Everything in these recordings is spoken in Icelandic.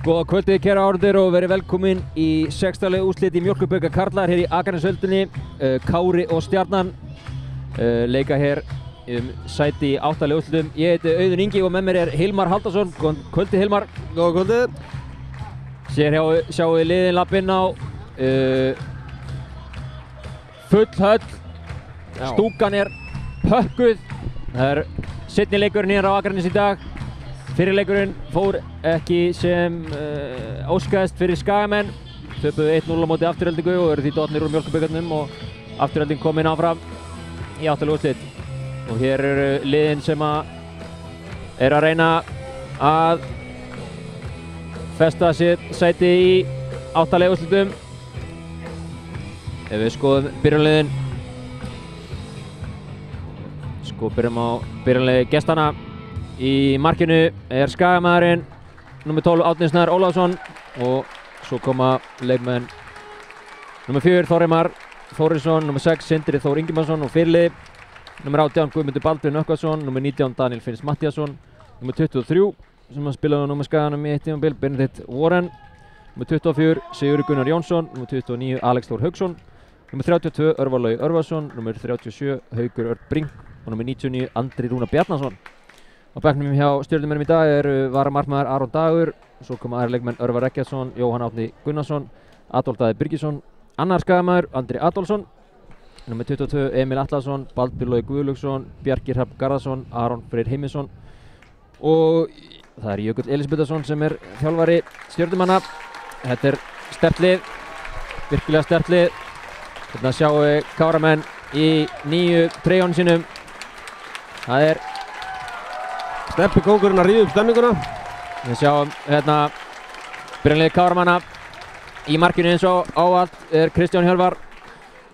Góða kvöldið kæra áhorfendur og verið velkomin í 16. úrslit í Mjólkurbikar karlar hér í Akraneshöllinni. Kári og Stjarnan leika hér sæti í 8. úrslitum. Ég heiti Auðun Ingi og með mér er Hilmar Haldarsson. Góða kvöldið Hilmar. Góða kvöldið. Sjáum við liðin lappinn á full höll. Stúkan er pökkuð. Það er seinni leikurinn hér á Akranes í dag. Fyrri leikurinn fór ekki sem óskaðist fyrir Skagamenn. Töpuðu 1-0 á móti Aftureldingu og eru því dottnir úr Mjólkurbikarnum og Afturelding komin áfram í 8. úrslit. Og hér eru liðin sem eru að reyna að festa sitt sæti í 8. úrslitum. Ef við skoðum byrjunarliðin. Byrjum á byrjunarliði gestana. Í markinu er Skagamaðurinn nr. 12 Árni Snær Ólafsson og svo koma leikmenn nr. 4 Þorrimar Þórisson, nr. 6 Sindri Þór Ingimarsson og fyrirliði nr. 18 Guðmundur Baldvin Nökkvason, nr. 19 Daniel Finns Mattíasson, nr. 23 sem spilaði nr. Skaganum í eitt tímabil Benedikt Warren, nr. 24 Sigurður Gunnar Jónsson, nr. 29 Alex Þór Hauksson, nr. 32 Örvar Logi Örvarsson, nr. 37 Haukur Örn Brink og nr. 99 Andri Rúnar Bjarnason. Á bekknum hjá stjörnumennum í dag eru varamarkmaður Aron Dagur, svo koma aðrir leikmenn Örvar Eggertsson, Jóhann Árni Gunnarsson, Adolf Daði Birgisson, annar Skagamaður Andri Adolfsson, nr. 22 Emil Atlason, Baldur Logi Guðlaugsson, Bjarki Hrafn Garðarsson, Aron Freyr Heimisson og það er Jökull Elísabetarsson sem er þjálfari stjörnumanna. Þetta er sterkt lið, virkilega sterkt lið. Hérna sjáum við Káramenn í nýju treyjunum sínum. Það er Steppikóngurinn að ríða upp stemminguna. Við sjáum hérna byrjanliði Káramanna. Í markinu eins og ávallt er Kristján Hjörvar.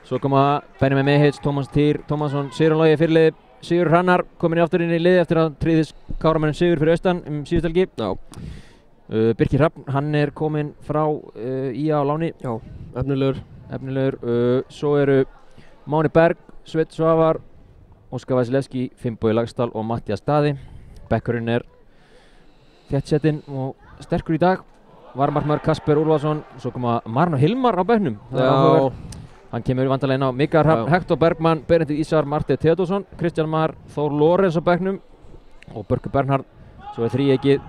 Svo koma Benjamin Mehits, Tómas Týr Tómasson, Sigurður Logi fyrirliði. Sigurður Hrannar kominn aftur inn í liði eftir að tryggðist Káramanninn sigur fyrir austan síðustu helgi. Birkir Hrafn, hann er kominn frá IA á láni. Já, efnilegur. Svo eru Máni Berg, Sveinn Svavar, Óskar Vasilevski, Finnbogi Lagstall og Matthías Daði. Bekkurinn er þéttsettinn og sterkur í dag. Varamarkmaður Kasper Úlfarsson, svo koma Marn og Hilmar á bekknum. Hann kemur vantarlega inn á Mikael Hrafn, Hektor Bergmann, Benedikt Ísar, Marti Theodorsson, Kristján Mar, Þór Lorentz á bekknum og Börkur Bernhard. Svo er þríeykið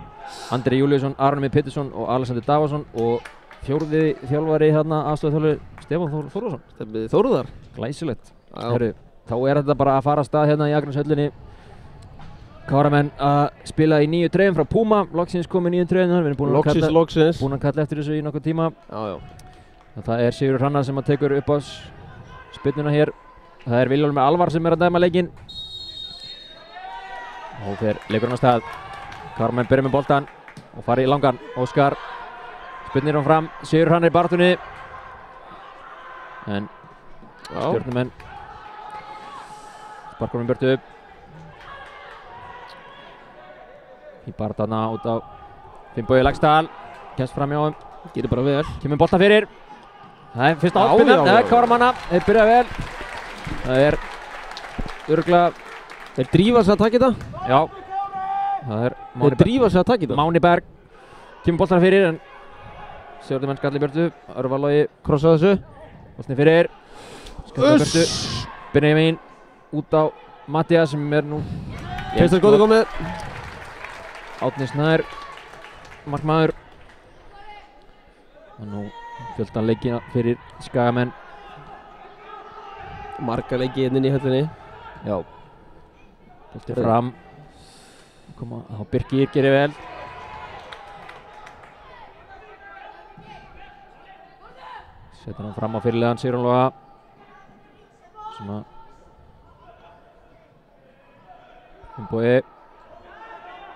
Andri Júliusson, Aron Emil Pétursson og Alexander Davarsson og fjórði þjálfari hérna aðstoðarþjálfari Stefán Þórðarsson. Stefán Þórðar. Glæsilegt. Heru, þá er þetta bara að fara að stað hérna í Akraneshöllinni. Káramenn að spila í nýju treyjum frá Puma, loksins komið nýju treyjum. Við erum búin að kalla eftir þessu í nokkuð tíma. Það er Sigurður Hrannar sem að tekur upp á spyrnuna hér. Það er Vilhjálmur Alvar sem er að dæma leikinn. Og fer leikurinn á stað. Káramenn byrja með boltan og fara í langan. Óskar spyrnir hann fram, Sigurður Hrannar í baráttunni. En stjörnumenn sparkar hann burtu upp. Í barðana út á Finnbogi Lagstall, kemst fram hjá honum, getur bara vel, kemur bolta fyrir. Það er fyrsta áspilna, það er Káramanna, þeir byrja vel. Það er örugglega, þeir drífa sig að taka þetta. Já, það er þeir drífa sig að taka þetta. Máni Berg, kemur boltana fyrir en Sigurður skall í burtu, Örvar Logi krossa þessu, boltni fyrir, skall í burtu, Benjamin út á Mattías sem er nú Kristar góði komið. Árni Snær, markmaður. Og nú fjöldan leikina fyrir Skagamenn. Marga leiki inn í höllinni. Já. Bolti fram. Koma á Birkir, gerir vel. Setur hann fram á fyrirliðan Sigurður Loga. Svona Finnbogi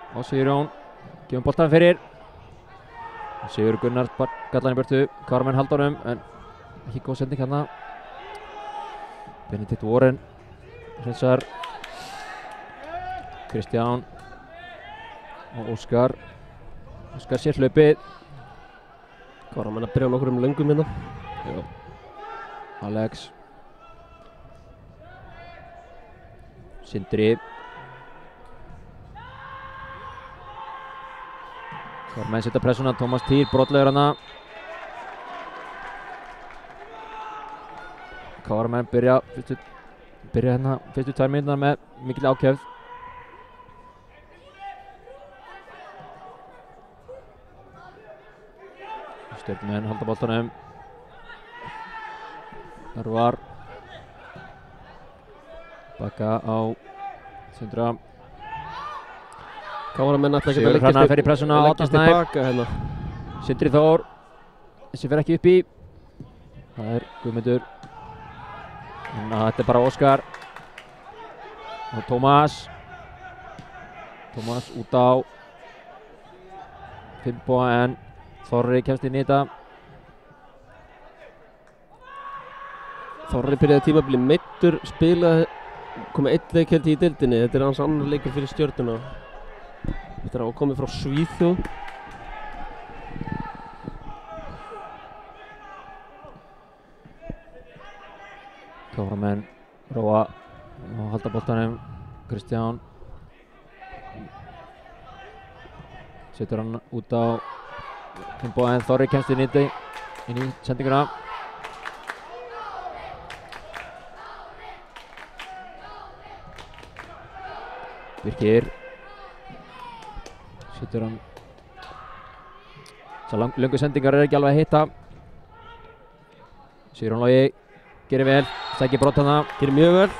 á Sigurjón, gefum boltan fyrir. Sigurður Gunnar gallan í burtu, Káramenn halda honum en ekki góð sending hérna. Benedikt Warren hreinsar. Kristján og Óskar sér hlaupið. Káramenn að byrja á nokkurum löngum hérna. Já. Alex Sindri Menn setja pressuna, Tómas Týr brotlegur hana. Menn byrja hérna fyrstu 2 mínúturnar með mikil ákefð. Stjörnumenn halda boltanum. Örvar baka á Sindra. Menn ætla ekki að Sigurður Hrannar fer í pressuna, Átni Snær tilbaka hérna. Sindri Þór, þessi fer ekki upp í. Það Guðmundur. Þetta bara Óskar og Tómas út á Finnboga en Þorri kemst inn í þetta. Þorri byrjaði tímabili meiddur, spilaði komið 1 leik held í deildinni. Þetta hans annar leikur fyrir Stjörnuna. Þetta hafa komið frá Svíþjóð. Menn róa og halda boltanum. Kristján setur hann út á Finnboga en Þorri kemst inn í sendinguna. Birkir setur hann. Þessar löngu sendingar ekki alveg að hitta. Sigurjón Logi gerir vel, sækir brott hana. Gerir mjög vel.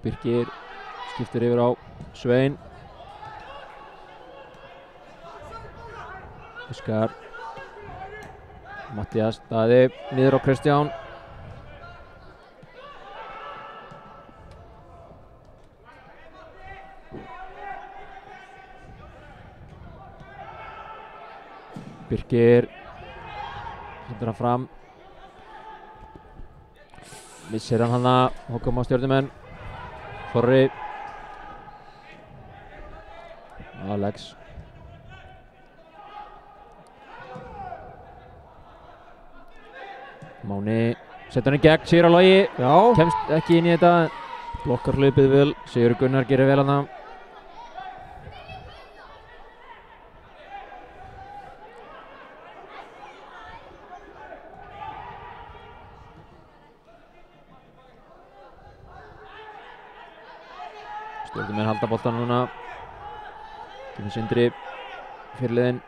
Birkir skiptir yfir á Svein. Óskar. Mattías Daði niður á Kristján. Birkir sendur hann fram. Missir hann hana og koma á Stjörnumenn. Þorri. Alex. Máni setur hann í gegn, Sigurður Logi. Já. Kemst ekki inn í þetta. Blokkar hlaupið vel. Sigurður Gunnar gerir vel hana. Stjörnumenn halda boltan núna. Kemur Sindri fyrirliðinn.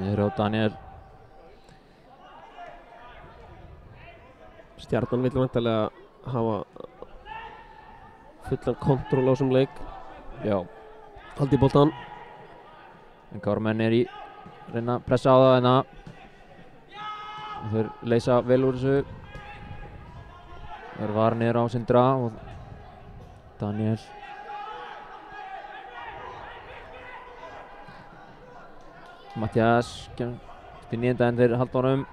Niður á Daniel. Stjarnan vill væntanlega hafa fullan kontról á þessum leik. Já. Haldi í boltan. En Kárumenn í reyna að pressa á það en að þeir leysa vel úr þessu. Þeir var niður á Sindra og Daniel. Mattías kemst inn í þetta en þeir halda honum.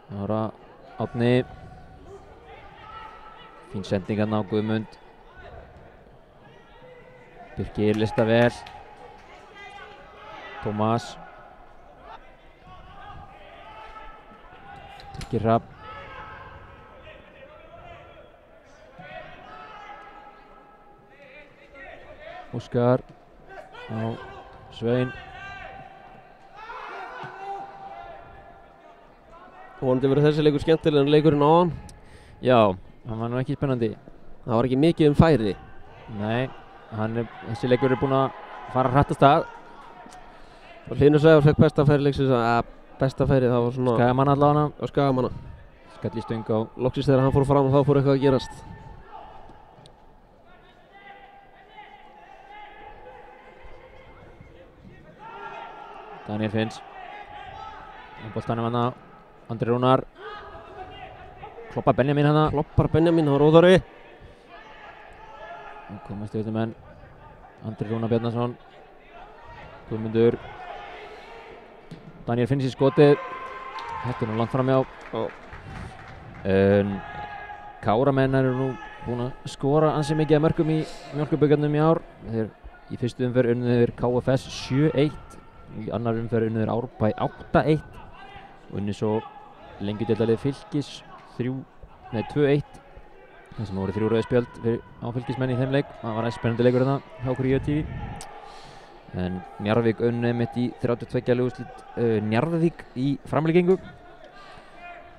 Það var Átni. Fín sending hérna á Guðmund. Birkir lista vel. Tómas. Birkir Hrafn. Óskar á Svein. Vonandi verður þessi leikur skemmtilega en leikurinn á hann. Já, hann var nú ekki spennandi. Það var ekki mikið færi. Nei, þessi leikur búinn að fara hratt af stað. Og Hlynur Sævar fekk besta færi leiksins besta færi, það var svona Skagamann allavega. á Skagamanna. Skall í stöng á. Loksins þegar hann fór fram og þá fór eitthvað að gerast. Daniel Finns. Boltanum hana. Andri Rúnar. Kloppar Benjamin hana. Kloppar Benjamin, það var Óðari. Nú koma Stjörnumenn. Andri Rúnar Bjarnason. Guðmundur. Daniel Finns í skotið. Þetta nú langt framjá. Káramenn eru nú búin að skora ansi mikið af mörkum í Mjólkurbikarnum í ár. Þeir Í fyrstu umferð unnur KFS 7-1. Í annar umferð unnur Árbæ 8-1. Og unnur svo Lengjudeildarlið Fylkis 2-1. Það sem voru 3 rauð spjöld á Fylkismenn í þeim leik. Það var spennandi leikur þarna hjá okkur í ÖTV. En Njarðvík unnur mitt í 32 úrslit Njarðvík í framlengingu.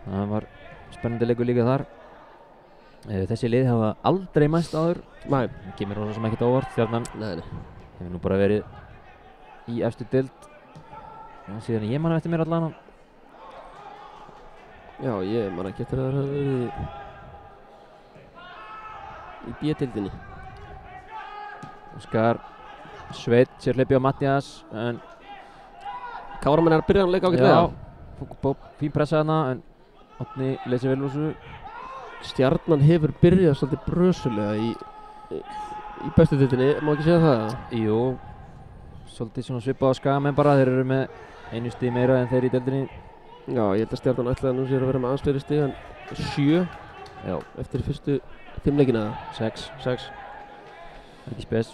Það var spennandi leikur líka þar. Þessi lið hafa aldrei mæst áður. Nei. Það kemur rosa sem ekkert óvart. Stjarnan hefur nú bara verið í efstu deild síðan ég man eftir mér allan. Já, ég man ekki eftir að það hafa verið í B-deildinni. Óskar Sveit sér hleypi á Mattias en Káramenn að byrja að leika ágætlega. Fín pressa þarna en Árni leysir vel úr þessu. Stjarnan hefur byrjað svolítið brösulega í bestu deildinni, má ekki segja það? Jú, svolítið svona svipað á Skagamenn bara. Þeir eru með 1 stig meira en þeir í deildinni. Já, ég held að Stjarnan ætlaði nú sér að vera með aðeins fleiri stig en 7. Já, eftir fyrstu 5 leikina. 6. Ekki spes.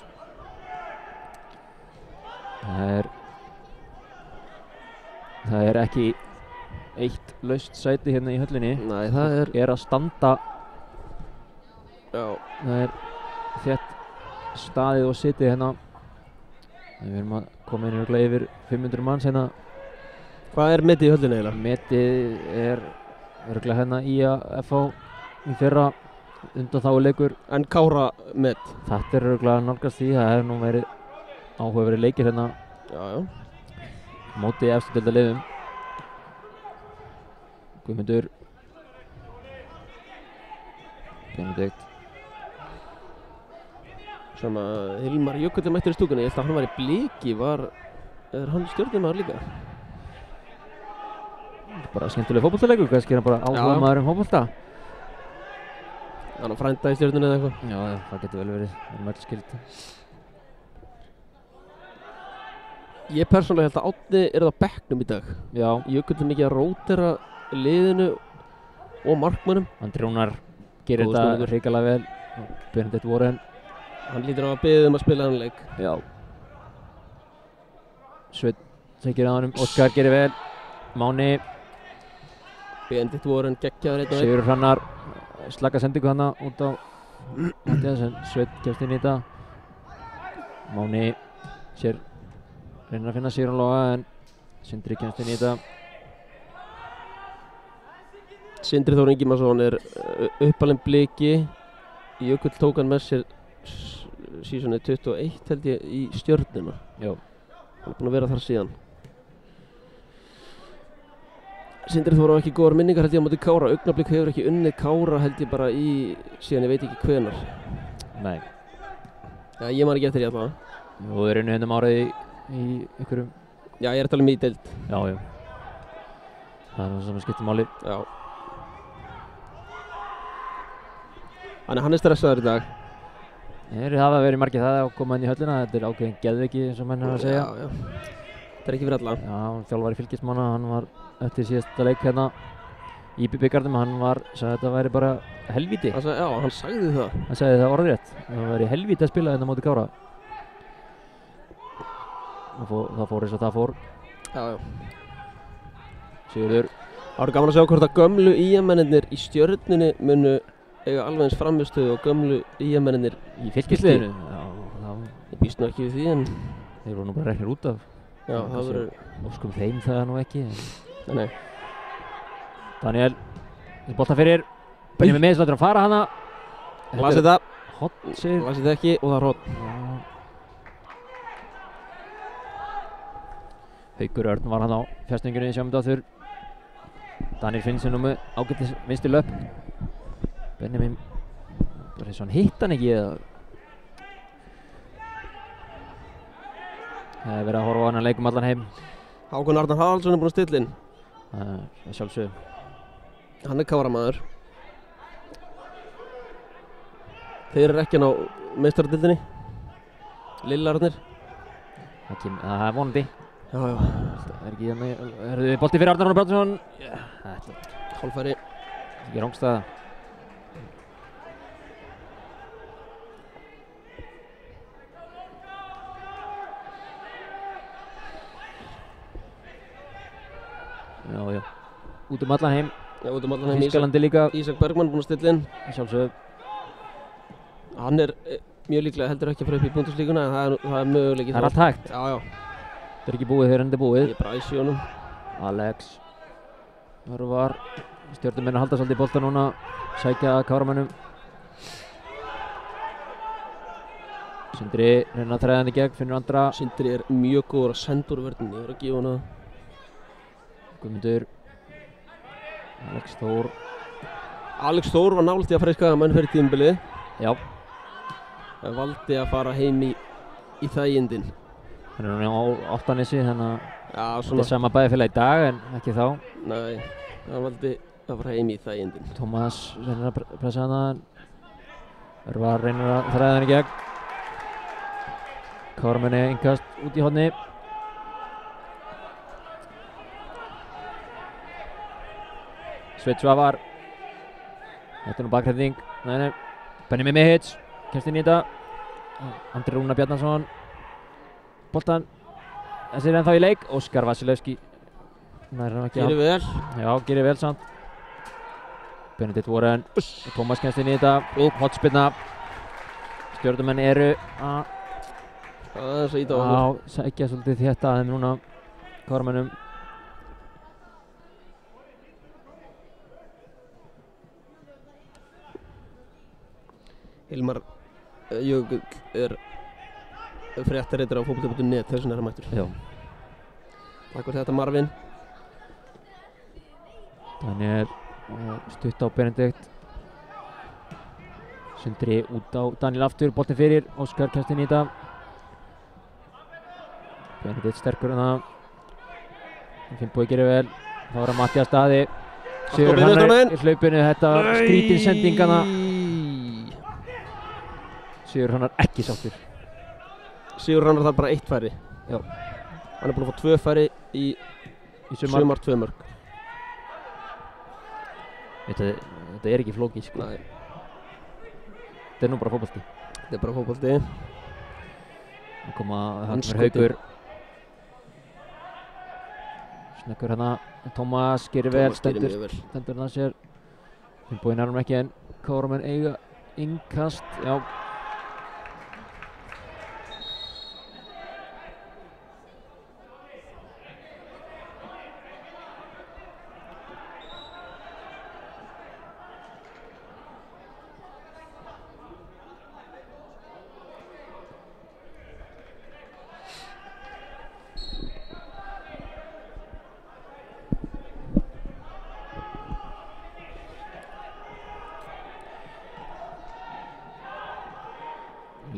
Það er ekki eitt laust sæti hérna í höllinni. Nei, það er að standa. Já. Það er þétt staðið og sitið hérna. Við erum að koma inn yfir 500 manns hérna. Hvað er metið í höllinni eiginlega? Metið er örugglega hérna í að FH í fyrra undanþáguleikur. En Kára met? Þetta er örugglega nálgast því. Það hefur nú verið áhugaverið leikir hérna. Já. Mótið efstu deildarliðum. Guðmundur Benedikt Svona Hilmar Jökull mættur í stúkunni. Ég held að hann var í Bliki. Er hann stjörnumaður líka? Bara skemmtileg fótboltaleikur, kannski er hann bara áhugamaður fótbolta. Hann á frænda í stjörnunni eða eitthvað? Já, það getur vel verið. Það er mjög skild. Ég persónulega held að Árni er á bekknum í dag. Já. Jökull mikið að rótera liðinu og markmönnum. Andri Rúnar gerir þetta hrikalega vel. Benedikt Warren. Hann lítur á að biðja að spila hann leik. Já. Sveinn segir á honum. Óskar gerir vel. Máni. Benedikt Warren geggjaður einn og einn. Sigurður Hrannar slaka sendingu hana út á Mattias en Sveinn kemst inn í þetta. Máni reynir að finna Sigurðan Loga en Sindri kemst inn í þetta. Sindri Þór Ingimarsson er uppalinn Bliki. Jökull tók hann með sér sísoni 21 held ég í Stjörnuna. Já. Hann er búinn að vera þar síðan. Sindri Þór á ekki góðar minningar held ég á móti Kára. Augnablik hefur ekki unnið Kára held ég bara síðan ég veit ekki hvenar. Nei. Ja, ég man ekki eftir því allavega. Jú, þeir unnu hérna árið í einhverjum. Já, ég er að tala um í deild. Já. Það er það sem skiptir máli. Já. Þannig hann er stressaður í dag. Þeir hafa verið margir það að koma inn í höllina. Þetta er ákveðin geðveiki eins og menn hafa að segja. Já. Þetta er ekki fyrir alla. Já, þjálfari Fylkismanna, hann var eftir síðasta leik hérna í bikarnum, hann sagði að þetta væri bara helvíti. Hann sagði það. Hann sagði það orðrétt. Það væri helvíti að spila hérna móti Kára. Það fór eins og það fór. Já. Sigurður. Það var gaman að sjá hvort að gömlu IM-mennirnir í Stjörnunni munu eiga alveg eins framistöðu og gömlu IM-mennirnir í Fylkisliðinu. Ég býst nú ekki við því en þeir voru nú bara reknir út af. Já, það verður óskum þeim það nú ekki. Nei. Daniel, bolta fyrir. Benjamin Meðs látur að fara hana. Lasið það. Hotn sig. Lasið það ekki og það er hotn. Haukur Örn var hann á fjastningunni í sjámyndaþur. Daniel Finnsson nú með ágættis vinstri löpp. Benjamin, bara eins og hann hitt hann ekki eða? Það er verið að horfa á hann að leikum allan heim. Hákon Arnar Haraldsson er búinn að stilla inn. Það er sjálfsögum. Hann er Kára-maður. Þeir eru ekki á meistaradildinni. Lillararnir. Það er vonandi. Já. Það er ekki hérna. Er þið bolti fyrir Arnar Rúnar Brjánsson? Hálfæri. Ekki rángstæða. út allan heim. Já, út allan heim. Þýskalandi líka. Ísak Bergmann búinn að stilla inn. Sjálfsögðu. Hann mjög líklega heldur ekki að fara upp í Bundesliguna, en það er möguleiki. Það allt hægt. Já. Það ekki búið þegar þetta er búið. Ég er bara æs í honum. Alex Örvar. Stjörnumenn að halda svolítið í bolta núna. Sækja að Káramönnum. Sindri reyna að þræða hann í gegn, finnur andra. Sindri mjög góður að senda úr vörninni, ég verður að gefa hana. Guðmundur. Alex Þór var nálægt í að fara í Skagamenn fyrir tímabilið. Já. Það valdi að fara heim í þægindin. Hann er núna á Álftanesi, þannig að þetta er sama bæjarfélag í dag en ekki þá. Nei, hann valdi að fara heim í þægindin. Tómas reynir að pressa hana. Örvar reynir að þræða hann í gegn. Káramönni innkast út í horni. Sveinn Svavar. Þetta er nú bakræðing. Nei. Benjamin Mihic. Kemst inn í þetta. Andri Rúnar Bjarnason. Boltan. Þessi er ennþá í leik. Óskar Vasilevski. Gerir vel. Já, gerir vel samt. Benedikt Warren. Tómas kemst inn í þetta. Hotspinna. Stjörnumenn eru að aðeins að íta á okkur. Já, sækja svolítið þetta að þeim núna. Káramönnum. Hilmar Jökull er fréttareitur á fótbolta.net, þess vegna er hann mættur. Já. Takk fyrir þetta Marvin. Daniel stutt á Benedikt. Sindri út á Daniel aftur, boltinn fyrir. Óskar kemst inn í þetta. Benedikt sterkur en það. Finnbogi gerir vel. Þá er að Mattias Daði. Sigur Hrannar í hlaupinu. Þetta skrítin sendingana. Sigur Hrannar ekki sáttur. Sigur Hrannar þarf bara 1 færi. Já. Hann er búinn að fá 2 færi í sumar 2 mörk. Þetta er ekki flókið sko. Nei. Þetta er nú bara fótbolti. Þetta er bara fótbolti. Það koma Haukur. Snöggur hana. Tómas gerir vel, stendur hann sér. Finnbogi nærmum ekki en Káramenn eiga innkast. Já.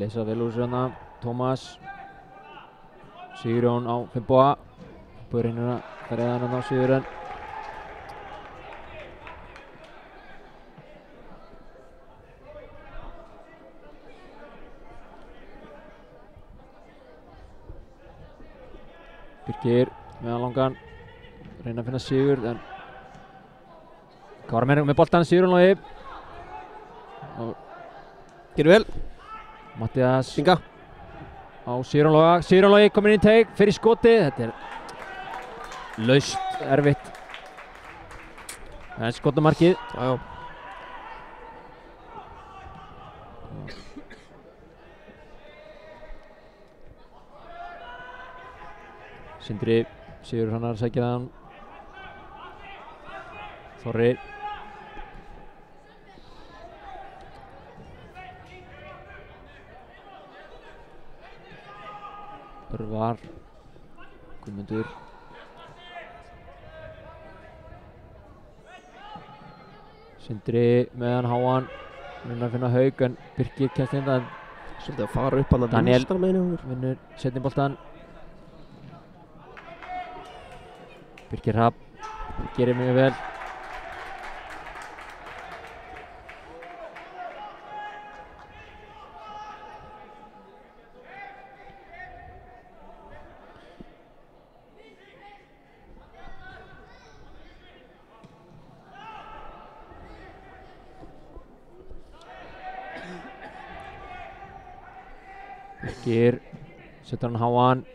Leysa vel úr sér hana, Tómas. Sigurjón á Finnboga. Finnbogi reynir að þræða hann á Sigurjón. Birkir með langan. Reyna að finna Sigurd en Káramennum með boltan, Sigurjón Logi. Gerir vel. Mattias Inga á Sigurjón Loga. Sigurjón Logi kominn inn í teig fyrir skotið. Þetta er laust, erfitt. En skotamarkið. Já. Sindri, Sigur Hrannar sækir hann. Þorri. Örvar. Guðmundur. Sindri meðan háan. Vinna að finna Hauk en Birkir kemst inn það. Svolítið að fara upp hann að vinstra megin hjá okkur. Vinnur setni boltan. Birkir Hrafn. Gerir mjög vel. Birkir setur hann háan.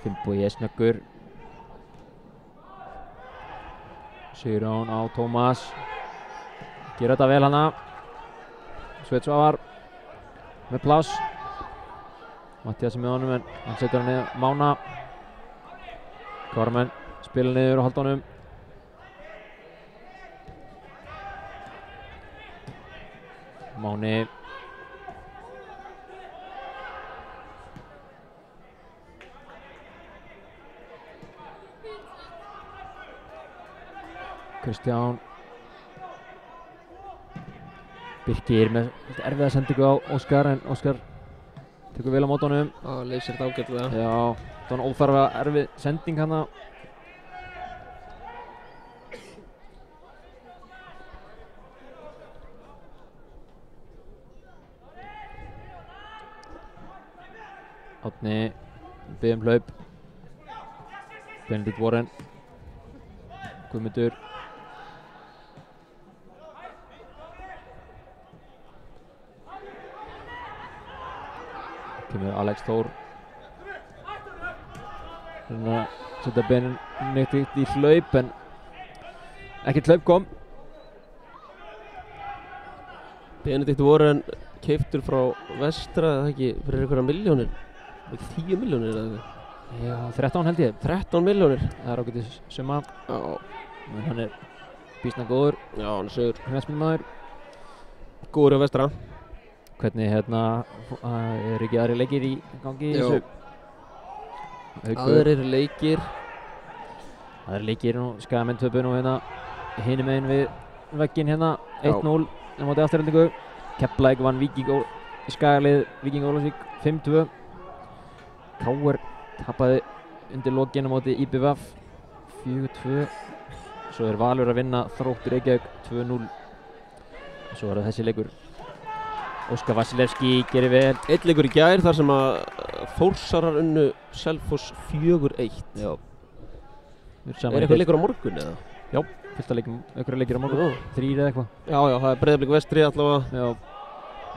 Finnbogi snöggur. Sigurjón á Tómas. Gera þetta vel hana. Sveinn Svavar með pláss. Mattías með honum en hann setur hann niður Mána. Káramen spila niður og halda honum. Máni. Kristján. Birkir með erfiða sendingu á Óskar en Óskar tekur vel á móti honum. Leysir þetta ágætlega. Já, það var óþarfa erfið sending hana. Árni biður hlaup. Benedikt Warren. Guðmundur. Kemur Alex Þór. Þannig að setja Benedikt í hlaup en ekkert hlaup kom. Benedikt Warren keyptur frá Vestra, eða ekki, fyrir einhverja milljónir. Ekki 10 milljónir eða eitthvað. Já, 13 held ég. 13 milljónir. Það er ágætis summa. Já. En hann er býsna góður. Já, hann er sögur. Knattspyrnumaður. Góður á Vestra. Hvernig er ekki aðri leikir í gangi í Jú. þessu? Aðrir leikir. Aðri leikir nú Skagamenn töpu nú hérna hinum megin við vegginn hérna 1-0 á móti Aftureldingu. Keflavík vann Skagalið Víking Ólafsvík 5-2. KR tapaði undir lokinn á móti IBVF 4-2. Svo er Valur að vinna Þróttur Reykjavík 2-0. Svo er það þessi leikur. Óskar Vasilevski gerir vel. Einn leikur í gær þar sem að Þórsarar unnu Selfoss 4-1. Já. Er eitthvað leikur á morgun eða? Já, fullt af einhverja leikir á morgun. 3 eða eitthvað. Já, það er Breiðablik Vestri allavega. Já.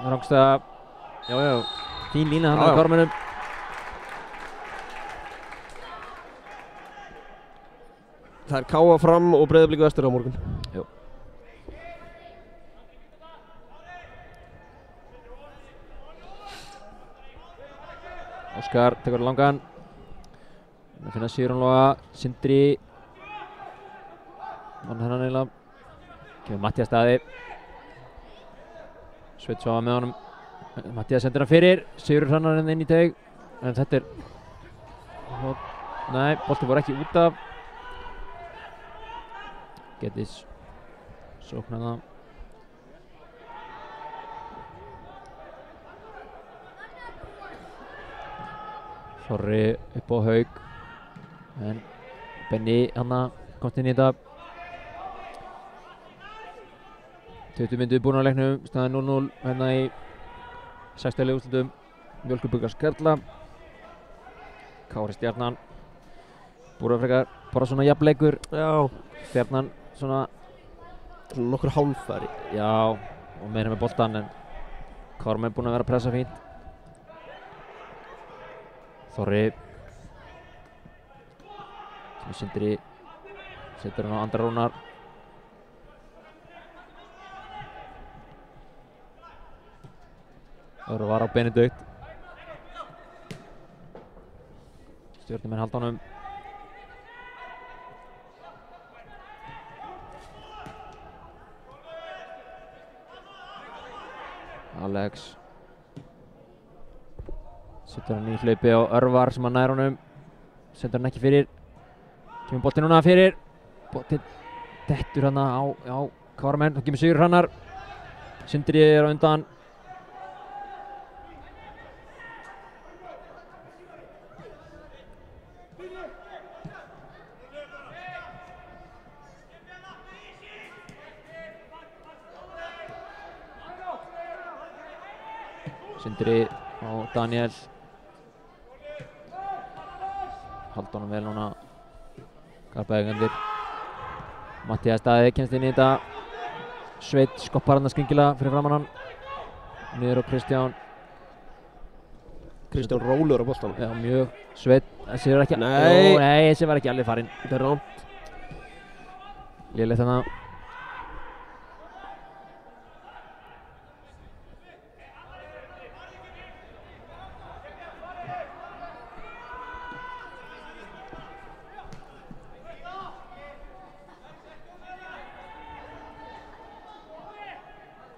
Rangstæða. Já. Fín lína hann á Kármennum. Það er KA Fram og Breiðablik Vestur á morgun. Jú. Óskar tekur langan. Það finna Sigurjón Loga. Sindri. Vann hennan eiginlega. Kemur Mattías staði. Sveinn Svavar með honum. Mattías sendir hann fyrir. Sigurður Hrannar inn í teig. En þetta er... Nei, bolti voru ekki út af. Getis sóknar það. Þorri upp á Haug. En Benni hanna komst inn í þetta. 20 myndir búin á leiknum. Staðan 0-0 hérna í 6. úrslitum. Mjólkurbukar Skerla. Kári Stjarnan. Búrafrekar bara svona jafnleikur. Já. Stjarnan svona nokkur hálffæri. Já, og meira með boltan en Kármenn búin að vera að pressa fínt. Þorri sem Sindri setur hann á Andra Rúnar. Það var á Benedikt. Stjörnumenn halda honum. Alex setur hann í hlaupi á Örvar sem hann nær honum. Sendur hann ekki fyrir. Kemur boltinn núna fyrir. Boltinn dettur hann á Kármenn. Það kemur Sigurður Hrannar. Sindri er á undan. Sindri og Daniel halda honum vel núna. Garbaði gandir. Mattías Daði kemst inn í þetta. Sveinn skoppar hann að skringilega fyrir framan hann. Niður á Kristján. Kristján rólur á boltanum. Já, mjög. Sveinn, þessi var ekki... Nei. Nei, þessi var ekki alveg farinn. Þetta er rámt. lélegt þarna.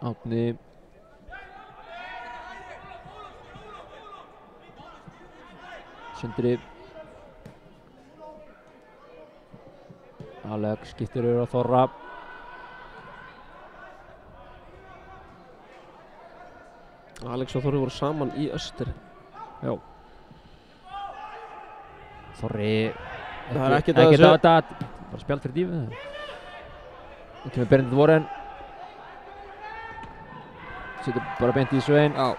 Átni Sindri Alex skiptir yfir á Þorra. Alex og Þorri voru saman í Öster. Já. Þorri Það er ekkert að þessu. þetta bara spjald fyrir dífið. Það kemur Berendit Warren. Setur bara beint í Svein. Já.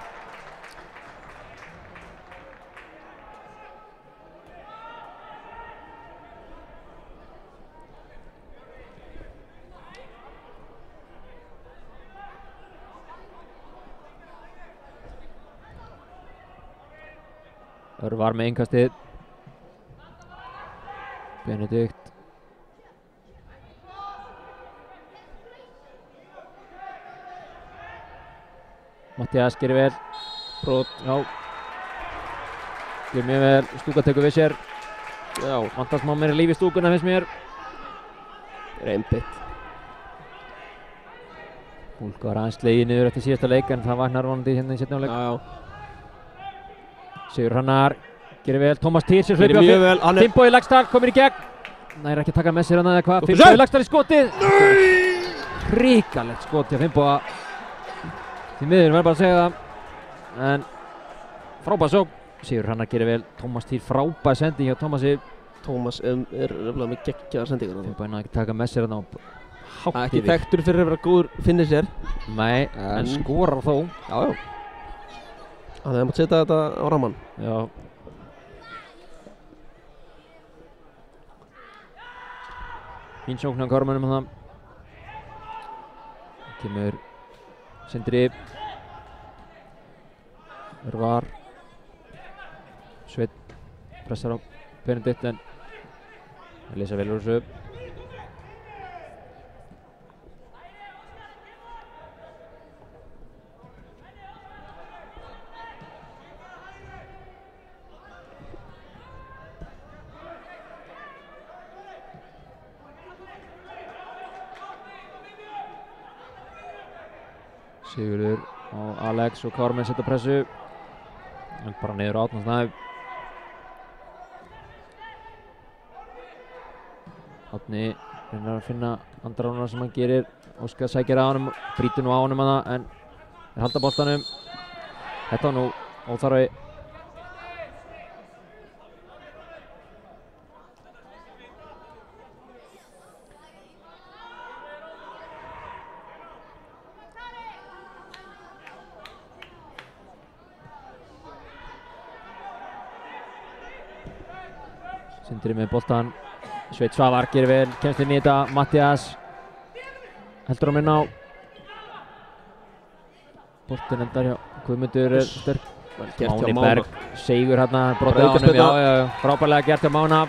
Örvar með innkastið. Benedikt. Mattias gerir vel. Brot. Já. Gerir mjög vel. Stúka tekur við sér. Já. Vantar smá meira líf í stúkuna finnst mér. Einbytt. Húlk var aðeins slegið niður eftir síðasta leik en það vaknar vonandi hérna í seinni hálfleik. Já. Sigur Hrannar gerir vel. Tómas Týr sér Gerir mjög vel. Finnbogi Laxdal komir í gegn. Nær ekki að taka með sér hann eða hvað. Gott að Finnbogi sjá. Laxdal í skotið. Hrikalegt skot hjá Finnboga. Því miður verður bara að segja það. En frábær sókn. Sigur Hrannar gerir vel. Tómas Týr frábær sendi hjá Tómasi. Tómas er nefnilega með geggjaðar sendingar. Finnbogi náði ekki að taka með sér hann á hátt Ekki yfir. þekktur fyrir að vera góður finisher. Nei, en skorar þó. Já, já. Þannig að það mátt setja þetta á ramman. Já. Fín sókn á Kármönnum þarna. Kemur Sindri. Örvar. Sveinn pressar á Benedikt en að lesa vel úr þessu. Sigurður og Alex og Kármenn setja pressu. En bara niður á Átna Snæ. Átni reynir að finna andra ránar sem hann gerir. Óskar sækir á honum, brýtur nú á honum hana en er halda boltanum. Þetta var nú óþarfi. Sindri með boltan. Sveinn Svavar gerir vel, kemst inn í þetta. Mattias heldur hann inn á. Boltin endar hjá Guðmundur er sterk. Máni Berg, Seigur hérna, brotið á honum. Já, frábærlega gert hjá Mána.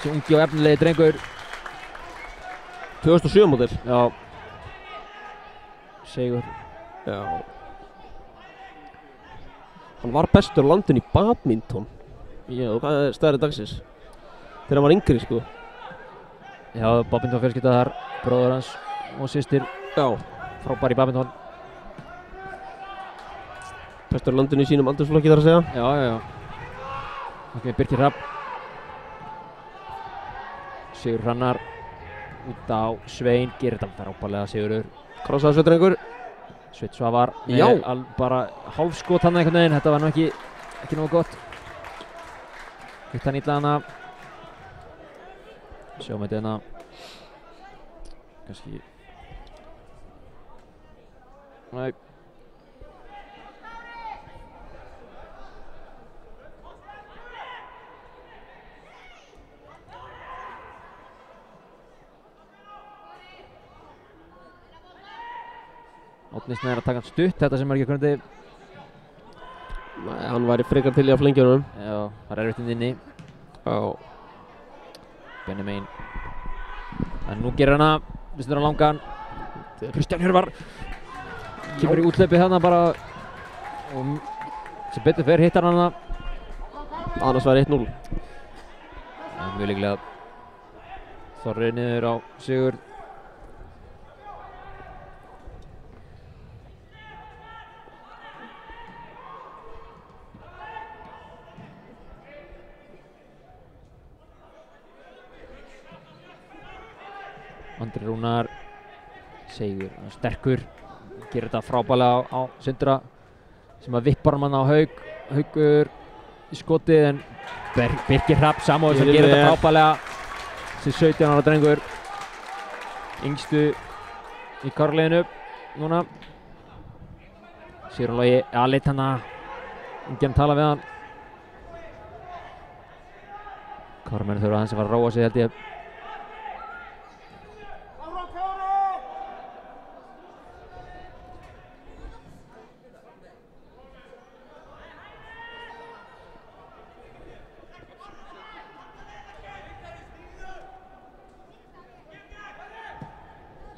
Þessi ungi og efnilegi drengur. 2007 módel. Já. Seigur. Já. Hann var bestur á landinu í badminton. Já, hvað er stærri dagsins? Þegar hann var yngri, sko. Já, badminton fjölskylda þar, bróður hans og systir. Já. Frábær í badminton. Bestur á landinu í sínum aldursflokki þar að segja. Já. Ok, Birkir Hrafn. Sigur Hrannar. Út á Svein, gerir þetta frábærlega Sigurður. Krossaði Sveitrengur. Sveinn Svavar. Já. Bara hálfskot hann einhvern veginn, þetta var nú ekki nógu gott. Hitt hann illa hana. Sjáum þetta hérna. Kannski. Nei. Átni Snær að taka hann stutt, þetta sem er ekki kunnandi. Nei, hann væri frekar til í að flengja honum. Já, það er erfitt inni. Já. Benni megin. En nú gerir hana, vistur hann langan. Kristján Hjörvar kemur í útleipið þarna bara og sem betur fer hittar hann hana. Annars var 1-0. Mjög líklega Þorri niður á Sigurð. Andri Rúnar Sigur, sterkur, gerir þetta frábælega á Sindra sem að vippar hann á Haukur í skotið en Birkir Hrafn Samúelsson sem gerir þetta frábælega sem 17 ára drengur yngstu í karliðinu núna. Sigurður Logi aðleitt hana, enginn tala við hann. Kármenn þurfa aðeins að fara að róa sig held ég.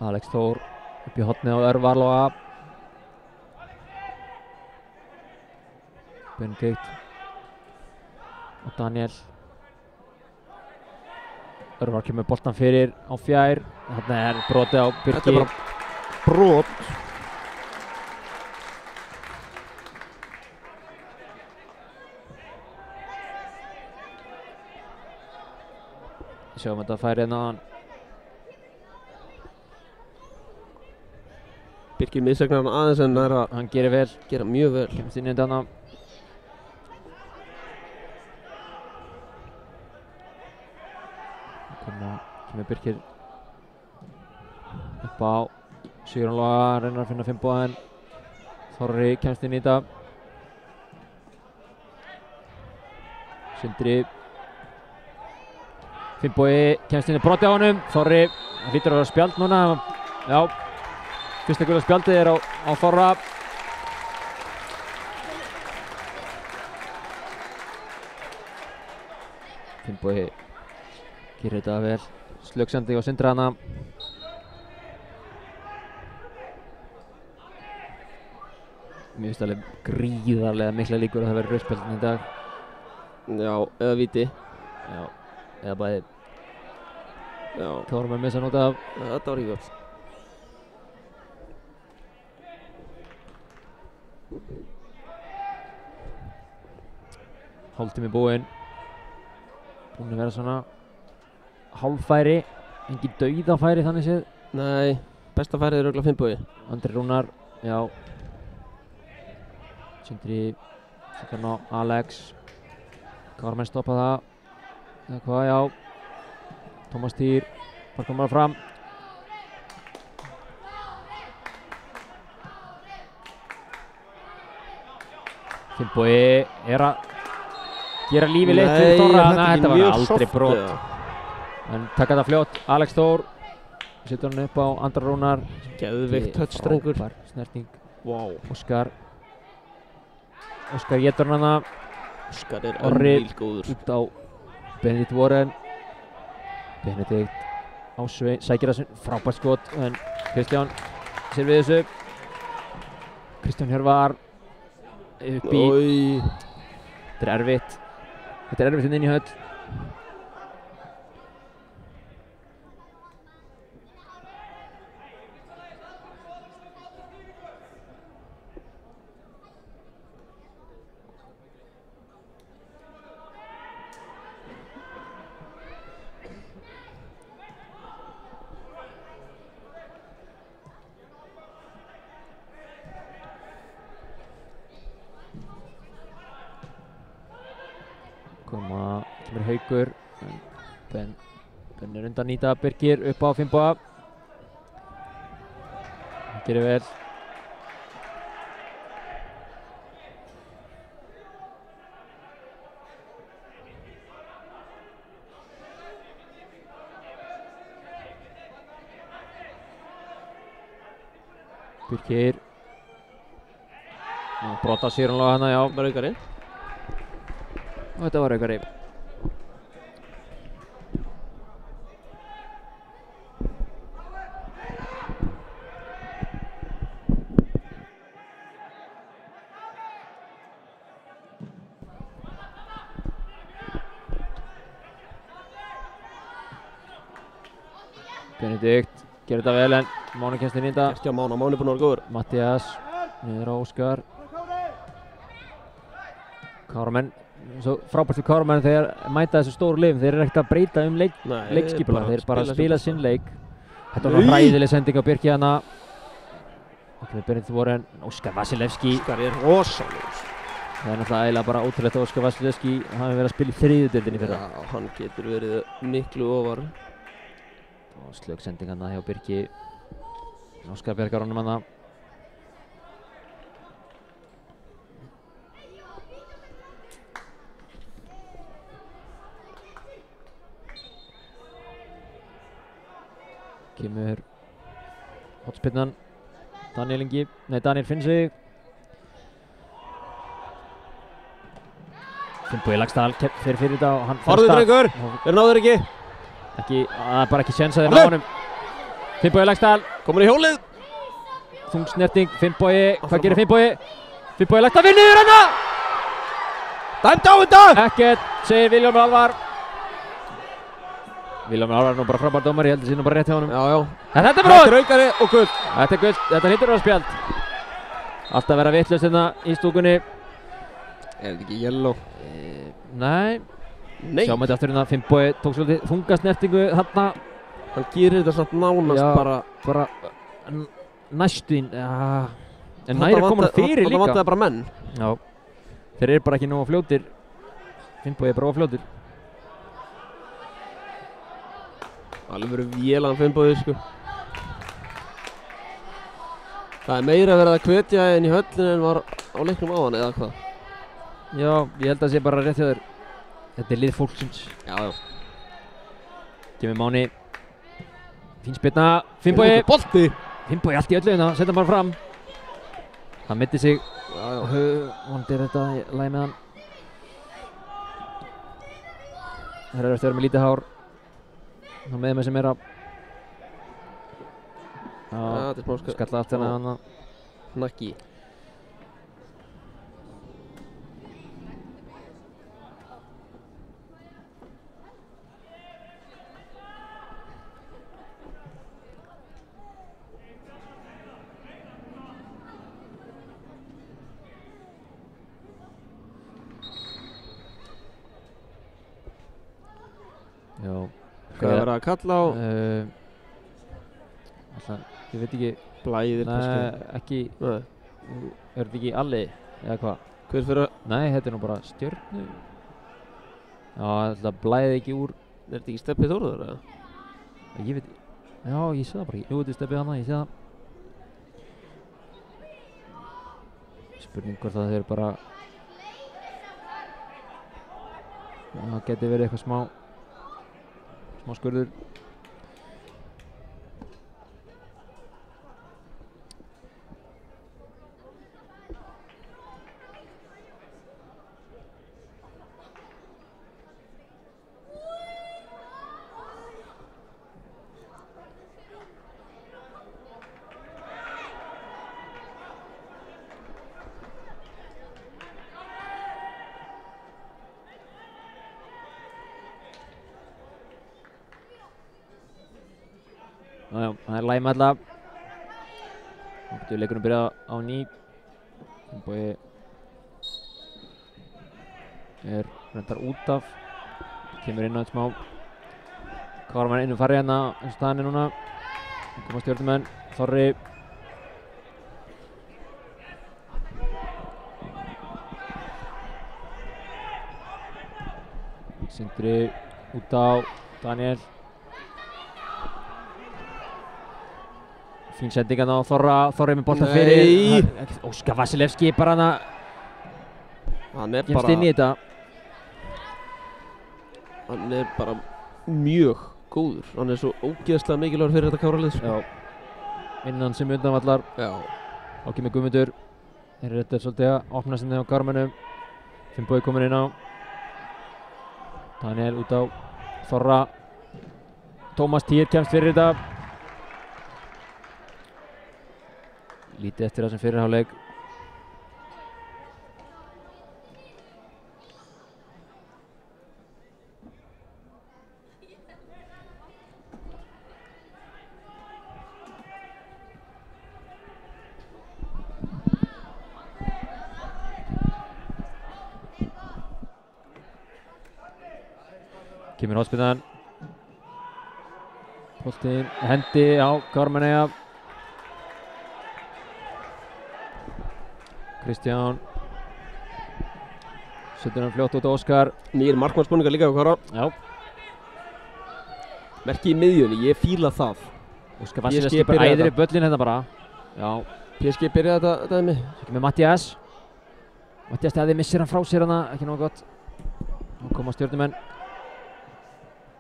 Alex Þór upp í hornið á Örvar Loga. Benedikt og Daniel. Örvar kemur boltan fyrir á fjær. Þarna er brotið á Birki. Þetta er bara brot. Sjáum þetta færi hérna. Birkir missegnar hann aðeins en er að Hann gerir vel. gera mjög vel. Kemst inn í þarna. Kemur Birkir upp á Sigurður Loga, reynir að finna Finnboga en Þorri kemst inn í þetta. Sindri. Finnbogi kemst inn í broti á honum. Þorri hlýtur að vera spjald núna. Já. Fyrsta gula spjaldið er á Þorra. Finnbogi gerir þetta vel. Slöksendi á Sindra hana. Mér finnst alveg gríðarlega mikla líkur að það verður rauðspjald í dag. Já, eða víti. Já, eða bæði. Já, Þorra með missa nota af. þetta var ekki gott. Hálftími búinn. Búinn að vera svona hálffæri, engin dauðafæri þannig séð. Nei, besta færið er örugglega Finnbogi. Andri Rúnar, já. Sindri, setur hann á Alex. Kármenn stoppa það. Eða hvað, já. Tómas Týr, bara komur fram. Finnbogi er að gera lífið leitt fyrir Þorra. Þetta var aldrei brot. En taka þetta fljótt. Alex Þór setur hann upp á Andra Rúnar. Geðveikt touchstrengur. Frábær snerting. Wow. Óskar getur hann hana. Óskar er Orri góður. út á Benedikt Warren. Benedikt á Svein, sækir að frábært skot en Kristján sér við þessu. Kristján Hjörvar upp í. Þetta er erfitt. Þetta er erfitt inn í höll. Kemur Haukur. Ben er undan nýta Birkir upp á Finnboga. Hann gerir vel. Birkir. Brota Sigurður Loga hana, já. Var aukari. Og þetta var aukari. Benedikt gerir þetta vel en Máni kemst inn í þetta. Ekki á Mána, Máni búinn að vera góður. Mattias niður á Óskar. Káramenn, svo frábært fyrir Káramenn þegar mæta þessu stóru liðum. Þeir eru ekkert að breyta leikskipulag, þeir bara spila sinn leik. Þetta var hræðileg sending á Birki hana. Ok, Benedikt voru en Óskar Vasilevski. Óskar rosalegur. Það náttúrulega eiginlega bara ótrúlegt að Óskar Vasilevski hafi verið að spila í 3. deildinni fyrra. Já, hann getur verið miklu ofar. Og slög sending hana hjá Birki. Óskar bjargar honum hana. Kemur hotspinnan Daniel finn sig. Finnbogi Laxdal fer fyrir þetta og hann Farðu drengur, náður ekki. Það er bara ekki séns að þeir ná honum. Finnbogi Laxdal komur í hjólið. Þung snerting, Finnbogi, hvað gerir Finnbogi? Finnbogi Laxdal vinnur hana! Dæmt á þetta! Ekkert, segir Vilhjálmur Alvar. Vilhjálmur Alvar er nú bara frábær dómari, ég held að það sé nú bara rétt hjá honum. Já. En þetta er brot! Þetta er aukari og gult. Þetta er gult, þetta hlýtur að vera spjald. Alltaf vera vitlaust hérna í stúkunni. Er þetta ekki yellow? Nei. Sjáum þetta aftur hérna, Finnbogi tók svolítið þunga snertingu þarna. Hann gerir þetta samt nánast bara næstuinn, en næri komur fyrir líka. Það vantaði bara menn. Já, þeir eru bara ekki nógu fljótir. Finnbogi er bara fljótir. Alveg verið vélan Finnbogi, sko. Það er meira verið að hvetja inn í höllinu en var á leiknum áðan, eða hvað? Já, ég held að það sé bara rétt hjá þér. Þetta er lið fólksins. Já. Kemur Máni. Fín spilna. Finnbogi. Bolti. Finnbogi allt í öllu hérna, setja hann bara fram. Hann meiddi sig. Já. Vonandi er þetta lagi með hann. Það er eftir að vera með lítið hár. Það með þeim sem er að... þetta er smá skalla aftur hann. Hnakki. Já. Hvað er verið að kalla á? Ég veit ekki. Blæðir kannski? Nei, ekki. Er þetta ekki Alli eða hvað? Hver fyrir að? Nei, þetta er nú bara Stjörnu. Já, þetta blæði ekki úr. Er þetta ekki Steppi Þórður eða? Ég veit. Já, ég sé það bara ekki. Jú, þetta er Steppi hana, ég sé það. Spurning hvort það þeir bara... Það geti verið eitthvað smá skurður. Já, það er læma alltaf. Nú getur leikurinn byrjað á ný. Finnbogi er reyndar út af. Kemur inn á eitt smá. Káramenn innum farið hérna eins og staðan er núna. Nú koma Stjörnumenn, Þorri. Sindri út á Daniel. Fín sending hérna á Þorri með boltan fyrir. Óskar Vasilevski bara hana. Hann er Gemst inn í þetta. Hann er bara mjög góður. Hann er svo ógeðslega mikilvægur fyrir þetta Káralið. Já. Innan sem undanvallar. Já. Áki með Guðmundur. Þeir eru þetta svolítið að opna sinni á Kármennum. Finnbogi komin inn á. Daniel út á Þorra. Tómas Týr kemst fyrir þetta. Lítið eftir þessum fyrirháleik. Kemur hótspinnan. Boltinn hendi á Káramenn eiga. Kristján. Setur hann fljótt út á Óskar. Nýr markmannsbúningar líka á Kára. Já. Merki í miðjunni, ég fíla það. Óskar Vassileski bara æðir upp völlin hérna bara. Já. PSG byrjaði þetta dæmi. Svo kemur Mattias. Mattias Daði missir hann frá sér hana, ekki nógu gott. Nú koma Stjörnumenn.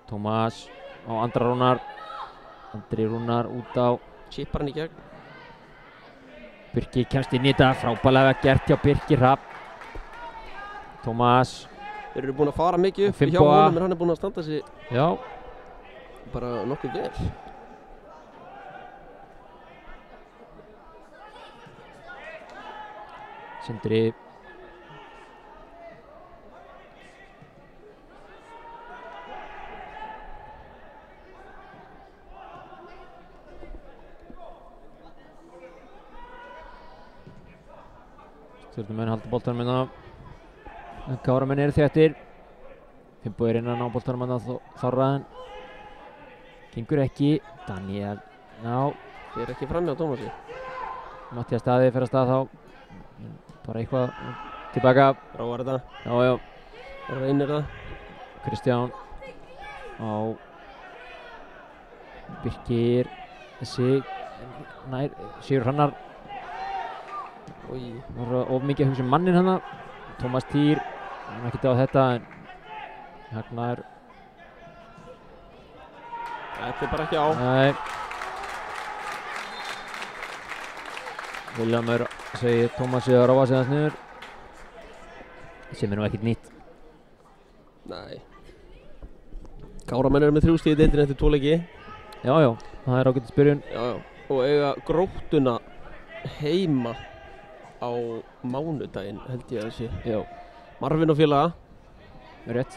Tómas á Andra Rúnar. Andri Rúnar út á. Chippar hann í gegn. Birki kemst inn í þetta, frábærlega gert hjá Birki Hrafn. Tómas. Þeir eru búin að fara mikið upp hjá Finnboga. honum en hann er búin að standa sig Já. bara nokkuð vel. Sindri. Stjörnumenn halda boltanum hérna. Káramenn eru þéttir. Finnbogi er innan á boltanum hérna Þorraðan. Gengur ekki. Daniel. Já. Þeir ekki frammi á Tómasi. Mattias Daði fer að stað þá. Bara eitthvað tilbaka. Ráar þetta. Já, já. Reynir það. Kristján á Birkir. Þessi nær Sigur Hrannar. Það var of mikið að hugsa mannin hana. Tómas Týr. Hann er ekkert á þetta en Hagnar. Þetta er bara ekki á. Nei. Viljámur segir Tómasi að ráfa sig þess niður. Sem er nú ekkert nýtt. Nei. Káramenn eru með 3 stig í deildinni eftir 2 leiki. Já, já. Það er ágætis byrjun. Já, já. Og eiga Gróttuna heima á mánudaginn held ég að sé. Já. Marvin og félaga. Rétt.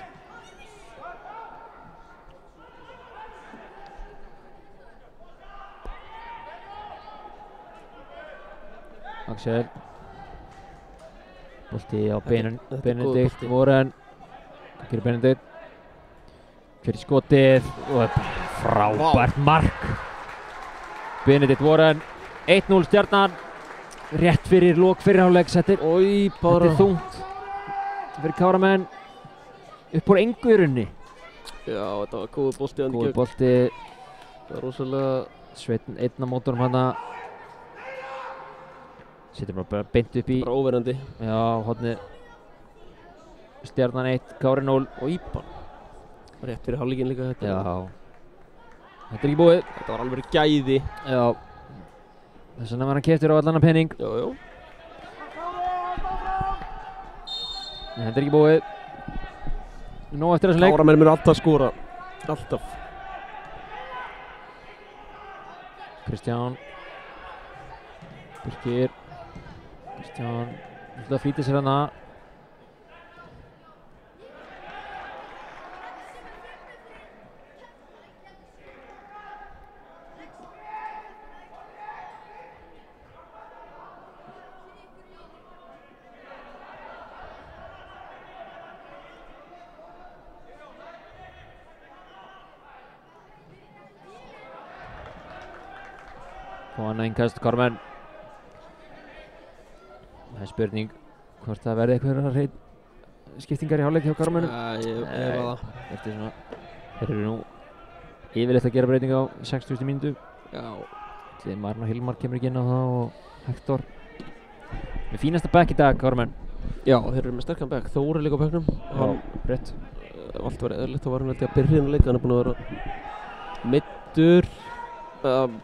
Axel. Bolti á Þetta er góður Benedikt bolti. Warren. Gerir Benedikt. Fyrir skotið og frábært mark. Benedikt Warren. 1-0 Stjarnan. Rétt fyrir lok fyrirháleiks. Þetta er þungt fyrir Káramenn. Upp úr engu í rauninni. Já, þetta var góður bolti. Góður bolti. Það var rosalega Sveinn einn á mótorum hana. Settur bara beint upp í. bara óverandi. Já, hodni. Stjarnan 1, Kári 0. Og Íban. Rétt fyrir hálfleikinn líka þetta. Já. Þetta er ekki búið. Þetta var alveg gæði. Já. Þess vegna var hann keyptur á allan penning. Já, já. En þetta er ekki búið. Nó eftir þessum leik. Káramenn munu alltaf skora. Alltaf. Kristján. Birkir. Kristján. Það flýtir sér hana. Og annað innkast Káramenn. Það er spurning hvort það verði eitthvað skiptingar í hálfleik hjá Káramennum. Ég efa það. Þetta er svona, þeir eru nú yfirleitt að gera breyting á 60. mínútu. Já. Þegar Marn og Hilmar kemur ekki inn á það og Hector. Með fínasta bekk í dag Káramenn. Já, þeir eru með sterkan bekk. Þór er líka á bekknum. Rétt. Allt var eðlilegt, þá var hann held ég að byrja hérna leik. Hann er búinn að vera meiddur.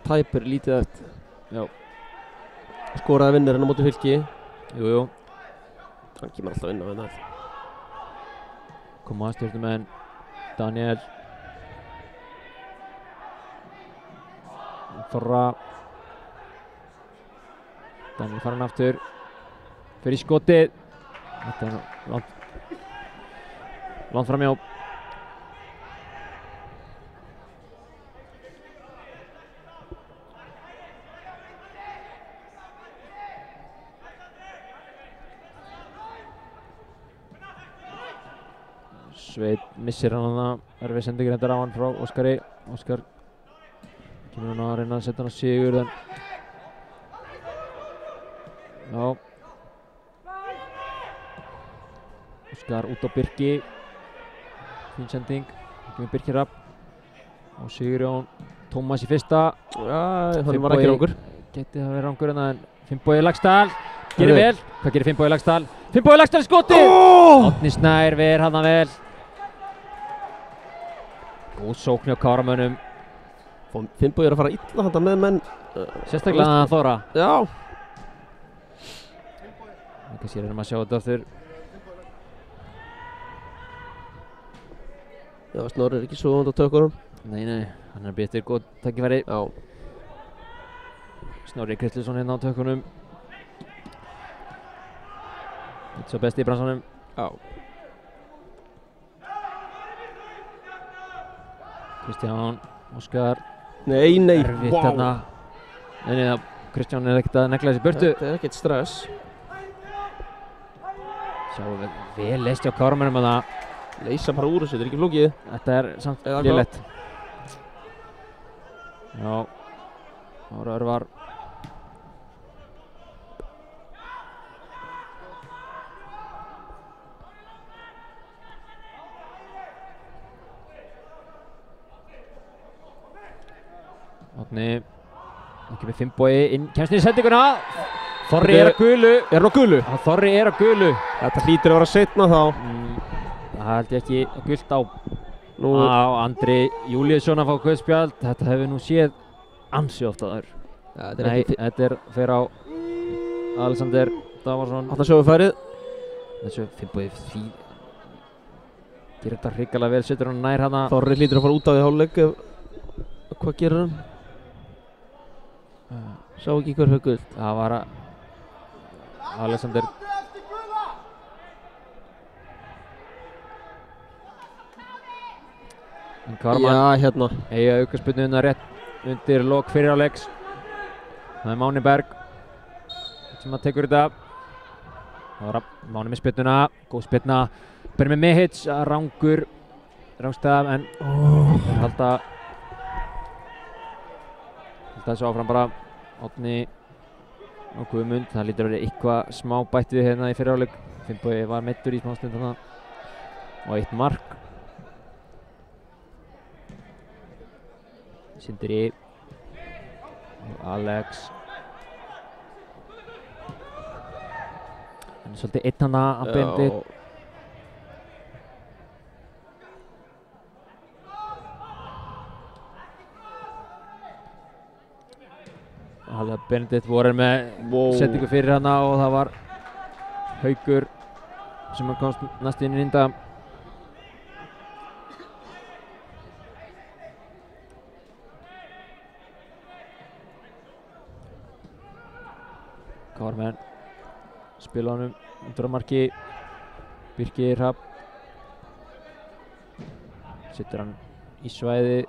Tæpur lítið eftir. Já. Skoraði vinnir hann á móti Fylki. Jú. Hann kemur alltaf inn á hennar. Koma Stjörnumenn. Daniel. Þorra. Daniel farin aftur. Fyrir skotið. Þetta er langt framjá. Sveit missir hann þarna, erfið sendingur hendar á hann frá Óskari. Óskar kemur núna að reyna að setja hann á Sigurð en já. Óskar út á Birki, fín sending, kemur Birkir Rapp og Sigurjón Tómas í fyrsta. Já, hann var ekki rangur. Gæti það verið rangur en Finnbogi Laxdal gerir vel. Hvað gerir Finnbogi Laxdal? Finnbogi Laxdal í skoti! Árni Snær ver hann vel. Góð sókn hjá Káramönnum. Finnbogi að fara illa handa með menn. Sérstaklega að Þóra. Já. Kannski erum að sjá þetta aftur. Já, Snorri ekki svo vond á tökunum. Nei, hann býttir góð tækifæri. Já. Snorri Kristlisson hérna á tökunum. Þetta svo besti í bransanum. Já. Kristján, Óskar. Nei, erfitt þarna. Nei, Kristján ekkert að negla þessi burtu. Þetta ekkert stress. Sjáum við vel leist hjá Káramönnum að það. Leysa bara úr þessu, þetta ekki flókið. Þetta samt lélegt. Já, Ára Örvar. Átni, það kemur Finnbogi inn, kemst inn í sendinguna. Þorri á gulu. Er hann á gulu? Þorri á gulu. Þetta hlýtur að vera seinna þá. Það held ég ekki gult á Andri Júlíusson að fá guðspjald. Þetta hefur nú séð ansi oft aður. Nei, þetta fer á Alexander Davarsson. Þarna sjáum við færið. Þessu Finnbogi gerir þetta hrikalega vel, setur hann nær hana. Þorri hlýtur að fara út af því hálfleik. Hvað gerir hann? Sá ekki hver fyrir gult. Það var Alexander. Já, hérna. Eiga aukaspyrnuna rétt undir lok fyrirháleiks. Það er Máni Berg sem að tekur þetta. Það var Máni með spyrnuna, góð spyrna. Byrjum með Mehits, rángstæð en halda þessu áfram bara. Árni og Guðmund, það lítur að vera eitthvað smá bætt við hérna í fyrirháleik. Finnbogi var meiddur í smá stund þarna og 1 mark. Sindri og Alex. Það er svolítið einn hana að Benedikt. Benedikt voru með setningu fyrir hana og það var Haukur sem komst næst inn í Inda. Káarmenn spila honum undir á marki. Birkir Rapp setur hann í svæði.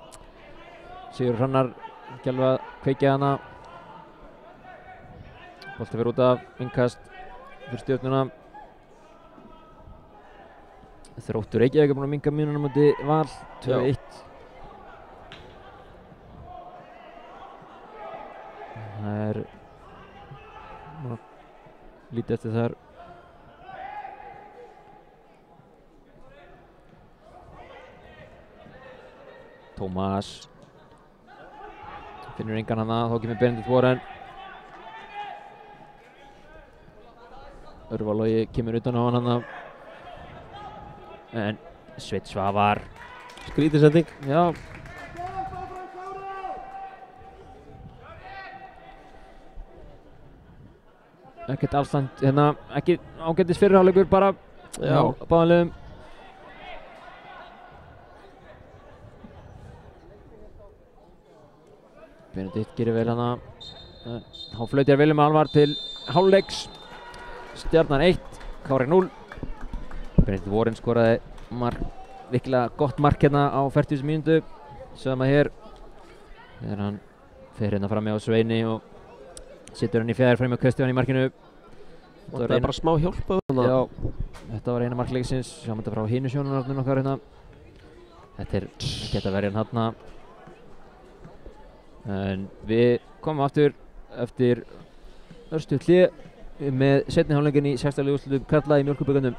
Sigur Hrannar ekki alveg að kveikja hana. Bolti fyrir út af, innkast fyrir Stjörnuna. Þróttur Reykjavík búinn að minnka mínuna múti Val, 2-1. Það er lítið eftir þar. Tómas finnur engan hana, þá kemur Benedikt Warren. Örvar kemur utan á hann hana. En Sveinn Svavar. Skrítið sending. Já. Ekkert afstand hérna, ekki ágætis fyrirháleikur bara. Já. Báðum liðum. Benedikt gerir vel hana. Þá flautir Willum Alvar til hálfleiks. Stjarnan 1, Kári 0. Benedikt Warren skoraði virkilega gott mark hérna á 40. mínútu. Sjáum að hér þegar hann fer hérna fram með á Sveini og setur hann í fjær fram með Kristján í markinu. Það er bara smá hjálpa. Já, þetta var eina mark leiksins. Sjáum þetta frá hinu sjónarhorninu okkar hérna. Þetta geta verið hérna. En við komum aftur eftir örstutt hlé með seinni hálfleikinn í 16. úrslitum karla í Mjólkurbikarnum.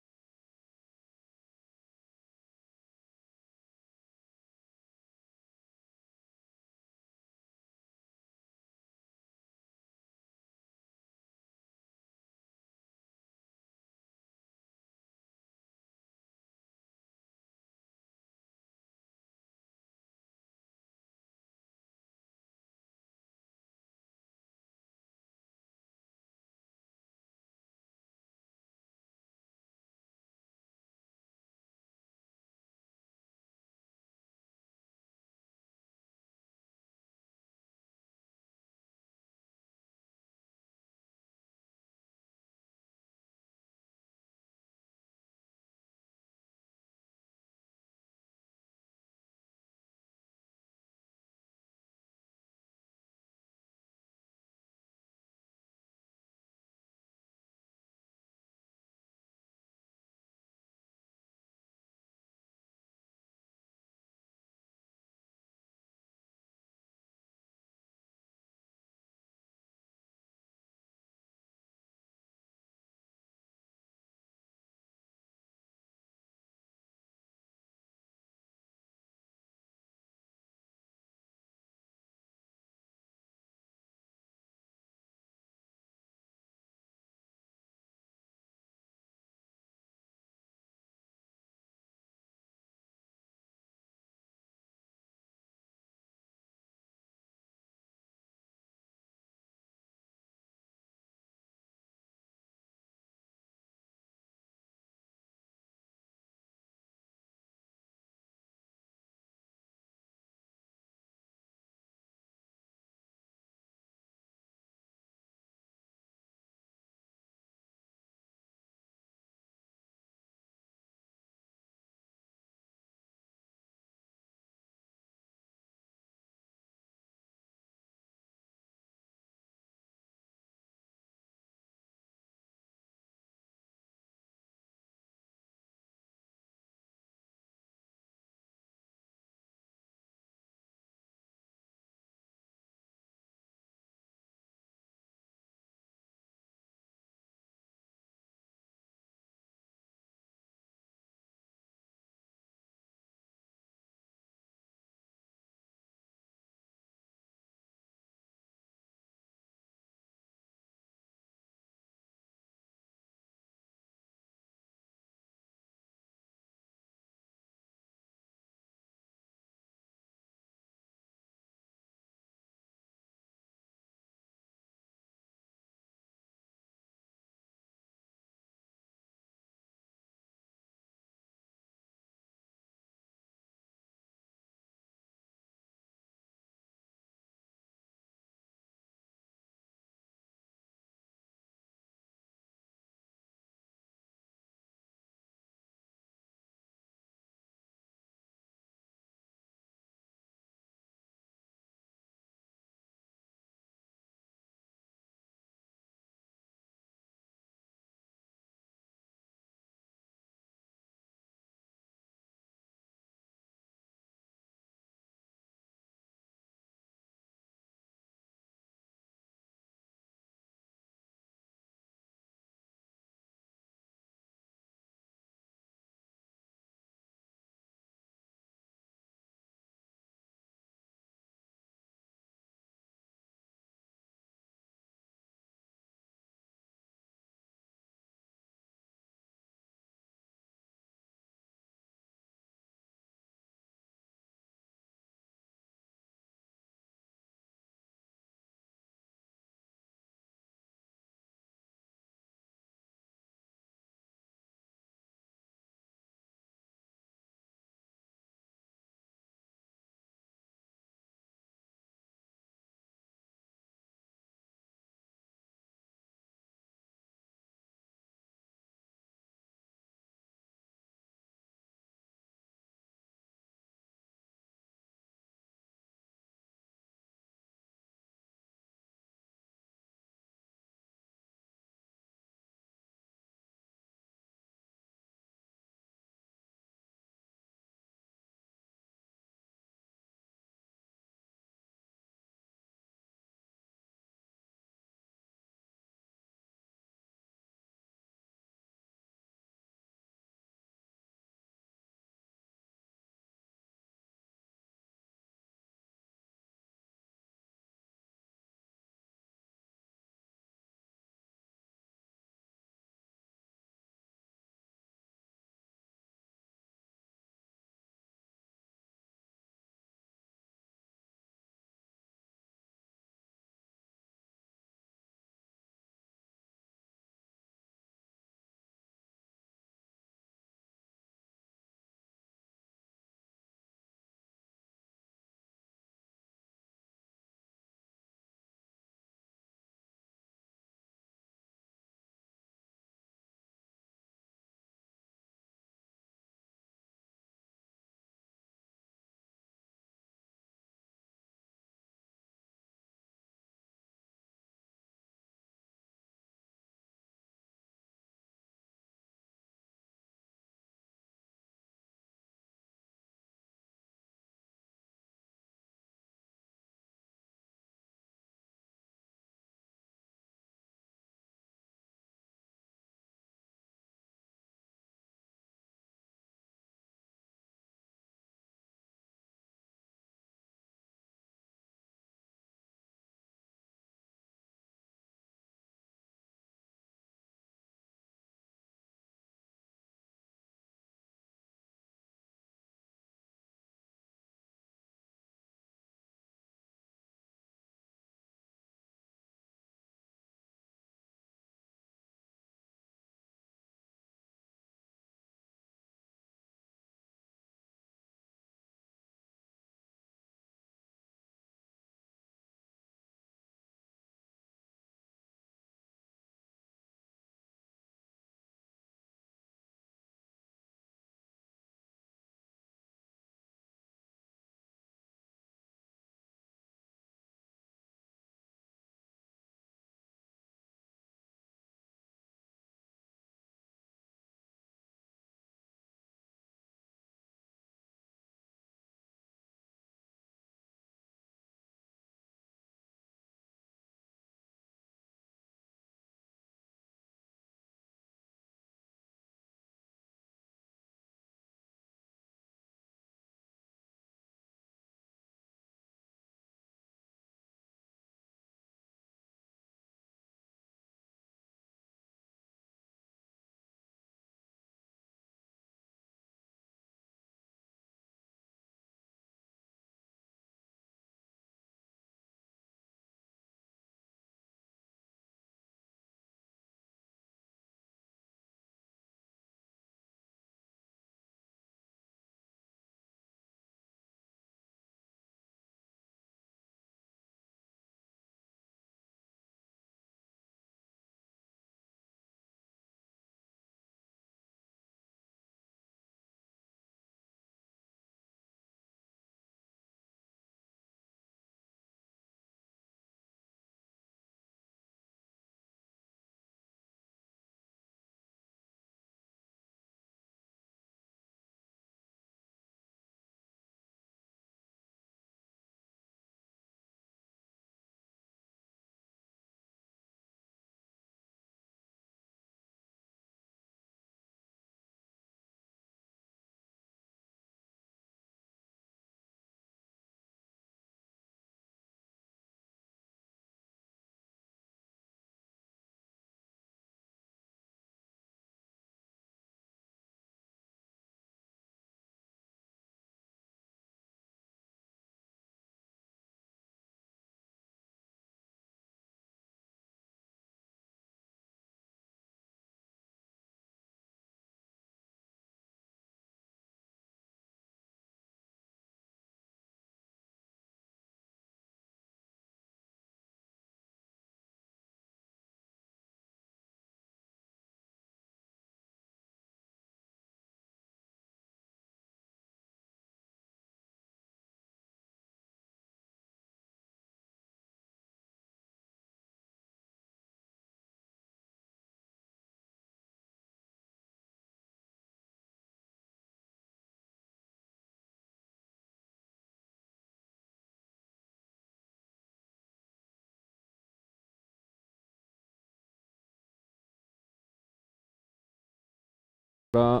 Ja,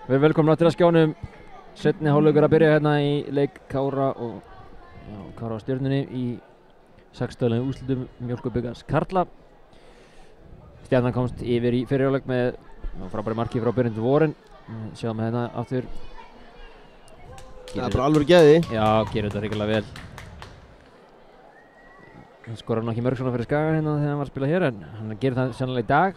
við erum velkomin áttir að skjánum. Seinni hálfleikur að byrja hérna í leik Kára og Kára á Stjörnunni í 6. úrslitum Mjólkurbikars karla. Stjarnan komst yfir í fyrri hálfleik með frábæri marki frá byrjundu vorin. Sjáum við hérna aftur. Það er bara alveg gæði. Já, gerir þetta hrikalega vel. Hann skorar nú ekki mörg svona fyrir Skaga hérna þegar hann var að spila hér, en hann gerir það sannlega í dag.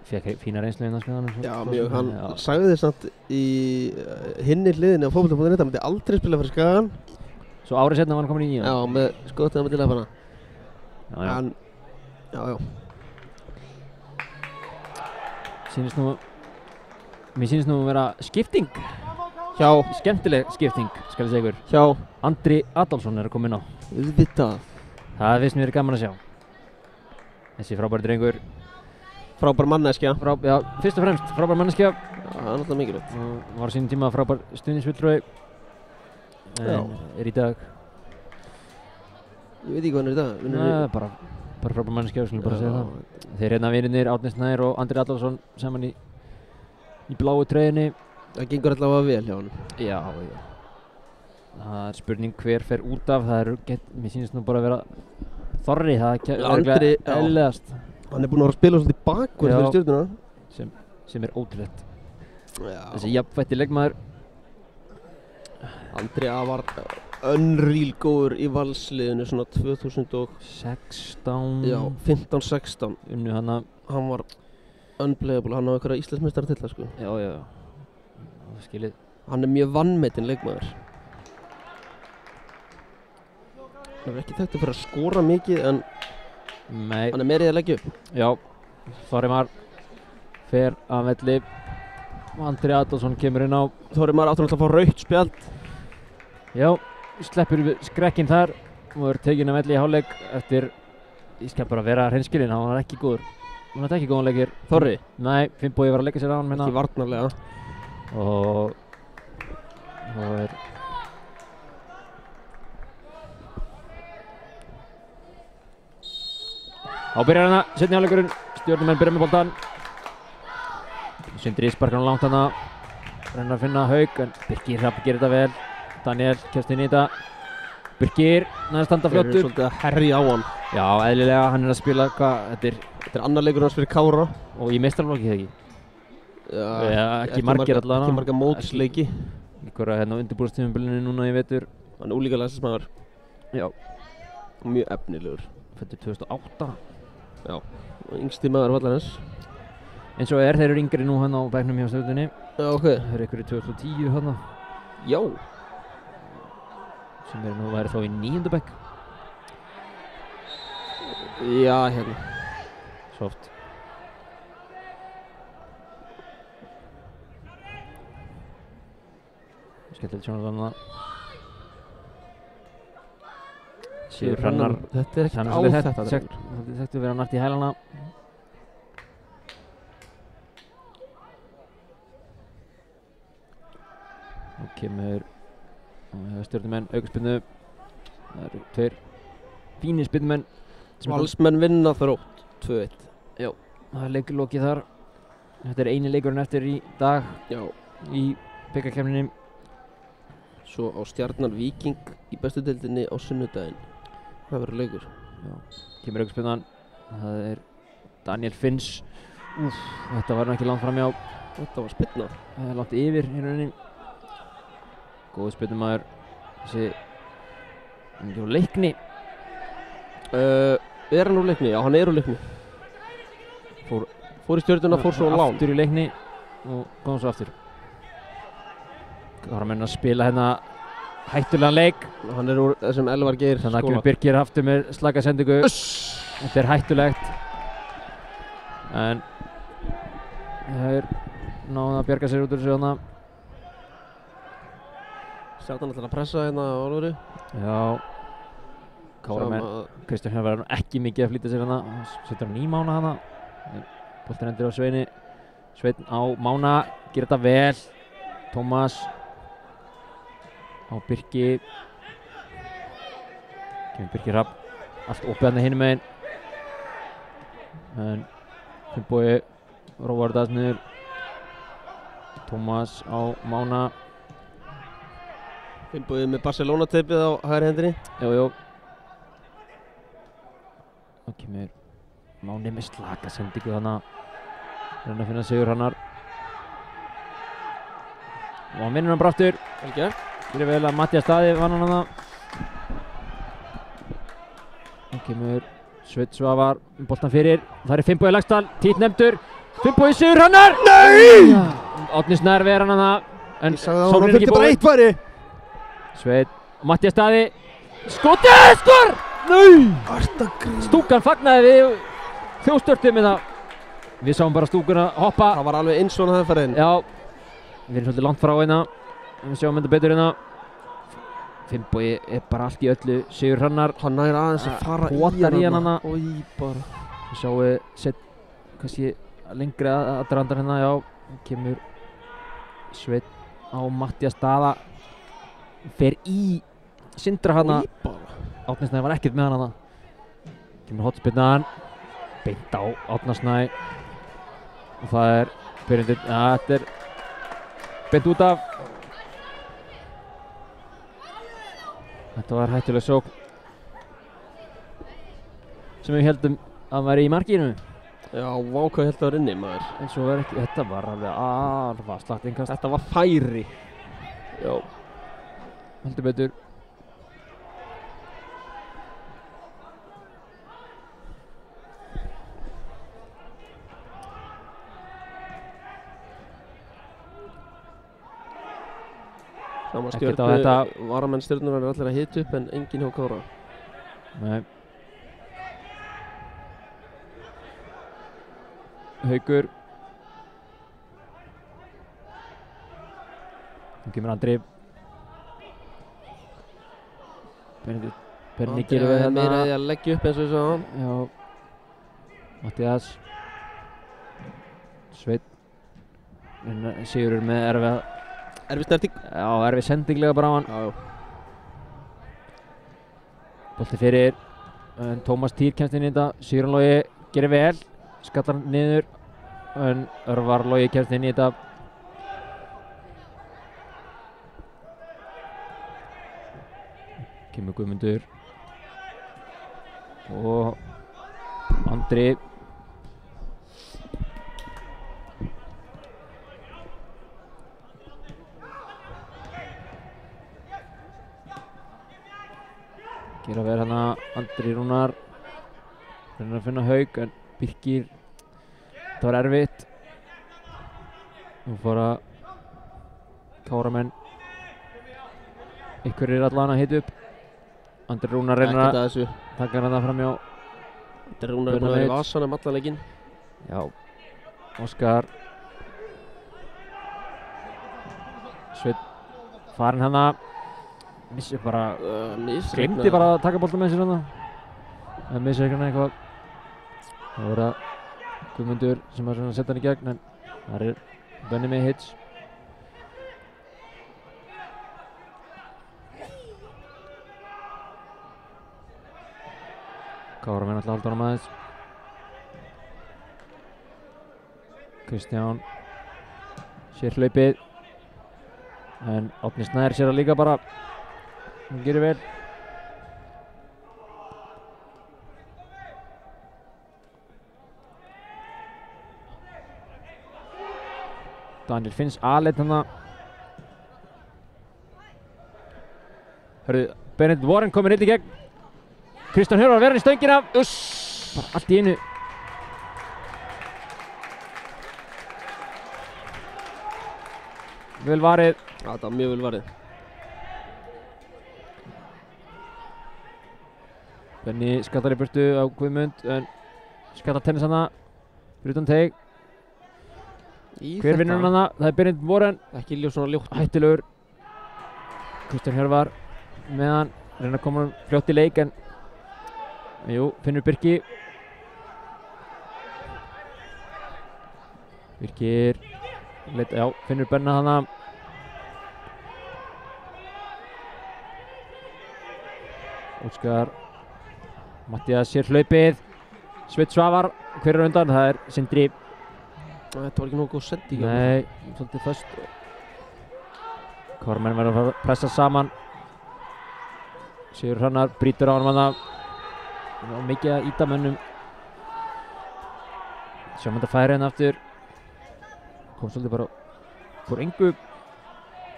Fekk fína reynslu hérna Skaganum. Já, mjög. Hann sagði þess að í hinni hliðinni á fótbolta.net hann myndi aldrei spila fyrir Skagan. Svo árið setna var hann komin í nýja. Já, með skotið með tilhafana. Já. Já. Mér sýnist nú að vera skipting. Skemmtileg skipting, skal ég segja ykkur. Hjá Andri Adolfsson er að koma inn á. Auðvitað. Það finnst mér gaman að sjá. Þessi frábæri drengur. Frábær manneskja. Já, fyrst og fremst frábær manneskja. Já, það er náttúrulega mikilvægt. Og var á sínum tíma frábær stuðningsfulltrúi. En er í dag. Ég veit ekki hvað hann er í dag. Nei, bara frábær manneskja, skulum bara segja það. Þeir hérna vinirnir, Árni Snær og Andri Adolfsson saman í bláu treyjunni. Það gengur allavega vel hjá hann. Já. Það er spurning hver fer út af. Mér sýnist nú bara að vera Þorri, það er Andri, eðlilegast. Hann er búinn að vera að spila svolítið bakverð fyrir Stjörnuna. Sem er ótrúlegt. Já. Þessi jafnfætti leikmaður. Andri var unreal góður í valsliðinu svona 2016. Já, 15-16. Unnu hana. Hann var unplayable, hann á einhverja Íslandsmeistaratitil sko. Já. Skilið. Hann er mjög vannmetinn leikmaður. Hann er ekki þekktur fyrir að skora mikið en Nei. Hann er meirið að leggja upp. Já, Þorrimar fer að velli. Andri Adolfsson kemur inn á. Þorrimar áttur náttúrulega að fá rautt spjald. Já, sleppur skrekkinn þar og er tekinn að velli í hálfleik eftir, ég skal bara vera hreinskilinn, hann var ekki góður. Hann var ekki góðan leikir. Þorri? Nei, Finnbogi var að leggja sér á hann minna. Ekki varnarlega. Og er byrjar hana, seinni hálfleikurinn, Stjörnumenn byrja með boltan. Sindri sparkar hann langt hana, reynir að finna Hauk, en Birkir Hrafn gerir þetta vel. Daniel kemst inn í þetta. Birkir, næðist standa fljóttur. Þeir eru svolítið að herja á hann. Já, eðlilega, hann er að spila, Þetta er annar leikur hans fyrir Kára. Og í meistaraflokki þegar ekki? Já, ekki margir allavega. Ekki marga mótsleiki. Einhverja hérna á undirbúrstímabilinu núna í vetur. Hann er úlíka landsliðsmaður. Já. Mjög efnilegur. Fæddur 2008. Já, yngsti maður vallarins. Eins og þeir eru yngri nú hann á bekknum hjá Stjörnunni. Já, ok. Þeir eru ykkur í 2010 hann. Já. Sem eru nú væri þá í 9. bekk. Já, hérna. Soft. Skemmtilegt sjónarlanna. Sigur Hrannar. Þetta er ekkert á þetta. Þetta þekktu vera nært í hælana. Nú kemur Stjörnumenn aukaspyrnu. Það eru tveir fínir spyrnumenn. Valsmenn vinna Þrótt 2-1. Já, það er leikurlokið þar. Þetta er eini leikurinn eftir í dag. Já. Í bikarkeppninni. Svo á Stjarnan Víking í bestu deildinni á sunnudaginn. Það verður leikur. Já, kemur aukaspyrnan. Það er Daniel Finns. Þetta var ekki langt framjá. Þetta var spyrna. Það er langt yfir í rauninni. Góð spyrnumaður. Þessi Leikni. Er hann úr Leikni? Já, hann er úr Leikni. Fór í Stjörnuna, fór svo á lán. Aftur í Leikni og kom svo aftur. Það var að menna að spila hérna hættulegan leik. Hann er úr þessum Elvar Geir skóla. Þannig að Guð Birkir aftur með slaka sendingu. Þetta er hættulegt. En það er náðan að bjarga sér út úr þessu þarna. Stjarnan ætlar að pressa hérna á Álfari. Já. Káramenn. Kristján Hjörvar er ekki mikið að flýta sér hérna. Setur hann í Mána hana. Boltinn endur á Sveini. Sveinn á Mána. Gerir þetta vel. Tómas. Á Birki. Kemur Birkir Hrafn. Allt opið hann hinum megin. En Finnbogi Róar das niður. Tómas á Mána. Finnbogi með Barcelona teipið á hægri hendinni. Jú. Það kemur Máni með slaka sendingu þarna. Reyna að finna Sigur Hrannar. Og hann vinnur hann bara aftur. Vel gert. Fyrir vel að Matthías Daði vann hann þarna. Það kemur Sveinn Svavar boltan fyrir. Það Finnbogi Laxdal, Tít nefndur. Finnbogi Sigur Hrannar. Nei! Árni Snær ver hann þarna. En Ég sagði að sóknin hann er ekki þurfti bara búin. eitt færi. Sveinn, Matthías Daði. Skotið, skor! Nei! Arta grín. Stúkan fagnaði við þjóðstörtum með það. Við sáum bara stúkuna hoppa. Það var alveg eins svona hefðferðin. Já, við erum svolítið langt frá hérna. Við sjáum þetta betur hérna. Finnbogi er bara allt í öllu. Sigur Hrannar. Hann næri aðeins að fara Potar í hann hana. Í bara. Við sjáum sett kannski lengri aðdragandar hérna. Já, kemur Sveinn á Matthías Daða. Fer í Sindra hana. Í bara. Árni Snær var ekkert með hann hana. Kemur hotspinnaðan. Beint á Árna Snæ. Og það er byrjandi. Ja, þetta er beint út af. Þetta var hættuleg sókn sem við heldum að væri í markinu. Já, vá hvað held að vera inni maður. En svo er ekki, þetta var alveg slagt innkast. Þetta var færi. Já, heldur betur. Sama Ekkert á þetta. Varamenn Stjörnunnar er allir að hita upp en enginn hjá Kára. Nei. Haukur. Nú kemur Andri. Benni gerir við hérna. Meira því að leggja upp eins og ég sagði. Já. Matthías. Sveinn. Sigurður með Erfið snerting. Já, erfið sendinglega bara á hann. Já. Bolti fyrir. En Tómas Týr kemst inn í þetta. Sigurður Logi gerir vel. Skallar niður. En Örvar Logi kemst inn í þetta. Kemur Guðmundur. Og Andri. Gera vel hérna Andri Rúnar. Reynir að finna Hauk en Birkir. Það var erfitt. Nú fara Káramenn. Einhverjir allan að hita upp. Andri Rúnar reynir Ekkert að að þessu. taka hann það framjá. Andri Rúnar er búinn að vera í vasanum allan leikinn. Já. Óskar. Sveinn farinn hana. Missir bara. Gleymdi bara að taka bolta með sér hana. En missir eitthvað. Það voru að Guðmundur sem var svona að setja hann í gegn. En það er Benni með hits. Káramenn ætla að halda honum aðeins. Kristján sér hlaupið. En Árni Snær sér það líka bara. Hún gerir vel. Daniel Finns aðleitt hana. Hörru, Benedikt Warren kominn inn í gegn. Kristján Hjörvar verður í stöngina. Bara allt í einu. Vel varið. Já, þetta var mjög vel varið. Benni skattar í burtu á Guðmund en skattar tennis hana fyrir utan teig. Hver vinnur hann hana? Það er Benedikt Warren. Ekki ljós svona ljótt. Hættulegur. Kristján Hjörvar með hann. Reyna að koma hann fljótt í leik en jú, finnur Birki. Birkir leita, já, finnur Benna hana. Óskar. Matthías sér hlaupið. Sveinn Svavar, hver er undan? Það er Sindri. Þetta var ekki nógu góð sending. Nei, svolítið föst. Kármenn verður að fara að pressa saman. Sigur Hrannar brýtur á hann það. Það var mikið að ýta mönnum. Sjáum þetta færi hérna aftur. Kom svolítið bara fór engu.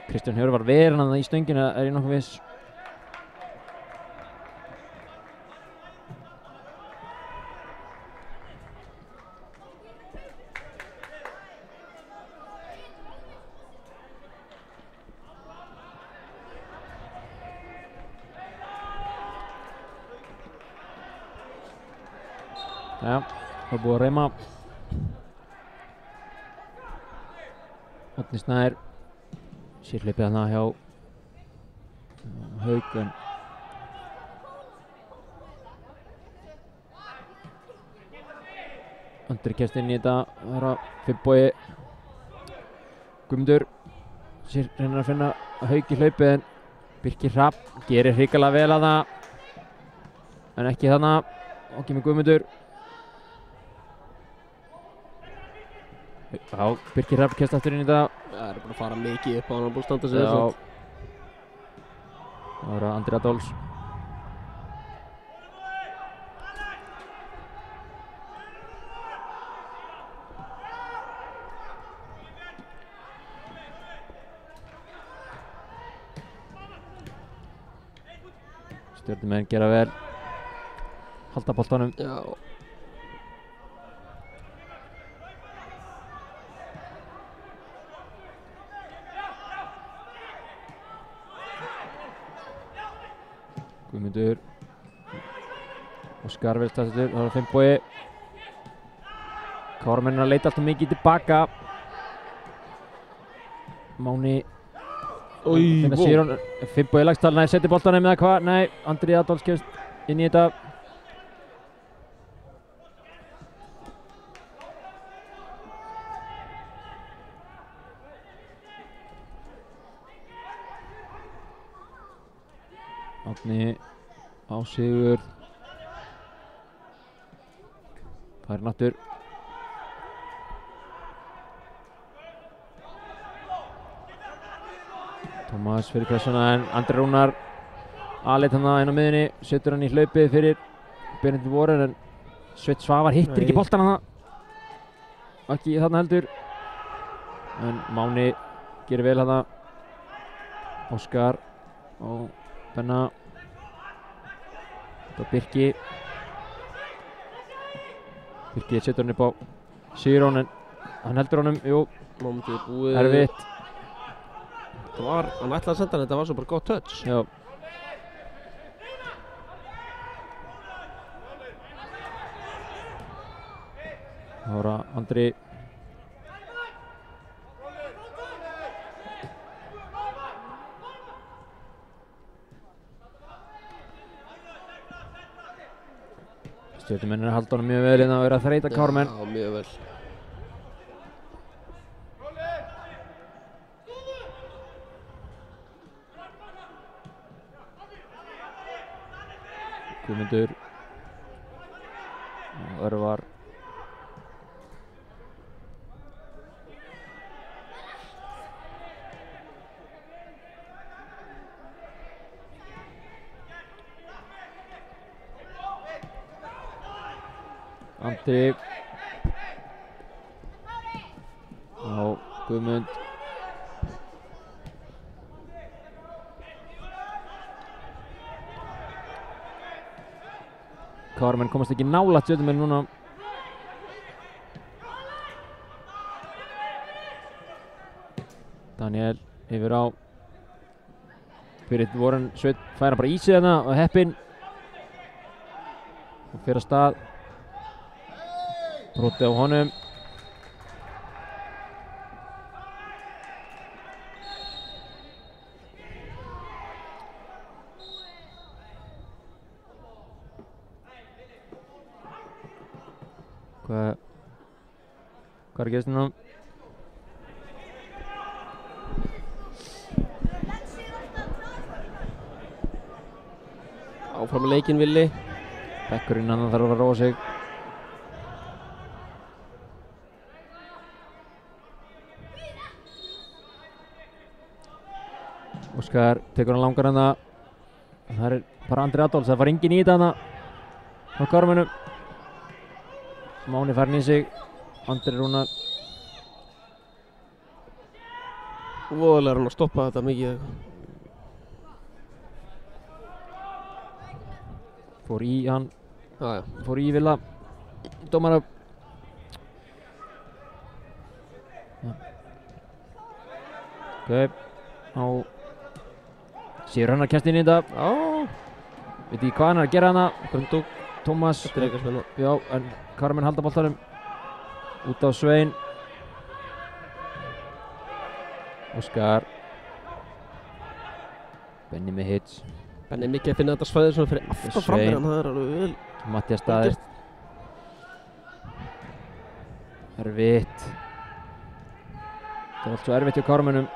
Kristján Hjörvar verið hann í stöngina, er ég nokkuð viss. Já, það er búið að reyma. Árni Snær sér hlaupið þarna hjá Hauk, en Andri kemst inn í þetta. Það er að Finnbogi Guðmundur sér reynir að finna Hauk í hlaupið, en Birkir Hrafn gerir hrikalega vel að það, en ekki þarna. Og kemur Guðmundur. Já, Birkir Hrafn kemst aftur inn í þetta. Það er bara að fara mikið upp á hann og búið að standa sig Já. þessu. Það var Andri Adolfs. Stjörnumenn gera vel. Halda boltanum. Já. Guðmundur Óskar vel stættur, það var Finnbogi. Kármenn að leita alltaf mikið tilbaka. Máni finna Sýrón. Finnbogi lagst alveg, setti boltanum eða hvað? Nei, Andri Adolfs kemst inn í þetta. Árni á Sigurð. Fær náttur. Tómas fyrir pressuna, en Andri Rúnar aðleit hann inn á miðunni, setur hann í hlaupið fyrir Benedikt Warren, en Sveinn Svavar hittir ekki boltan hann. Ekki þarna heldur. En Máni gerir vel hann. Óskar og Benna. Þetta Birki. Birki setur hann upp á Sigurón, en hann heldur honum. Jú, Mómentið búið. erfitt. Hann ætlaði að senda hann, þetta var svo bara gott touch. Já. Það var Andri. Stjörnumennir halda honum mjög vel, en það verið að þreyta Kármenn. Já, mjög vel. Guðmundur og Örvar. Andri á Guðmund. Kármenn komast ekki nálægt Stjörnumenn núna. Daniel yfir á fyrir Warren. Sveinn færa bara í sig þarna og heppinn og fyrir að stað. Brotið á honum. Hvað er að gerast núna? Áfram með leikinn Villi. Bekkurinn hann þarf að róa sig. Óskar tekur hann langar hana. Það er bara Andri Adolfs, það var engin í þetta hana á Kármönnum. Máni farin í sig, Andri Rúnar. Voðalega er hann að stoppa þetta mikið. Fór í hann, Já. fór í Villa dómara. Ok, á Sigur Hrannar kemst inn í þetta. Já. Veit ekki hvað hann er að gera hana. Gundúk. Tómas. Þetta er eitthvað spenna. Já, en Kármenn halda boltanum. Út á Svein. Óskar. Benni með hits. Benni mikið að finna þetta svæðið svona fyrir aftan fram mér, það er alveg vel. Mattias Daði. Erfitt. Það er allt svo erfitt hjá Kármönnum.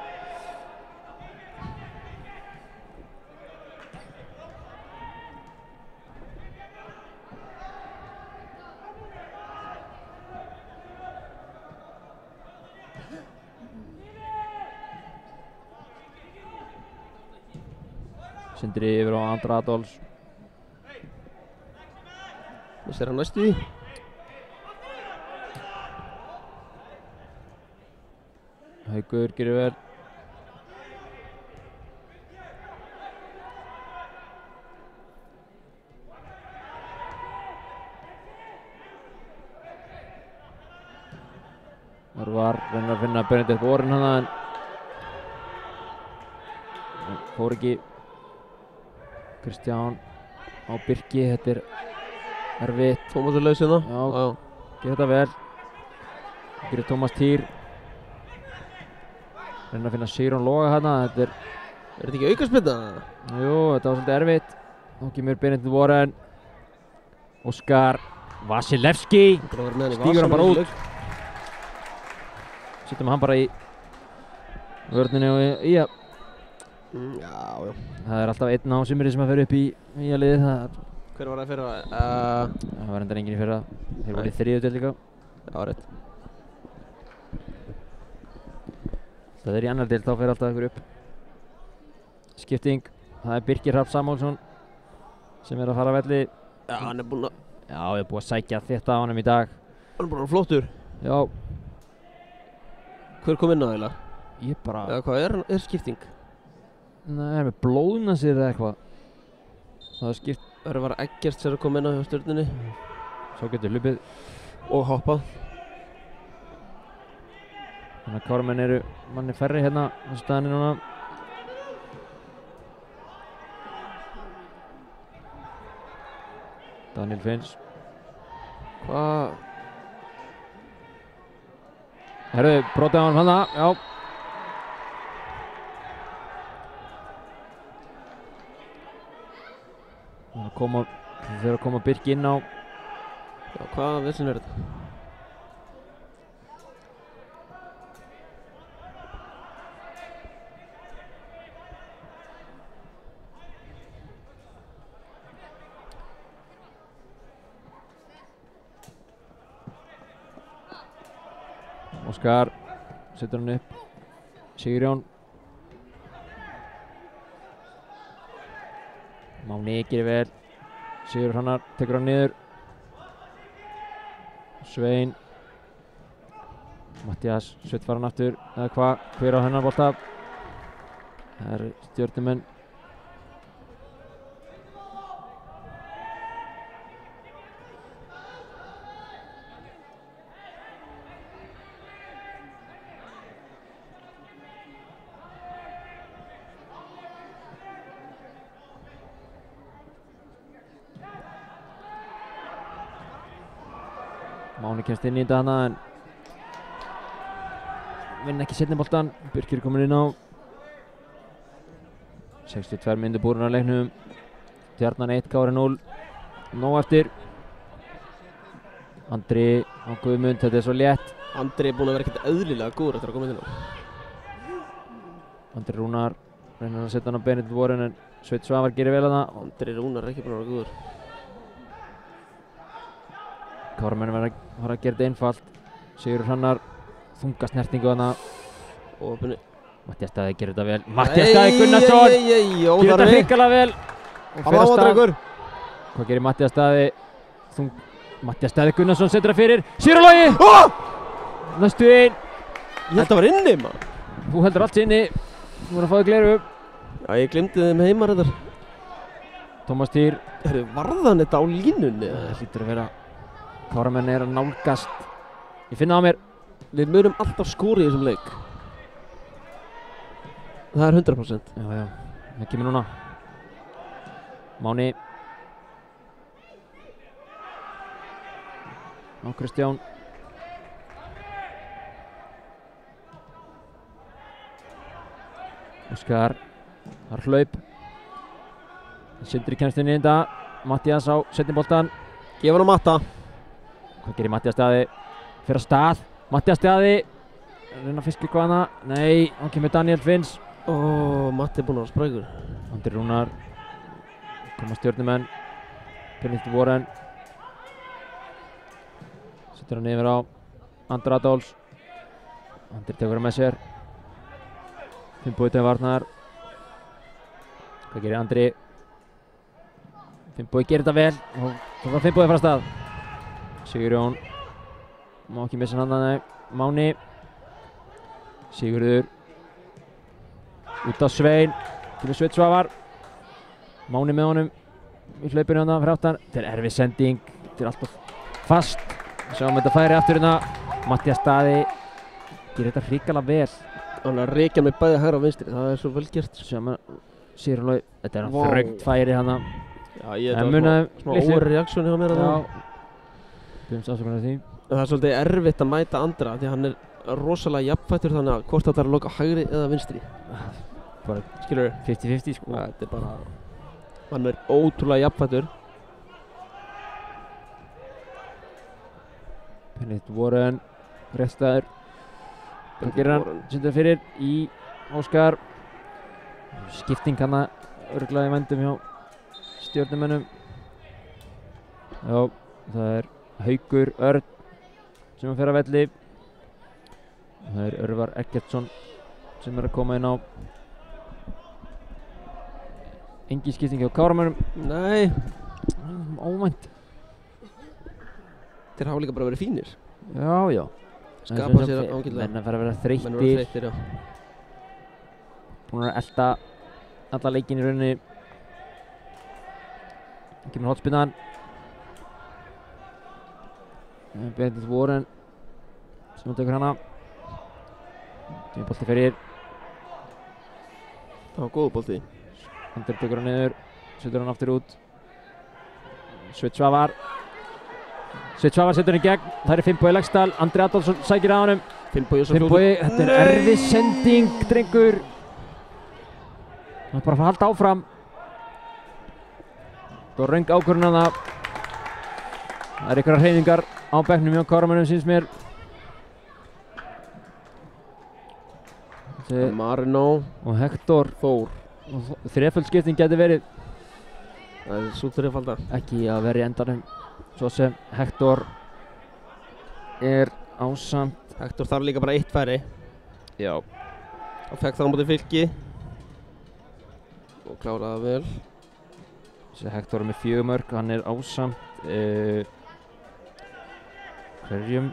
Sindri yfir á Andra Adolfs. Missir hann næstu því. Haukur gerir vel. Örvar reynir að finna Benedikt Warren hana en fór ekki. Kristján á Birki, þetta er erfitt. Tómas er laus hérna. Já, gerir þetta vel. Gerir Tómas Týr. Reynir að finna Sigurjón Loga hérna, þetta er... Er þetta ekki aukaspyrna? Jú, þetta var svolítið erfitt. Þá kemur Benedikt Warren. Óskar Vasilevski. Stígur hann bara út. Setjum hann bara í vörninni og í að... Já. Það er alltaf einn á sumri sem að fer upp í nýja liðið. Hver var það fyrir að... Það var enda enginn í fyrra. Þeir voru í þriðju deild líka. Já, rétt. Það er í annar deild, þá fer alltaf ykkur upp. Skipting. Það er Birkir Hrafn Samúlsson sem er að fara að velli. Já, hann er búinn að... Já, ég er búinn að sækja þetta á honum í dag. Hann er búinn að flottur. Já. Hver kom inn á eiginlega? Ég bara... Eða hvað er skipting? Nei, það er með blóðna sér eða eitthvað. Það er skipt. Það var Eggert sem kom inn á hjá Stjörnunni. Svo getur hlupið. Og hoppað. Þannig að Kármenn eru manni færri hérna á staðinni núna. Daniel Finns. Hvað? Herru, brotið á hann hana, já. Það þurfa að koma Birki inn á. Já, hvað villin er þetta? Óskar setur hann upp. Sigurjón. Máni gerir vel. Sigur Hrannar tekur hann niður. Svein. Mattias Sveit fara hann aftur. Eða hvað? Hver á hennar bolta? Það eru Stjörnumenn. Máni kemst inn í þetta hana en vinna ekki seinni boltan. Birkir er komin inn á. 62 mínútur búin að leiknum. Stjarnan 1, Kári 0. Nóg eftir. Andri á Guðmund, þetta er svo létt. Andri er búinn að vera ekkert eðlilega góður eftir að koma inn á. Andri Rúnar reynir að setja hann á Benedikt Warren en Sveit Svavar gerir vel að það. Andri Rúnar er ekki búinn að vera góður. Kármenn var að gera þetta einfalt. Sigur Hrannar, þunga snertingu hana. Og Matthías Daði gerir þetta vel. Matthías Daði Gunnarsson gerir þetta hrikalega vel. Og fer af stað. Hvað gerir Matthías Daði? Matthías Daði Gunnarsson setur það fyrir. Sigurður Logi! Næstu einn. Ég held að það var inni, maður. Þú heldur allt inni. Þú voru að fá þig gleru. Já, ég glemdi þeim heimar þetta. Tómas Týr. Varðan þetta á línunni? Það hlýtur að vera. Káramenn að nálgast. Ég finna á mér. Við munum alltaf skora í þessum leik. Það er 100%. Já. Það kemur núna. Máni. Á Kristján. Óskar. Það er hlaup. Sindri kemst inn í þetta. Matthías á setni boltan. Gefa hann á Matta. Hvað gerir Matthías Daði? Fyrir að stað. Matthías Daði. Reyna að fiska eitthvað hana. Nei, hann kemur Daniel Finns. Matti er búinn að vera sprækur. Andri Rúnar. Koma stjörnumenn. Benedikt Warren. Setur hann yfir á Andra Adolfs. Andri tekur hann með sér. Finnbogi til varnar. Hvað gerir Andri? Finnbogi gerir þetta vel. Og það var Finnbogi frá stað. Sigurjón. Má ekki missa hann að Máni. Sigurður. Út á Svein. Til Sveinn Svavar. Máni með honum. Í hlaupinu hann fyrir áttan. Þetta er erfið sending. Þetta er alltaf fast. Sjáum þetta færi aftur hérna. Matthías Daði. Gerir þetta hrikalega vel. Hann er að reykja með bæði hægra og vinstri. Það er svo vel gert. Sjáum að Sigurður Logi. Þetta er hann þröngt færi hana. Já, ég var smá overreaksjón hjá mér að það. Byrjumst afsökunar af því. Það er svolítið erfitt að mæta Andra því hann er rosalega jafnfættur þannig að hvort þetta er að loka hægri eða vinstri. Bara skilur 50-50 sko. Þetta er bara, hann er ótrúlega jafnfættur. Benedikt Warren, réttstæður. Hvað gerir hann? Sindar fyrir í Óskar. Skipting hana örugglega í vændum hjá stjörnumönnum. Já, það er Haukur Örn sem fer að velli. Það er Örvar Eggertsson sem er að koma inn á. Engin skipting hjá Káramönnum. Nei. Óvænt. Þeir hafa líka bara verið fínir. Já. Skapa sér ágætlega. Menn að fara að vera þreyttir. Já. Búin að elta alla leikinn í rauninni. Kemur hotspinnan. Benedikt Warren sem tekur hana. Kemur bolti fyrir. Það var góð bolti. Andri tekur hann niður. Setur hann aftur út. Sveinn Svavar. Sveinn Svavar setur hann í gegn. Það er Finnbogi Leggsdal. Andri Adolfsson sækir að honum. Finnbogi, þetta er erfið sending, drengur. Það er bara að halda áfram. Það var röng ákvörðun að það. Það er einhverjar hreyfingar á bekknum hjá Káramönnum síns mér. Marino og Hector Þór. Þreföld skipting geti verið. Það er svo þrefaldar. Ekki að vera í endanum. Svo sem Hector er ásamt. Hector þarf líka bara eitt færi. Já. Og fekk það á móti Fylki. Og kláraði það vel. Þessi Hector er með 4 mörk. Hann er ásamt hverjum.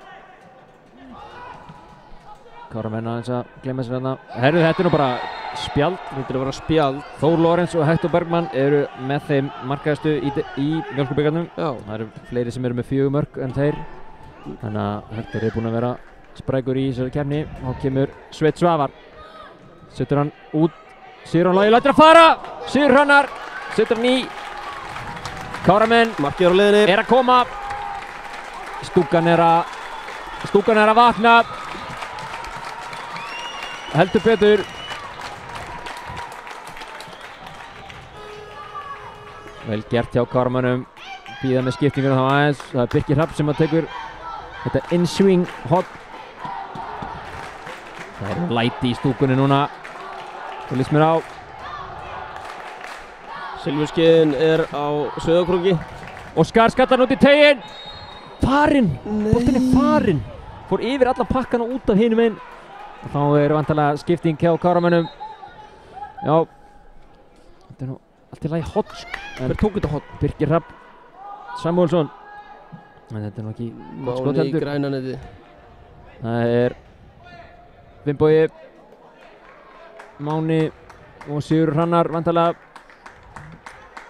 Káramenn aðeins að glemma sér hérna. Herru, þetta er nú bara spjald. Þetta er að vera spjald. Þór Lorenz og Hector Bergman eru með þeim markahæstu í Mjólkurbikarnum. Já. Það eru fleiri sem eru með 4 mörk en þeir. Þannig að Hector er búinn að vera sprækur í þessari keppni. Þá kemur Sveinn Svavar. Setur hann út. Sigurður Logi lætur að fara. Sigurður Hrannar. Setur hann í. Káramenn markið á leiðinni. Er að koma. Stúkan er að vakna. Heldur betur. Vel gert hjá Káramönnum. Bíða með skiptinguna þá aðeins. Það er Birkir Hrafn sem að tekur þetta in-swing hot. Það er læti í stúkunni núna. Það líst mér á. Silfurskeiðin er á Sauðárkróki. Óskar skattar hann út í teiginn. Farinn. Boltinn er farinn. Fór yfir allan pakkan og út af hinum einn. Og þá vantarlega skipting hjá Káramönnum. Já, þetta nú allt í lagi hot. Hver tók þetta hot? Birkir Hrafn Samúelsson. En þetta nú ekki Máni í græna neti. Það Finnbogi, Máni og Sigur Hrannar vantarlega.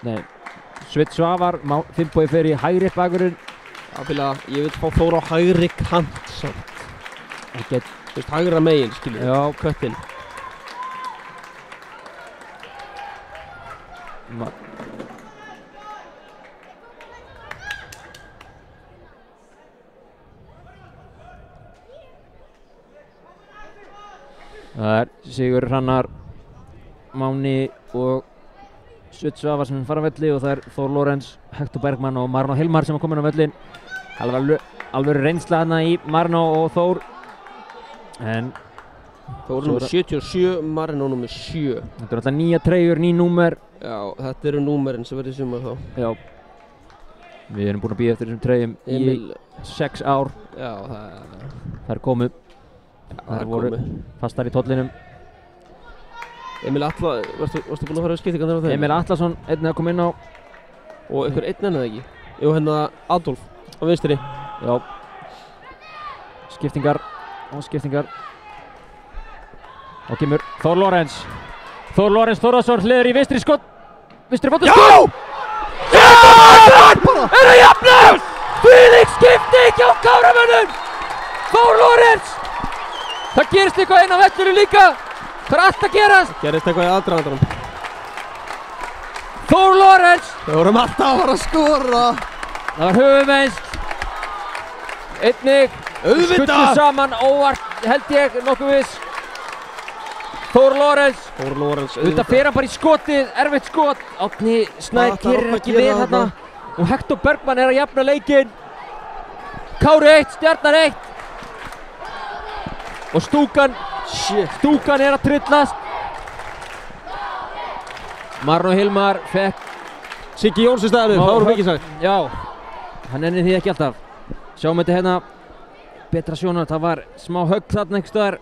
Nei, Sveinn Svavar, Finnbogi fer í hægri bakvörðinn. Ég vil fá Þór á hægri kant samt. Þú veist, hægra megin, skilur. Já. Köttinn. Það Sigur Hrannar, Máni og Sveinn Svavar sem fara á velli og það Þór Lorenz, Hector Bergmann og Marno Hilmar sem komin á vellin. Alveg reynsla þarna í Marno og Þór. En Þór nummer 77, Marno nummer 7. Þetta alltaf nýja treyjur, ný númer. Já, þetta eru númerin sem verður í sumar þá. Já. Við erum búin að bíða eftir þessum treyjum í 6 ár. Já, þær komu. Þær voru fastar í tollinum. Emil Atla, varstu búinn að fara við skiptingarnar á þeim? Emil Atlason, einn að koma inn á. Og einhver einn eða ekki? Jú, hérna Adolf á vinstri. Já. Skiptingar. Og kemur Þór Lorenz. Þór Lorenz Þórðarsson hliður í vinstri skot. Vinstri fótaskot. Já! Það jafnað! Þvílík skipting hjá Káramönnum! Þór Lorenz! Það gerist eitthvað inn á vellinu líka. Það allt að gerast. Gerist eitthvað í aðdragandanum. Þór Lorenz. Við vorum alltaf að fara að skora. Það var höfuðmeiðsl. Einnig skuttu saman óvart held ég nokkuð viss. Þór Lorenz. Þetta fer hann bara í skotið, erfitt skot. Árni Snær gerir ekki vel þarna. Og Hector Bergmann að jafna leikinn. Kári 1, Stjarnan 1. Og stúkan að trillast. Marno Hilmar fekk Siggi Jóns í staðinu, það voru mikið sagt. Já, hann ennir því ekki alltaf. Sjáum þetta hérna betra sjónar, það var smá högg þarna einhvers staðar.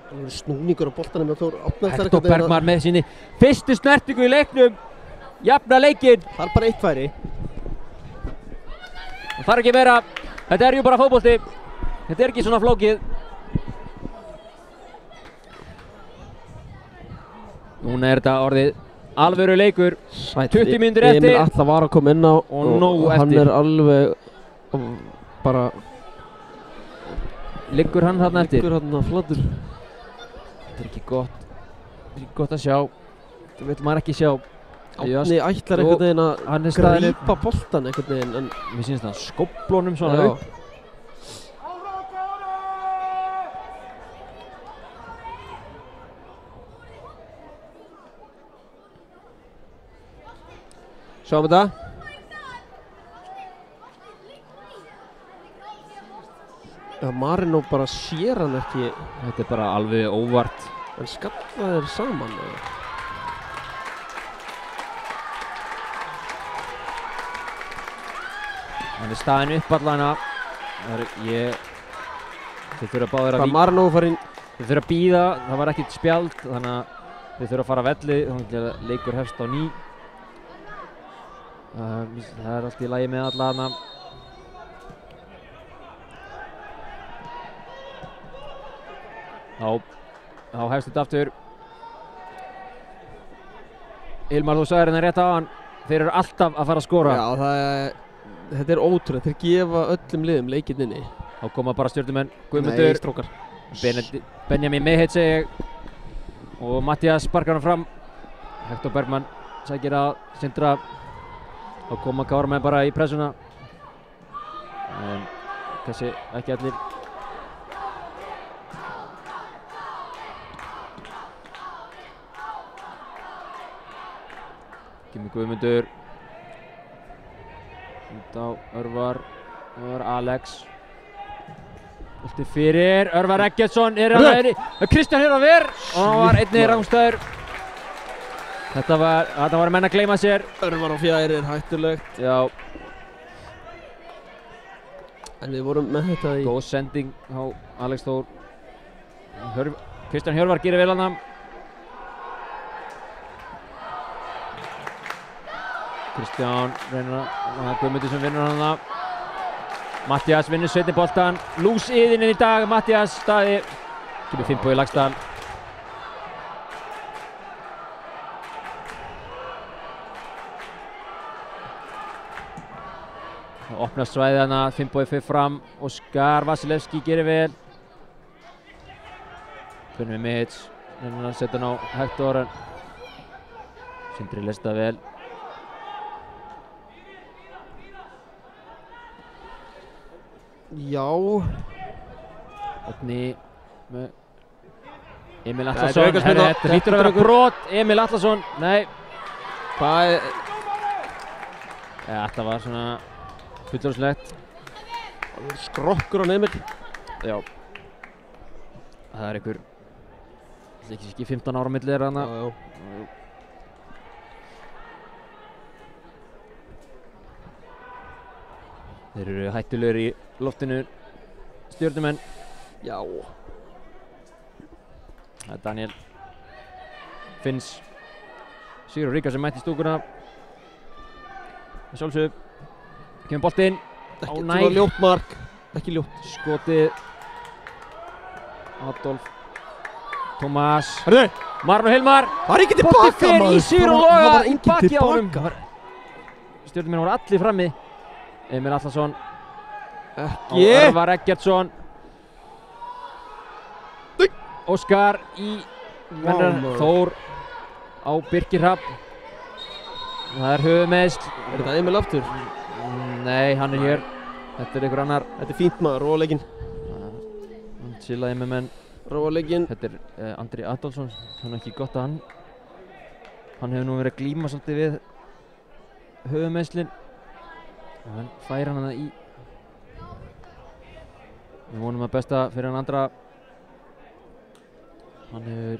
Það voru snúningur á boltanum með Þór Árna. Hector Bergmann með sinni fyrstu snertingu í leiknum. Jafna leikinn. Það bara eitt færi. Það þarf ekki meira. Þetta jú bara fótbolti. Þetta ekki svona flókið. Núna þetta orðið alvöru leikur. 20 mínútur eftir. Emil Atla var að koma inn á og nóg eftir. Hann alveg bara liggur hann þarna eftir. Liggur hann flatur. Þetta ekki gott. Þetta ekki gott að sjá. Þetta vil maður ekki sjá. Árni ætlar einhvern veginn að grípa boltan einhvern veginn en mér finnst það skóflunum svona upp. Sjáum þetta. Já, Marino bara sér hann ekki. Þetta bara alveg óvart. En skalla þeir saman eða? Hann staðinn upp allana. Þeir þurfa báðir að Marino farinn. Þeir þurfa að bíða, það var ekkert spjald, þannig að þeir þurfa að fara að velli, þannig að leikur hefst á ný. Það allt í lagi með alla hana. Þá hefst þetta aftur. Hilmar, þú sagðir hérna rétt á hann, þeir eru alltaf að fara að skora. Já, þetta ótrúlega, þeir gefa öllum liðum leikinn inni. Þá koma bara stjörnumenn, Guðmundur. Nei, strókar. Benjamin Mehitt segi ég. Og Mattias sparkar hann fram. Hector Bergmann sækir að Sindra. Þá koma Káramönnum bara í pressuna. En þessi ekki allir. Kemur Guðmundur. Á Örvar Alex. Vilti fyrir Örvar Eggertsson Kristján hér á ver og hann var einnig rángstæður. Þetta var menn að gleyma sér. Örvar á fjær hættulegt. Já. En við vorum með þetta í góð sending á Alex Þór. Kristján Hjörvar gerir vel hana. Kristján reynir að Guðmundur sem vinnur hana. Matthías vinnur seinni boltan. Lús yðin í dag, Matthías Daði. Kemur Finnbogi Laxdal. Það opnast svæðið hana, Finnbogi fyrir fram. Óskar Vasilevski gerir vel. Finnum við Mits. Reynir að setja hann á Hektor. Sindri lesta vel. Já. Otni með Emil Atlason. Þetta hlýtur að vera brot. Emil Atlason. Nei. Hvað er... Þetta var svona fullorðslegt. Skrokkur á Emil. Já. Það er einhver ekki 15 ára milli þeirra þarna. Já. Þeir eru hættulegir í loftinu, Stjörnumenn. Já. Það er Daniel Finns Sigurður Ríkar sem mætti stúkuna. Sjálfsög kemur boltinn á Þetta nær. var ljótt mark. Ekki ljótt. Skotið Adolf Tómas. Hörðu! Marlon Hilmar. Það er ekki Boltinn tilbaka, fer í maður. Sigurður Það Loga var í enginn baki á honum. tilbaka. Stjörnumenn voru allir frammi. Emil Atlason. Ekki. Örvar Eggertsson. Óskar í Mennar Þór á Birkir Hrafn. Það er höfuðmeiðsl. Er þetta Emil aftur? Nei, hann er hér. Þetta er einhver annar. Þetta er fínt maður, róa leikinn. Hann silaði með menn. Róa leikinn. Þetta er Andri Adolfsson. Það er ekki gott að hann hefur nú verið að glíma svolítið við höfuðmeiðslin. Og hann fær hann það í. Við vonum að besta fyrir hann Andra. Hann hefur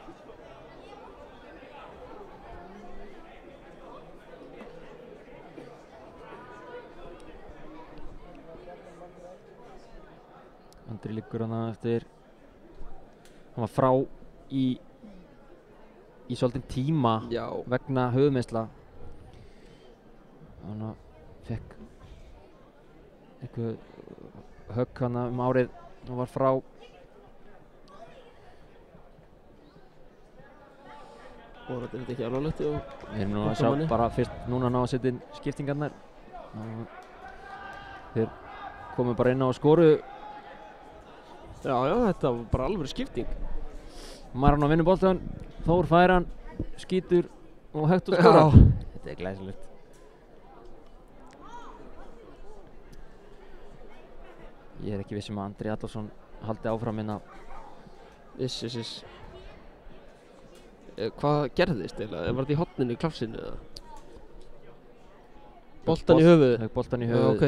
Andri liggur hann eftir. Hann var frá í svolítinn tíma. Já. Vegna höfuðmeiðsla. Hann fekk eitthvað högg hann árið og var frá. Og þetta er ekki alvarlegt. Við erum nú að sjá bara fyrst núna ná að setja inn skiptingarnar. Þeir komu bara inn á skoru. Já, þetta var bara alveg skipting. Marlon vinnur boltan, Þór fær hann, skýtur og Hektor skorar. Þetta er glæsilegt. Ég er ekki viss að Andri Adolfsson haldi áfram inn á. Iss. Hvað gerðist eiginlega? Var þetta í horninu í klafsinu eða? Boltan í höfuðið? Högg boltan í höfuðið. Ok.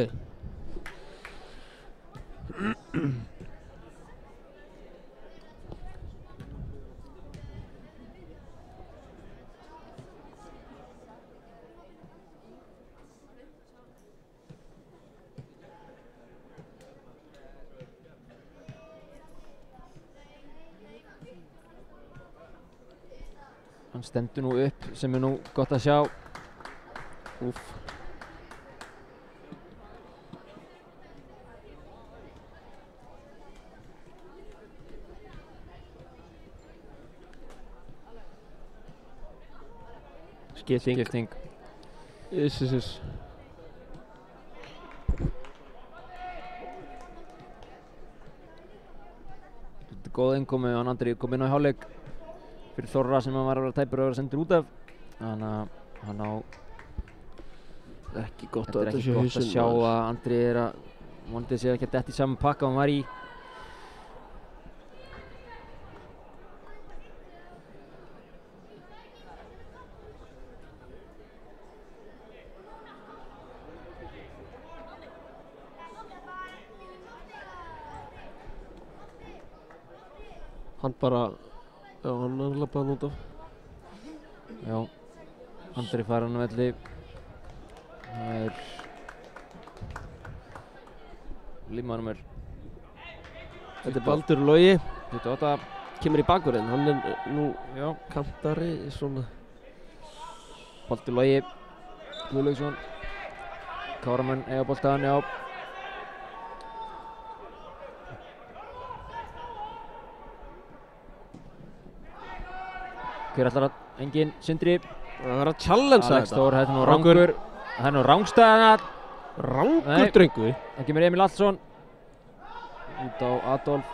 Hann stendur nú upp sem er nú gott að sjá. Úff. Skipting. Iss. Þetta er góð innkomi og Andri kom inn á hálfleik fyrir Þorra sem hann var að vera tæpur og vera sendur út af. Þannig að hann á Ekki gott þetta er ekki gott að sjá að Andri er að vonandi sé ekki að detta í saman pakka hann var í. Hann bara, já, hann er labbað út af. Já, Andri fær hann á velli. Það er líma nummer Þetta er Baldur Logi. 28. kemur í bakvörðin, hann er nú Já, kantari svona. bolti Logi Guðlaugsson. Káramenn eiga boltaðan, já. Hver ætlar að, engin, Sindri. Það var að challengea Alex þetta. Þór, þetta er nú rangur. Það er nú rángstæðan. Rangur Nei. drengur. Það kemur Emil Hallsson. Út á Adolf.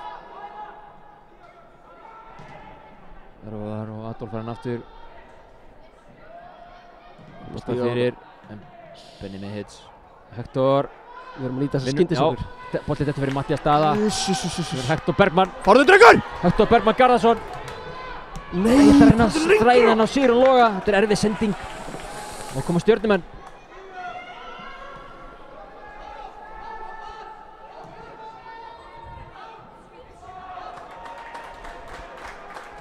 Þar og Adolf er hann aftur. Bolta fyrir. Benni með hits. Hector. Við erum að líta þess að Vinnur- skyndisökur. Bolti þetta fyrir Matthías Daða. Uss. Hector Bergmann. Farðu drengur! Hector Bergmann Garðarsson. Nei, Ég ætla að reyna að stræða hann á Sigrún Loga. Þetta er erfið sending. Og koma Stjörnumenn.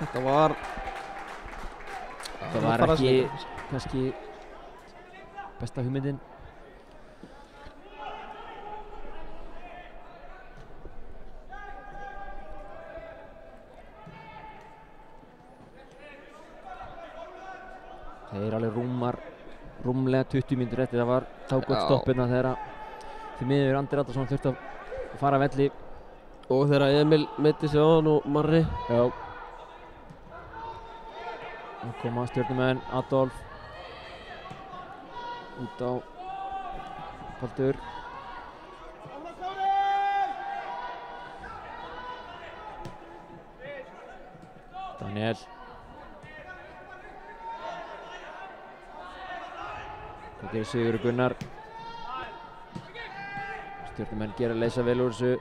Þetta var ekki kannski besta hugmyndin. Það er alveg rúmlega 20 mínútur eftir. Það var þá gott Já. stopp hérna þegar því miður Andri Adolfsson þurfti að fara af velli. Og þegar Emil meiddi sig á hann og Marri. Já. Nú koma Stjörnumenn, Adolf út á Baldur. Daniel. Hvað gerir Sigurður Gunnar? Stjörnumenn gera að leysa vel úr þessu.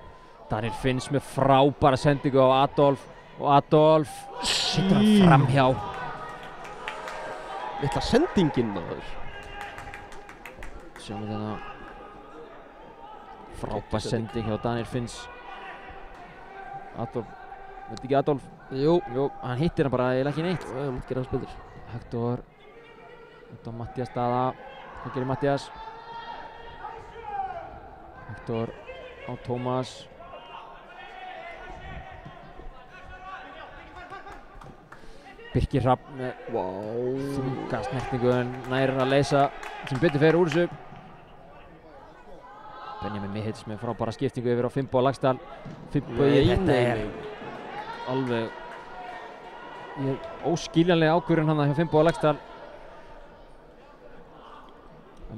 Daniel Finns með frábæra sendingu á Adolf. Og Adolf setur hann framhjá. Litla sendingin maður. Sjáum við þarna frábær sending hjá Daniel Finns. Adolf, veit ekki Adolf? Jú. Jú, hann hittir hann bara eiginlega ekki neitt. Það mátt gera hans betur. Hector út á Matthías Daða. Hvað gerir Matthías? Hector á Tómas. Birkir Hrafn með þunga snertingu en nær að leysa sem betur fer úr þessu. Benjamin Mihits með frábæra skiptingu yfir á Finnboga Laxdal. Finnbogi, þetta er alveg óskiljanlega ákvörðun hann hjá Finnboga Laxdal.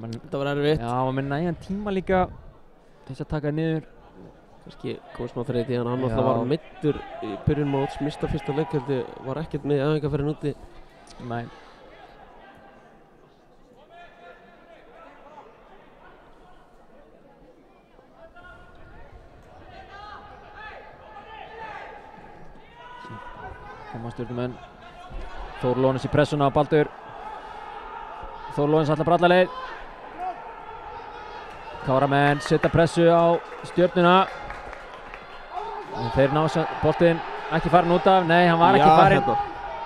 Þetta var erfitt. Já, og með nægan tíma líka þess að taka niður. Kannski komið smá fyrir því hann Já. alltaf var meiddur í byrjun móts, mista fyrsta leikjaldi, var ekkert með æfingarferðin úti. Nei. Koma Stjörnumenn. Þór Lónes í pressuna á Baldur. Þór Lónes allar bara alla leið. Káramenn setja pressu á Stjörnuna. En þeir ná boltinn ekki farin út af. Nei, hann var ekki farin. Hérna.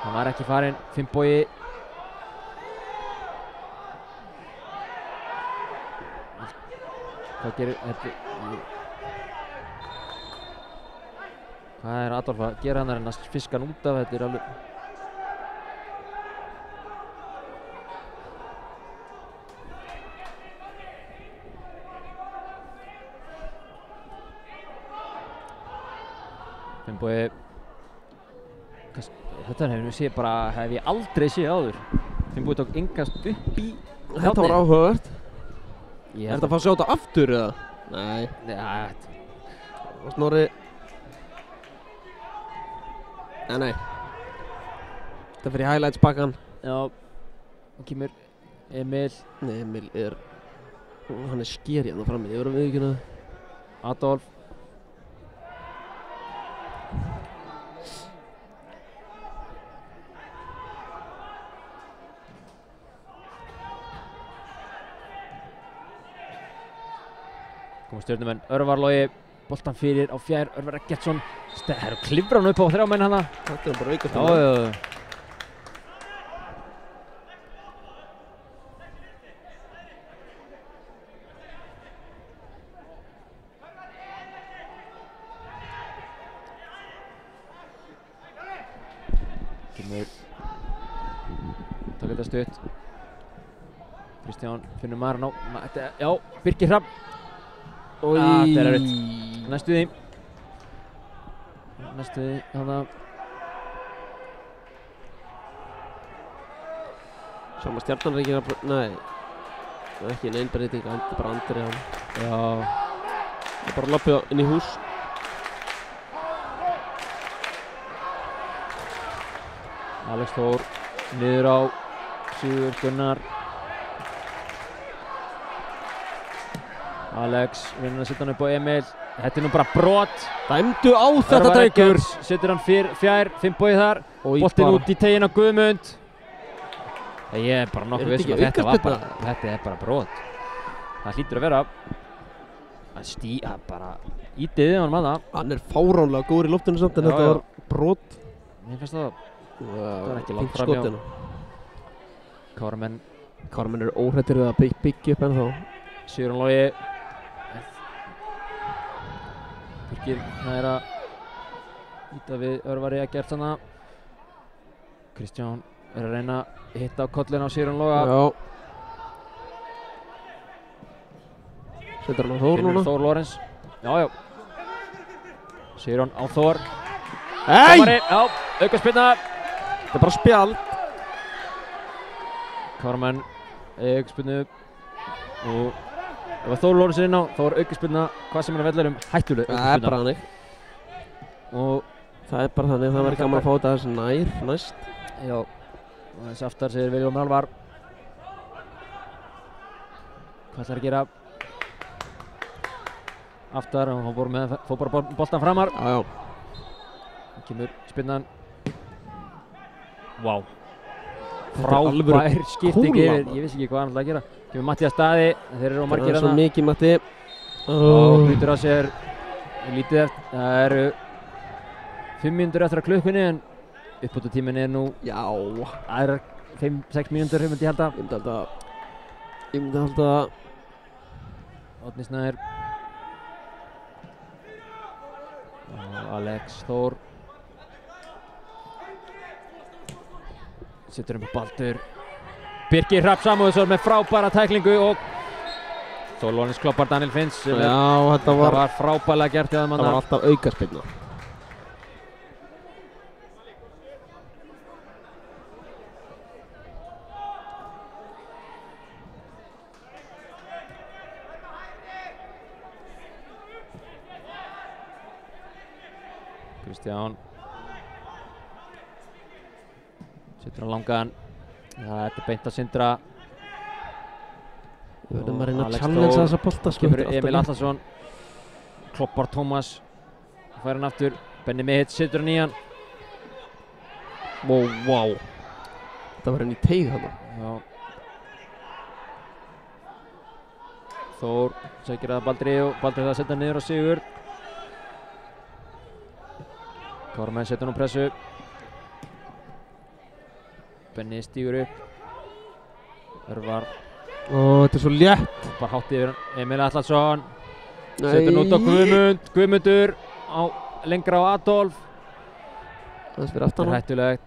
Hann var ekki farin. Finnbogi. Hvað gerir þetta? Hvað er Adolf að gera hann en að fiska hann út af? Þetta er alveg... Finnbogi. Þetta hef ég aldrei séð áður. Finnbogi tók yngast upp í Þetta var áhugavert. Ég Er þetta að fá að sjá þetta aftur eða? Nei. Ja, Og Snorri. Nei. Þetta fyrir í highlights pakkan. já, og kemur Emil, Nei, Emil er... Hann er skeri hérna frammi, ég verður að viðurkenna það. Adolf. Koma Stjörnumenn, Örvar Logi, boltan fyrir á fjær, Örvar Eggertsson. Það eru klifra hann upp á þrjá menn hana. Þetta er bara veikast. Já. Kemur taka þetta stutt. Kristján finnur Maran á já, Birkir Hrafn. Það er erfitt. Næstu því þarna. Sama Stjarnan er ekki að nei, það er ekki nein breyting, bara Andri á hann. Já. Það er bara lappið inn í hús. Alex Þór niður á Sigurð Gunnar. Alex reynir að setja hann upp á Emil. Þetta er nú bara brot. Dæmdu á þetta drengur. Setur hann fjær, Finnbogi þar. Boltinn út í teginn á Guðmund. Ég er bara nokkuð viss um að þetta er bara brot. Það hlýtur að vera að bara ítið hann maður. Hann er fáránlega góður í loftinu samt en þetta var brot. Mér finnst það var ekki langt fram hjá. Káramenn eru óhrættir við að byggja upp ennþá. Sigurjón Logi. Birkir nær að íta við Örvari að gert hana. Kristján er að reyna að hitta á kollin á Sigurjón Loga. Já. Setur hann á Þór núna. Þór Lorenz. Já. Sigurjón á Þór. Nei! Já, aukaspyrna. Þetta er bara spjald. Káramenn aukaspyrnu og ef Þór Lorenz er inn á, þá er aukaspyrna hvað sem er að velja hættuleg aukaspyrna. Það er bara þannig. Og það er bara þannig, það verður gaman að fá þetta aðeins næst. Já, aðeins aftar segir Viljón Alvar. Hvað ætlar að gera? Aftar, hann fór bara boltan framar. Já. Það kemur spyrnan. Vá. Frábær skipting yfir, ég vissi ekki hvað hann ætlaði að gera. Kemur Mattías Daði, þeir eru á margir hérna. Það er svo mikið Matti. Og hlutur á sér lítið eftir. Það eru 5 mínútur eftir að klukkunni en uppbótartíminn er nú aðrar 5-6 mínútur myndi ég halda. Ég myndi halda Árni Snær og Alex Þór setur upp Baldur. Birkir Hrafn Samúðsson með frábæra tæklingu og Þór Lorenz kloppar Daniel Finns. Þetta var frábærlega gert hjá þeim. Það var alltaf aukaspyrna. Kristján setur hann langan. Þetta er beint að Sindra. Við verðum að reyna að challenge þessa bolta. Kemur Emil Atlason. Kloppar Tómas. Fær hann aftur. Benni Mihic setur hann í hann. Wow. Þetta var henni í teig þarna. Já. Þór sækir að Baldri og Baldri það að setja niður á Sigurð. Káramenn setur nú pressu. Benni stígur upp. Örvar. Þetta er svo létt. Bara hátt yfir Emil Atlason. Setur nút á Guðmund. Guðmundur lengra á Adolf. Það er fyrir aftan hann. Hættulegt.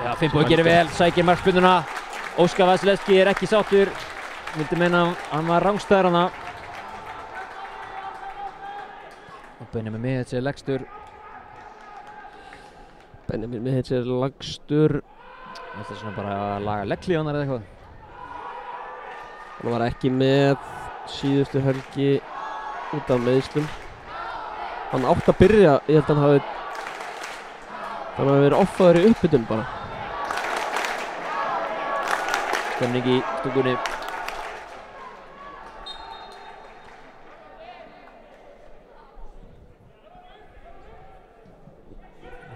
Já, Finnbogi gerir vel. Sækir markspyrnuna. Óskar Vasilevski er ekki sáttur. Vildi meina hann var rangstæður hana. Og Benjamin Mihic er legstur. Benjamin Mihic er lagstur. Þetta er svona bara að laga legglífanar eða eitthvað. Hann var ekki með síðustu helgi út af meiðslum. Hann átti að byrja, ég held að hann hafi verið offaður í uppbytun bara. Stemning í stúkunni.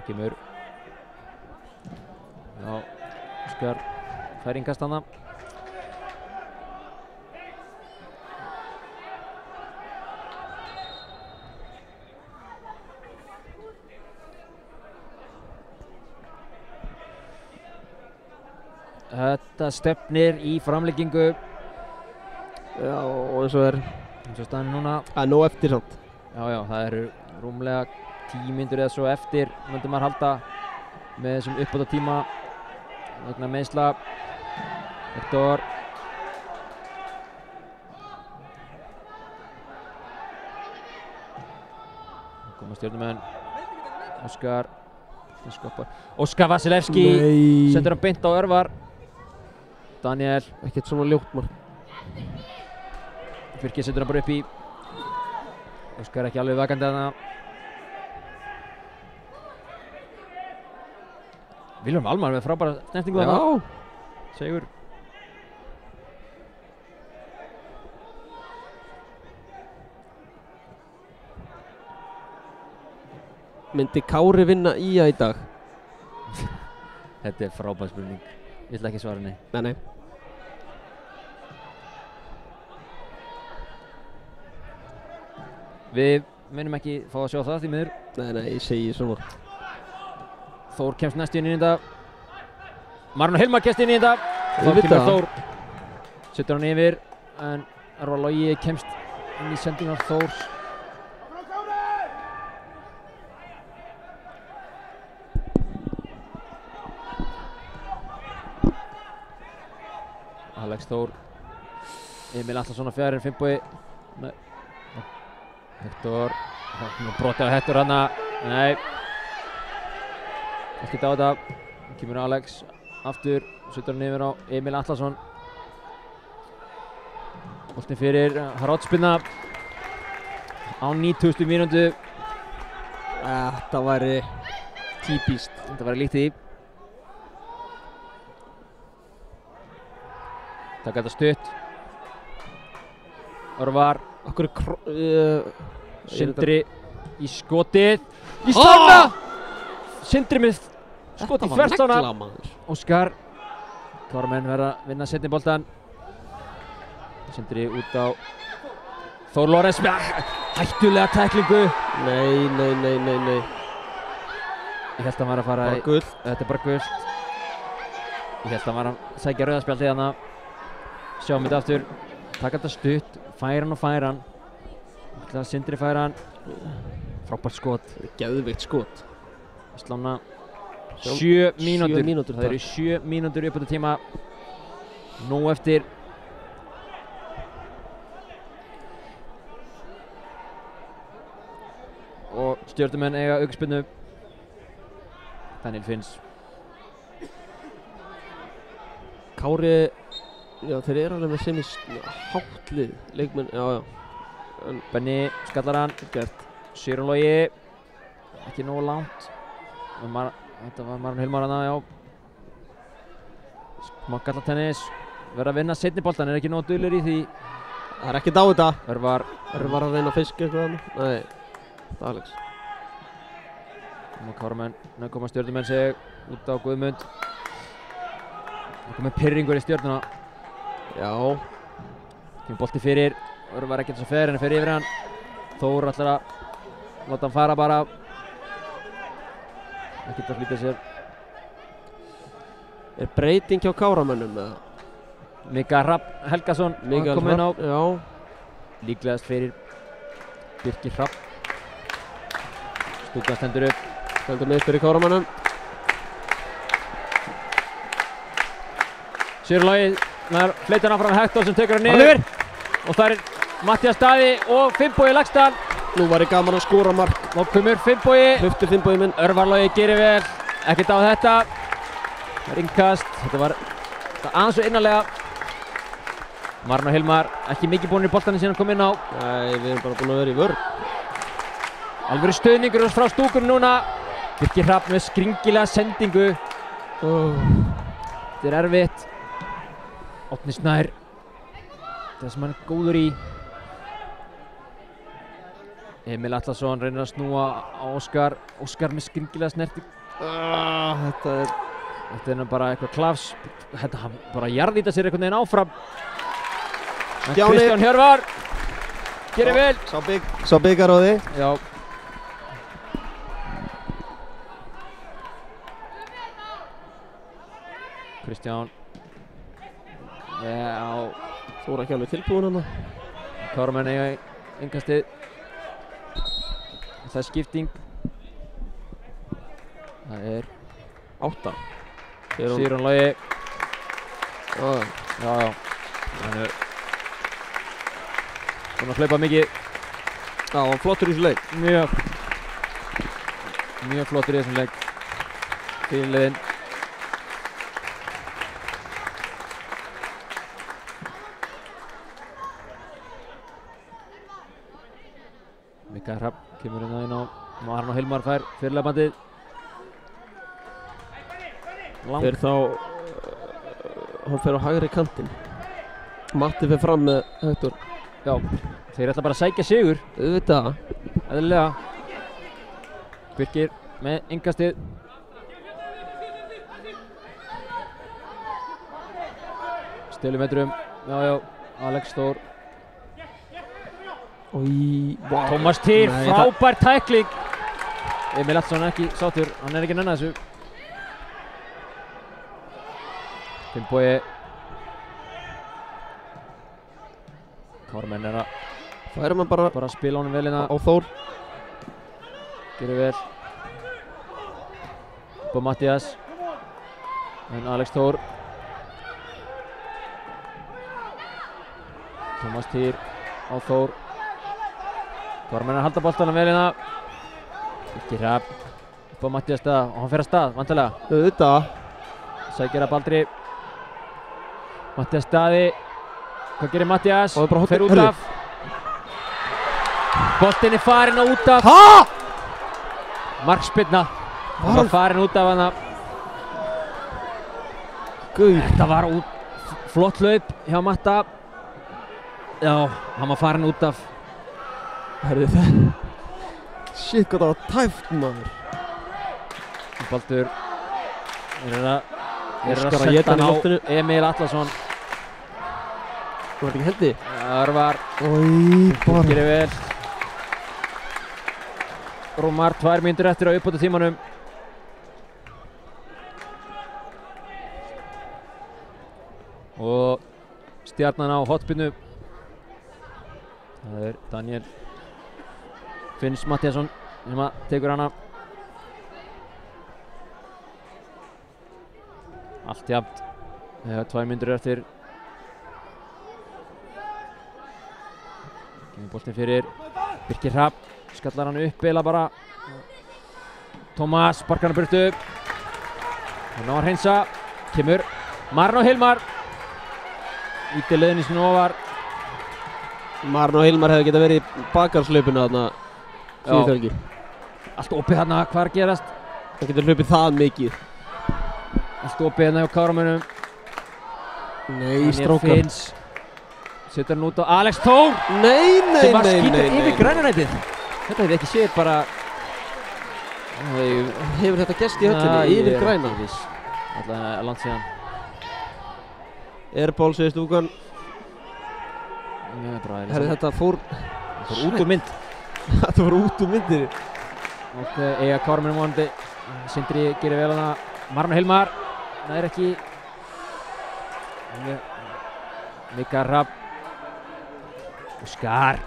Kemur. Já, Óskar fær innkast hana. Þetta stefnir í framleggingu. Já, og eins og staðan núna. Það er nóg eftir samt. Já, það eru rúmlega 10 mínútur eða svo eftir, myndi maður halda. með þessum uppbóta tíma vegna meiðsla. Hector. Koma Stjörnumenn. Óskar Vasilevski sendur hann beint á Örvar. Daniel. Ekkert svona ljótt mark. Fylkir setur hann bara upp í. Óskar ekki alveg vakandi þarna. Vilhelm Almar með frábæra snertingu þarna. Já. Sigur. Myndi Kári vinna í dag? Þetta frábær spurning. Ég ætla ekki svara nei. Nei. Við munum ekki fá að sjá það því miður. Nei, ég segi svona. Þór kemst næst inn í þetta. Marlon Hilmar kemst inn í þetta. Þá kemur Þór. Setur hann yfir, en Örvar Logi kemst inn í sendingar Þórs. Alex Þór. Emil Atlason á fjarinn, Finnbogi. Hector. Brotið á Hector hana. Nei. Ekkert á þetta. Kemur Alex aftur. Setur hann yfir á Emil Atlason. Boltinn fyrir. Hornspyrna. Á 90. mínútu. Þetta væri típist. Þetta væri lítið í. Taka þetta stutt. Örvar. Sindri í skotið. Í slána! Sindri með skot í þverslána. Óskar. Káramenn verða að vinna seinni boltan. Sindri út á Þór Lorenz með hættulega tæklingu. Nei. Ég held að hann var að fara í gult. Þetta er bara gult. Ég held að hann var að sækja rauðaspjaldið hana. Sjáum þetta aftur. Taka þetta stutt. Færan og færan. Sindri færan. Frábært skot. Geðveikt skot. Slána 7 mínútur. 7 mínútur. Það eru 7 mínútur upp á þetta tíma. Nú eftir. Og Stjörnumenn eiga aukaspyrnu. Daniel Finns. Kári, já þeir eru alveg með sinni háttlið leikmenn, já. En Benni skallar hann. gert. Sigurður Logi. Ekki nógu langt. Þetta var Marlon Hilmar hana, já. Smá gallatennis. Verður að vinna seinni boltan, er ekki nógu duglegur í því. Það er ekkert á þetta. Örvar Örvar að reyna að fiska eitthvað annað. Nei, þetta er Alex. Nú Káramenn, nú koma Stjörnumenn sig út á Guðmund. Það komið pirringur í Stjörnuna. Já. Kemur bolti fyrir. Örvar ekkert svo fer, en fer yfir hann. Þór ætlar að láta hann fara bara. Ekkert að flýta sér. Er breyting hjá Káramönnum eða? Mikael Hrafn Helgason kom inn á. Já. Líklegast fyrir Birkir Hrafn. Stúkan stendur upp. Stendur með fyrir Káramönnum. Sigurður Logi fleitar hann fram Hector sem tekur hann niður. Og það er Matthías Daði og Finnbogi Laxdal. Nú var ég gaman að skora mark. Nú kemur Finnbogi. Hluftur Finnbogi minn. Örvar Logi gerir vel. Ekkert á þetta. Ringkast. Þetta var aðeins og innanlega. Marlon Hilmar ekki mikið búinn í boltanum síðan hann kom inn á. Nei, við erum bara búin að vera í vörn. Alvöru stuðningur frá stúkunum núna. Birkir Hrafn með skringilega sendingu. Þetta er erfitt. Árni Snær. Það sem hann er góður í. Emil Atlason reynir að snúa á Óskar. Óskar með skringilega snerting. Þetta er bara eitthvað klafs. Þetta hann bara jarðýta sér einhvern veginn áfram. Kristján Hjörvar gerir vel. Sá byggar á því. Já. Kristján. Já. Þú voru ekki alveg tilbúin hann. Káramenn eiga innkastið. Það er skipting. Það er 8. Sigurjón Logi. Já. Já. Hann er búinn að hlaupa mikið. Já, hann flottur í þessu leik. Mjög flottur í þessum leik. Fyrirliðinn. Mikael Hrafn kemur inn á Marno Hilmar fær fyrirliðabandið. Fer þá hann fer á hægri kantinn. Matti fer fram með Hector. Já, þeir ætla bara að sækja sigur. Auðvitað. Eðlilega. Birkir með innkastið. Stölumetrum. Já, Alex Þór. Wow. Tómas Týr, frábær tækling. Emil Attsson ekki sáttur, hann er ekki nenni þessu. Finnbogi. Kármenn er að færum hann bara að spila honum vel hérna. Á Þór. Gerir vel. Upp á Mattias. En Alex Þór. Tómas Týr á Þór. Kármenn er að halda boltanum vel hérna. Birkir Hrafn. Upp á Mattias stað og hann fer að stað, vantilega. Auðvitað. Sækir að Baldri. Mattias staði. Hvað gerir Mattias? Fer út af. Boltinn er farinn og út af. Markspyrna. Hann var farinn út af hana. Þetta var flott hlaup hjá Matta. Já, hann var farinn út af. Herðu það. Shit, hvað það var tæft, maður. Baldur er að senda hann á Emil Atlason. Það var ekki hendi. Örvar. Bara. Gerir vel. Rúmar 2 mínútur eftir á uppbótartímanum. Og Stjarnan á hotspinnu. Það er Daniel Finns Mattiasson sem að tekur hana. Allt jafnt. 2 mínútur eftir. Kemur boltinn fyrir Birkir Hrafn. Skallar hann upp eila bara. Tómas sparkar hann burtu. Hann ná að hreinsa. Kemur Marno Hilmar. Íti leiðinni sem ofar. Marno Hilmar hefði getað verið í bakarslaupinu þarna síðustu helgi. Allt opið þarna, hvað er að gerast? Það getur hlaupið það mikið. Allt opið hérna hjá Káramönnum. Nei, strákar. Finns. Setur hann út á Alex Þór. Nei. Sem var skýtur yfir grænanætið. Þetta hefði ekki séð bara. Hefur þetta gerst í höllinni yfir græna? Alltaf langt síðan. Airból segir stúkan. Herri, þetta fór út úr mynd. Þetta fór út úr myndir. Og eiga Káramönnum vonandi. Sindri gerir vel hana. Marno Hilmar. Það er ekki. Mikael Hrafn. Og Skar.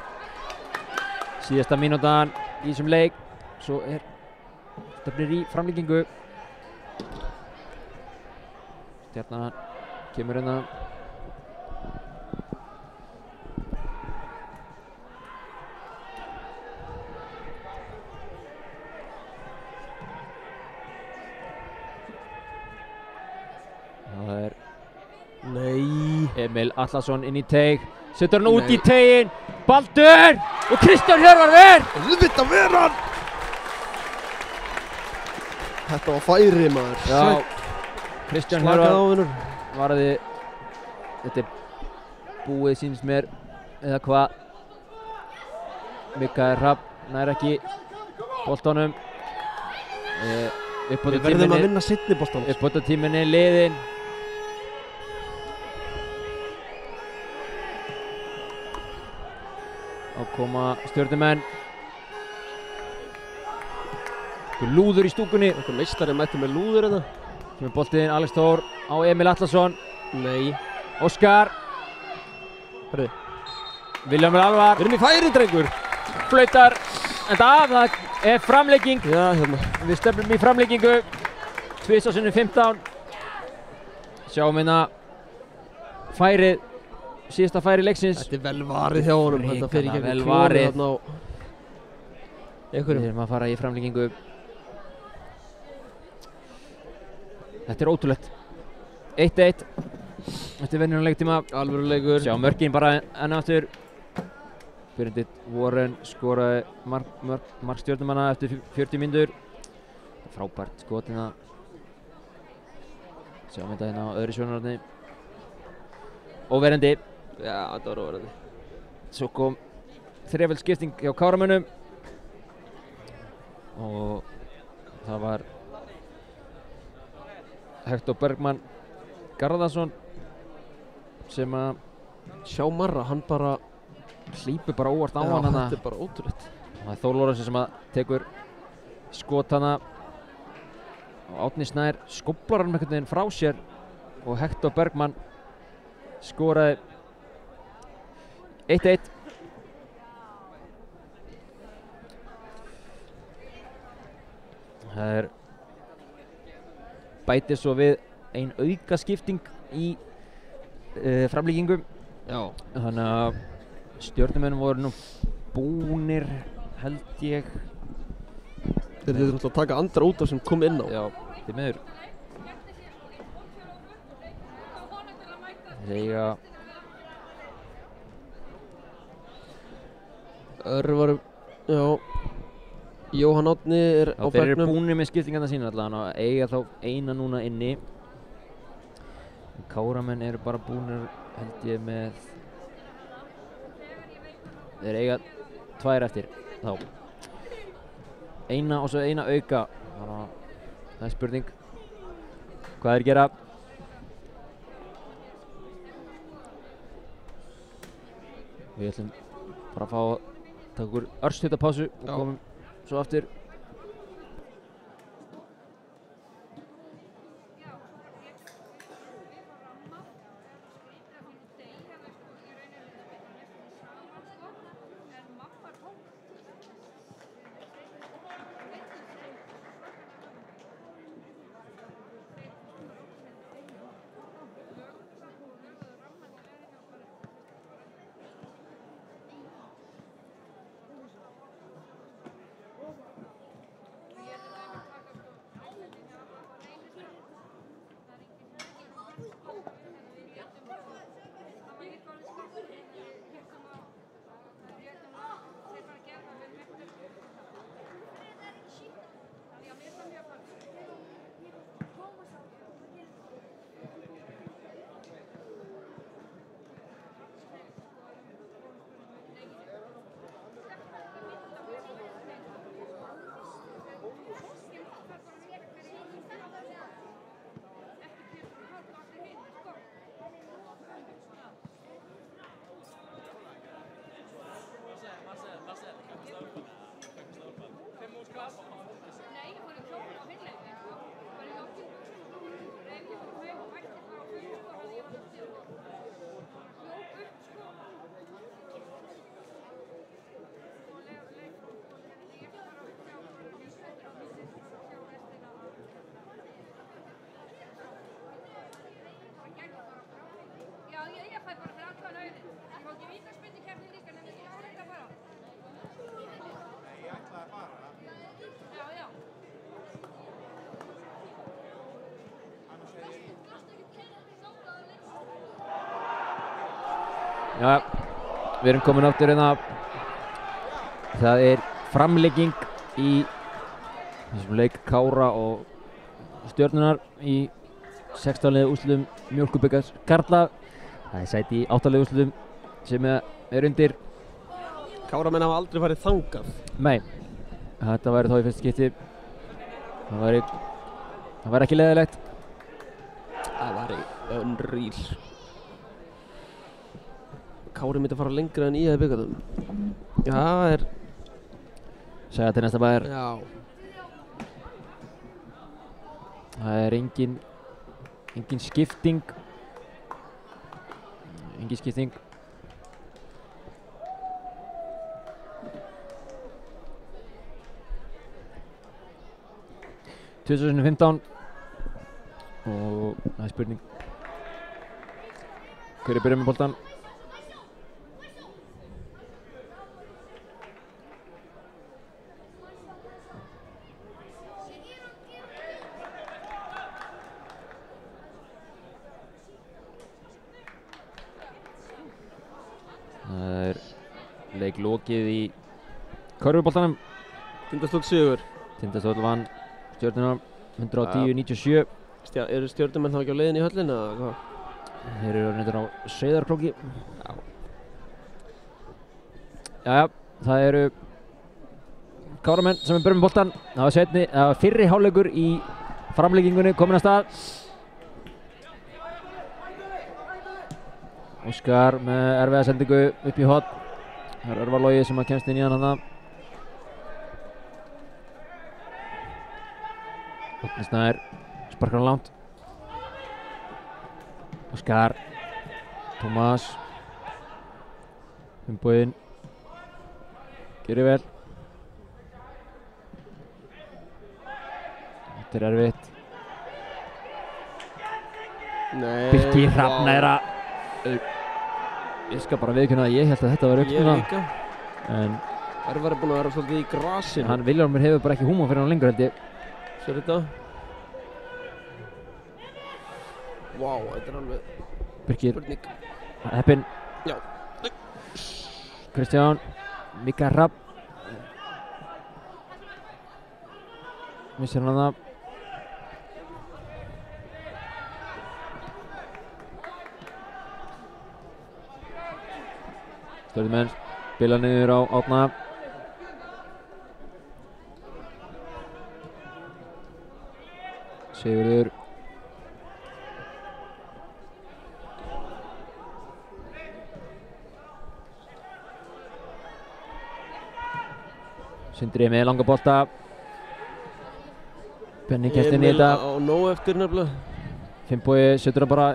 Síðasta mínútan í þessum leik. Svo er stefnir í framlíkingu. Stjarnan kemur hérna. Það er Emil Atlason inn í teig. Setur hann út í teginn. Baldur! Og Kristján Hjörvar ver! Þetta ver hann! Þetta var færi, maður. Já. Kristján Hjörvar varði. Þetta er búið sýnist mér. Eða hvað. Mikael Hrafn nær ekki boltanum. Við verðum að vinna seinni boltan. Uppbótartíminn er liðinn. Þá koma Stjörnumenn. Lúður í stúkunni. Einhver meistari mætti með lúður hérna. Kemur boltinn Alex Þór á Emil Atlason. Nei. Óskar. Hörru. Viljámur Alvar. Við erum í færi, drengur. Flautar. En það er framlegging. Já, hérna. Við stefnum í framleggingu. 2015. Sjáum hérna færið, síðasta færi leiksins. Þetta vel varið hjá honum. Þetta fer í Vel gegnum varið. klófið þarna á Við einhverjum. erum að fara í framlíkingu. Þetta er ótrúlegt. 1-1 eftir venjulegan leiktíma. Alvöru leikur. Sjá mörkin bara enn aftur. Byrjandi Warren skoraði mark stjörnumanna eftir 40 mínútur. Frábært skot hérna. Sjáum þetta hérna á öðru sjónarhorni. Óverjandi. Já, þetta var óverjandi. Svo kom þreföld skipting hjá Káramönnum. Og það var Hector Bergman Garðarsson sem að Sjá Marra, hann bara hlýpur bara óvart á hann þetta er bara ótrúlegt. Það er Þór Lórensen sem að tekur skot hana og Árni Snær skóflar hann einhvern veginn frá sér og Hector Bergman skoraði 1-1. Það er bætir svo við ein auka skipting í framlíkingum. Já. Þannig að stjörnumennum voru nú búnir held ég. Þeir eru náttúrulega að taka andra út af sem kom inn á. Já, því miður. Þeir eiga Örvar, já. Jóhann Árni er á þeir eru bekknum. búnir með skiptingarna sína allavega og eiga þá eina núna inni. Káramenn eru bara búnir held ég með þeir eiga tvær eftir þá. Eina og svo eina auka. Það er spurning hvað þeir gera. Við ætlum bara að fá að taka okkur örstutta pásu og komum svo aftur. Já, við erum komin aftur hérna. Það er framlegging í þessum leik Kára og Stjörnunar í 16 liða úrslitum Mjólkurbikars karla. Það er sæti í 8 liða úrslitum sem er undir. Káramenn hafa aldrei farið þangað. Nei, þetta væri þá í fyrsta skipti. Það væri ekki leiðilegt. Það væri unreal. Kári myndi að fara lengra en í það byggaðum. Já, það er Sæða til næsta bæjar. Já. Það er engin skipting. Engin skipting. ...2015 og það er spurning hver byrja með boltan. Það er leiklokið í körfuboltanum. Tindastóll sigur. Tindastóll vann Stjörnuna 110-97. Eru Stjörnumenn þá ekki á leiðinni í höllina eða hvað? Þeir eru reyndir á Sauðárkróki. Jæja, það eru Káramenn sem byrjum með boltan. Það var fyrri hálfleikur í framleggingunni komin að stað. Óskar með erfiða sendingu upp í horn. Það er Örvar Logi sem kemst inn í hann þarna. Árni Snær sparkar hann langt. Óskar, Tómas, Finnbogi, gerir vel. Þetta er erfitt. Birkir Hrafn er að ég skal bara viðurkenna að ég held að þetta var uppspuna. Ég líka. En Örvar er búinn að vera svolítið í grasinu. Hann Vilhjálmur hefur bara ekki húmor fyrir hann lengur held ég. Sér þetta? Vá, þetta er alveg Birkir, spurning. heppinn. Já. Kristján, Mikael Hrafn. Missir hann það. Stjörnumenn spila niður á Árna. Sigurður. Sindri með langa bolta. Benni kemst inn í þetta. Emil á nóg eftir nefnilega. Finnbogi setur það bara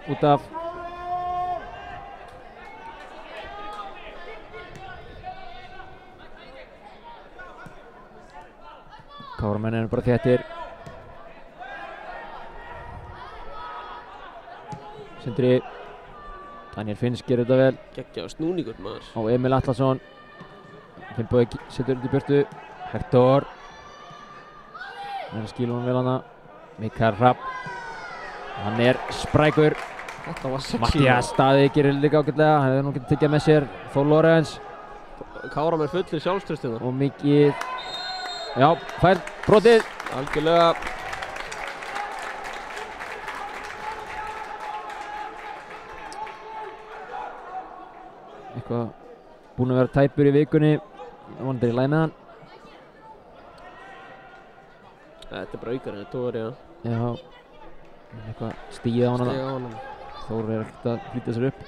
út af. Káramenn eru bara þéttir. Sindri. Daniel Finns gerir þetta vel. Geggjaður snúningur maður. Á Emil Atlason. Finnbogi setur þetta í burtu. Hector. Það skilur hann vel hana. Mikael Hrafn. Hann er sprækur. Þetta var sexy. Mattías Daði gerir líka ágætlega. Hann hefur nú getið tekið með sér. Þór Lorenz. Káramenn fullir sjálfstraustina. Og mikið. Já, fær brotið. Algjörlega. Eitthvað búinn að vera tæpur í vikunni. Vonandi er í lagi með hann. Þetta er bara aukarinn, þetta var ég. Já. Eitthvað stíð á hann. Stíð á hann. Þór er ekkert að flýta sér upp.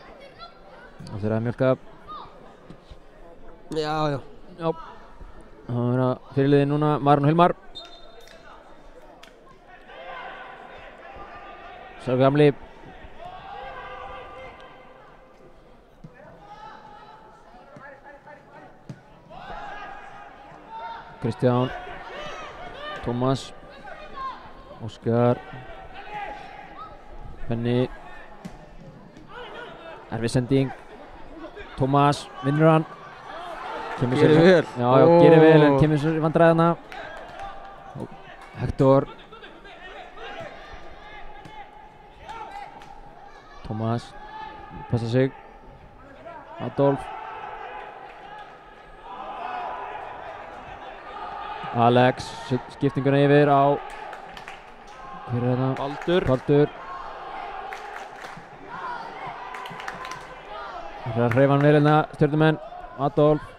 Það þeirra að mjölka. Já. Já. Það verða fyrirliðin núna, Maran og Hilmar. Sá gamli. Kristján. Tómas. Óskar. Benni. Erfið sending. Tómas vinnur hann. Gerir vel. Já, gerir vel en kemur sér í vandræðina. Hector. Tómas. Passa sig. Adolf. Alex. Skiptinguna yfir á hver er þetta? Baldur. Það er að hreyfa hann vel hérna, Stjörnumenn. Adolf.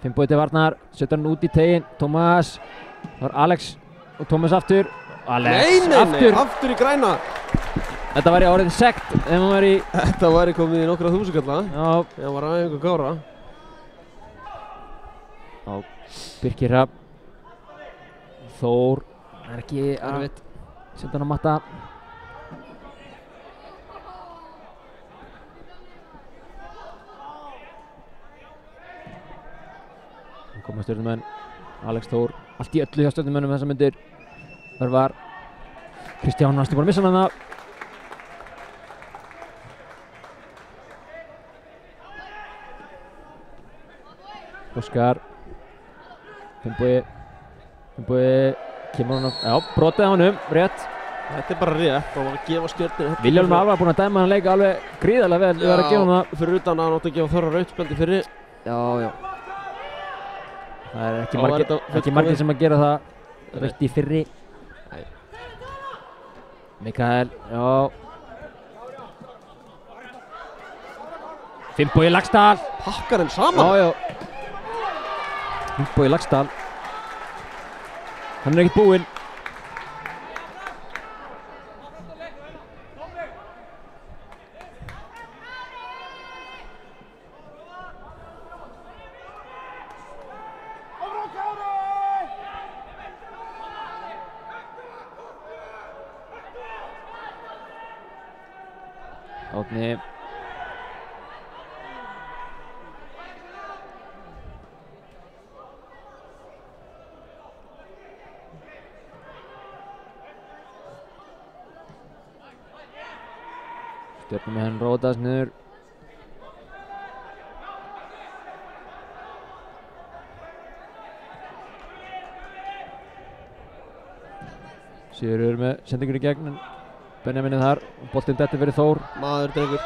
Finnbogi til varnar, setur hann út í teginn. Tómas. Það var Alex og Tómas aftur. Alex aftur. Aftur í græna. Þetta var í orðin sekt ef hann var í. Þetta var í komið í nokkra þúsukalla. Já. Það var aðeins einhver Kára. Já. Birkir Hrafn. Þór. Það er ekki erfitt. Senda hann á matta. Koma Stjörnumenn. Alex Þór. Allt í öllu hjá Stjörnumennum þessar myndir. Örvar. Kristján næstu búinn að missa hana. Óskar. Finnbogi kemur hann á, já, brotið á honum, rétt. Þetta bara rétt, það var að gefa Stjörnunni. Vilhjálmur Alvar búinn að dæma hann leik alveg gríðarlega vel, við verðum að gefa hann það. Fyrir utan að hann átti að gefa Þorra rautt spjaldi fyrri. Já. Það er ekki margir sem að gera það rautt í fyrri. Nei. Mikael, já. Finnbogi Laxdal. Pakkar henn saman. Já. Finnbogi Laxdal. Hann er ekkert búinn. Átni. Stjörnumenn rótast niður. Sigurður með sendingur í gegn, en Benjamin er þar og boltinn dettur fyrir Þór. Maður drengur.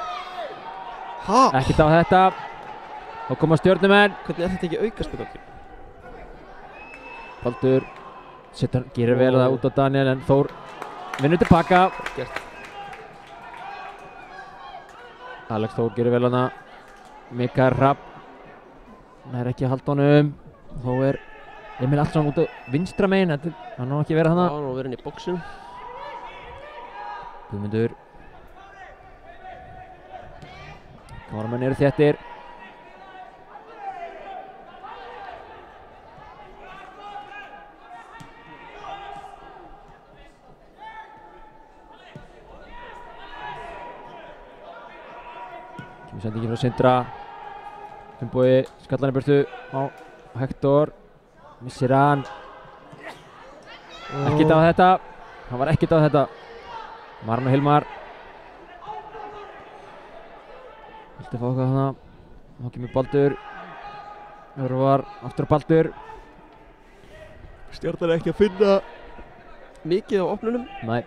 Ekkert á þetta. Þá koma Stjörnumenn. Hvernig er þetta ekki aukaspyrna? Baldur gerir vel það út á Daniel, en Þór vinnur tilbaka. Gert. Alex Þór gerir vel hana. Mikael Rapp nær ekki að halda honum. Þó er Emil Allsson út á vinstra megin. Hann á ekki að vera hana. Já, hann á að vera inn í boxin. Guðmundur. Kameramenn eru þéttir. Kemur sendingi frá Sindra. Finnbogi skallar hann í burtu á Hector. Missir hann. Ekkert á þetta. Hann var ekkert á þetta. Marno Hilmar. Vildi fá okkar þarna. Þá kemur Baldur. Örvar aftur á Baldur. Stjarnan ekki að finna mikið á opnunum. Nei.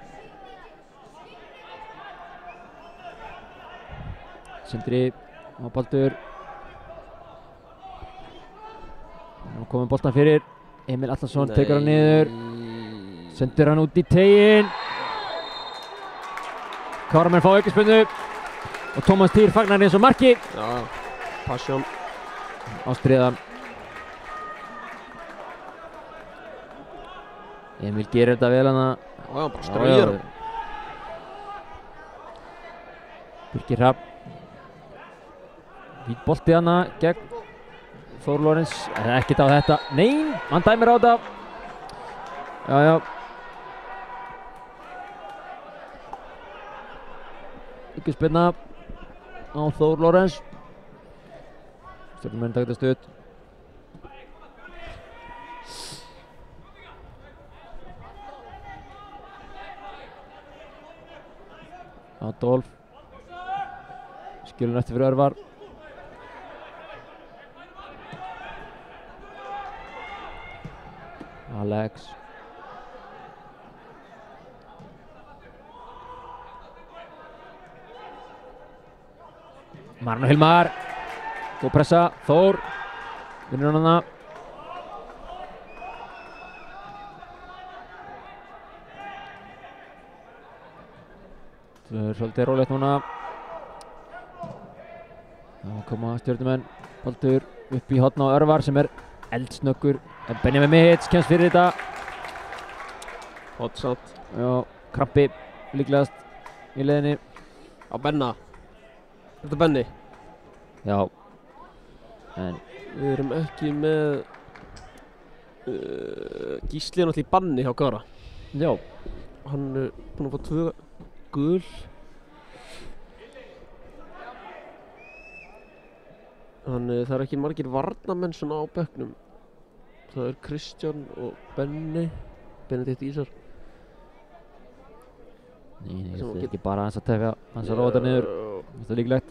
Sindri á Baldur. Nú komum boltan fyrir. Emil Allarsson tekur hann niður. Sendir hann út í teginn. Kameramenn fá aukaspyrnu og Tómas Týr fagnar eins og marki. Já, Passion. Ástriðan. Emil gerir þetta vel hana. Já, bara straujar. Birgir Rapp. Vít bolti hana gegn Þór Lorenz. Ekkert á þetta. Nei, hann dæmir á þetta. Já. Aukaspyrna á Þór Lorenz. Stjörnumenn taka þetta stutt. Adolf. Skilur eftir fyrir Örvar. Alex. Marno Hilmar. Góð pressa. Þór. Vinnur hann hana. Það er svolítið rólegt núna. Það koma Stjörnumenn. Baldur upp í horn á Örvar sem er eldsnöggur. En Benjamin Mihits kemst fyrir þetta. Hot shot. Já, krampi líklegast í leiðinni. Á Benna. Þetta er Benni. Já. En við erum ekki með Gísli er náttúrulega í banni hjá Gára. Já. Hann er búinn að fá 2 gul. Þannig það er ekki margir varnarmenn svona á bekknum. Það er Kristján og Benni. Benedikt Ísar. Nei, þetta er ekki bara aðeins að tefja hans að róa þetta niður. Þetta er líklegt.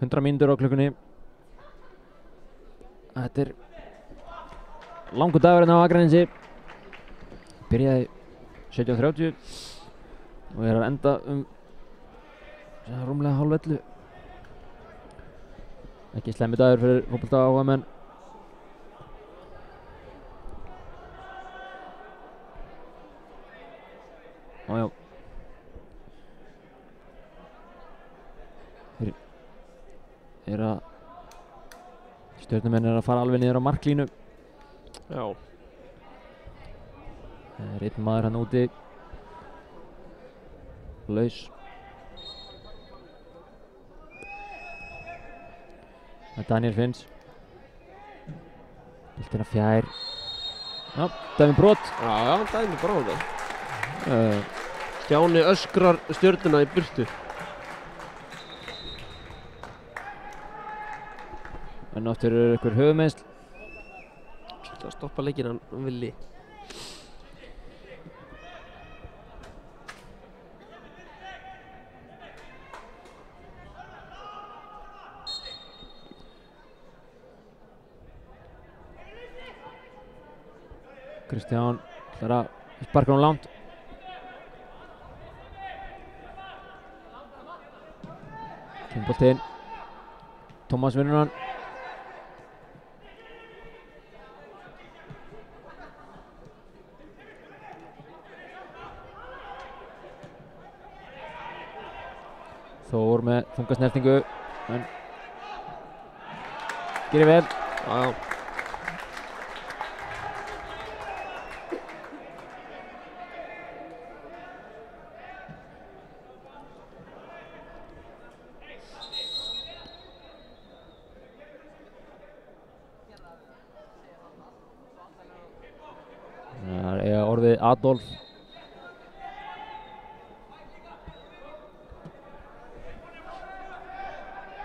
100 mínútur á klukkunni. Þetta er langur dagurinn á Akranesi. Byrjaði 17:30 og er að enda rúmlega hálf 11. Ekki slemmi dagur fyrir fótbolta áhugamenn. Já. Stjörnumenn er að fara alveg niður á marklínu. Já. Það er einn maður hann úti. Laus. Það er Daniel Finns. Boltinn að fjær. Já, dæmi brot. Já, dæmi brot. Stjáni öskrar Stjörnuna í burtu. En áttur eru ykkur höfuðmeiðsl. Það stoppa leikinn hann Villi. Kristján ætlar að sparka hún langt. Kemur boltinn. Tómas vinnur hann. Þór með þunga snertingu, en gerir vel. Já. Það er orðið Adolf.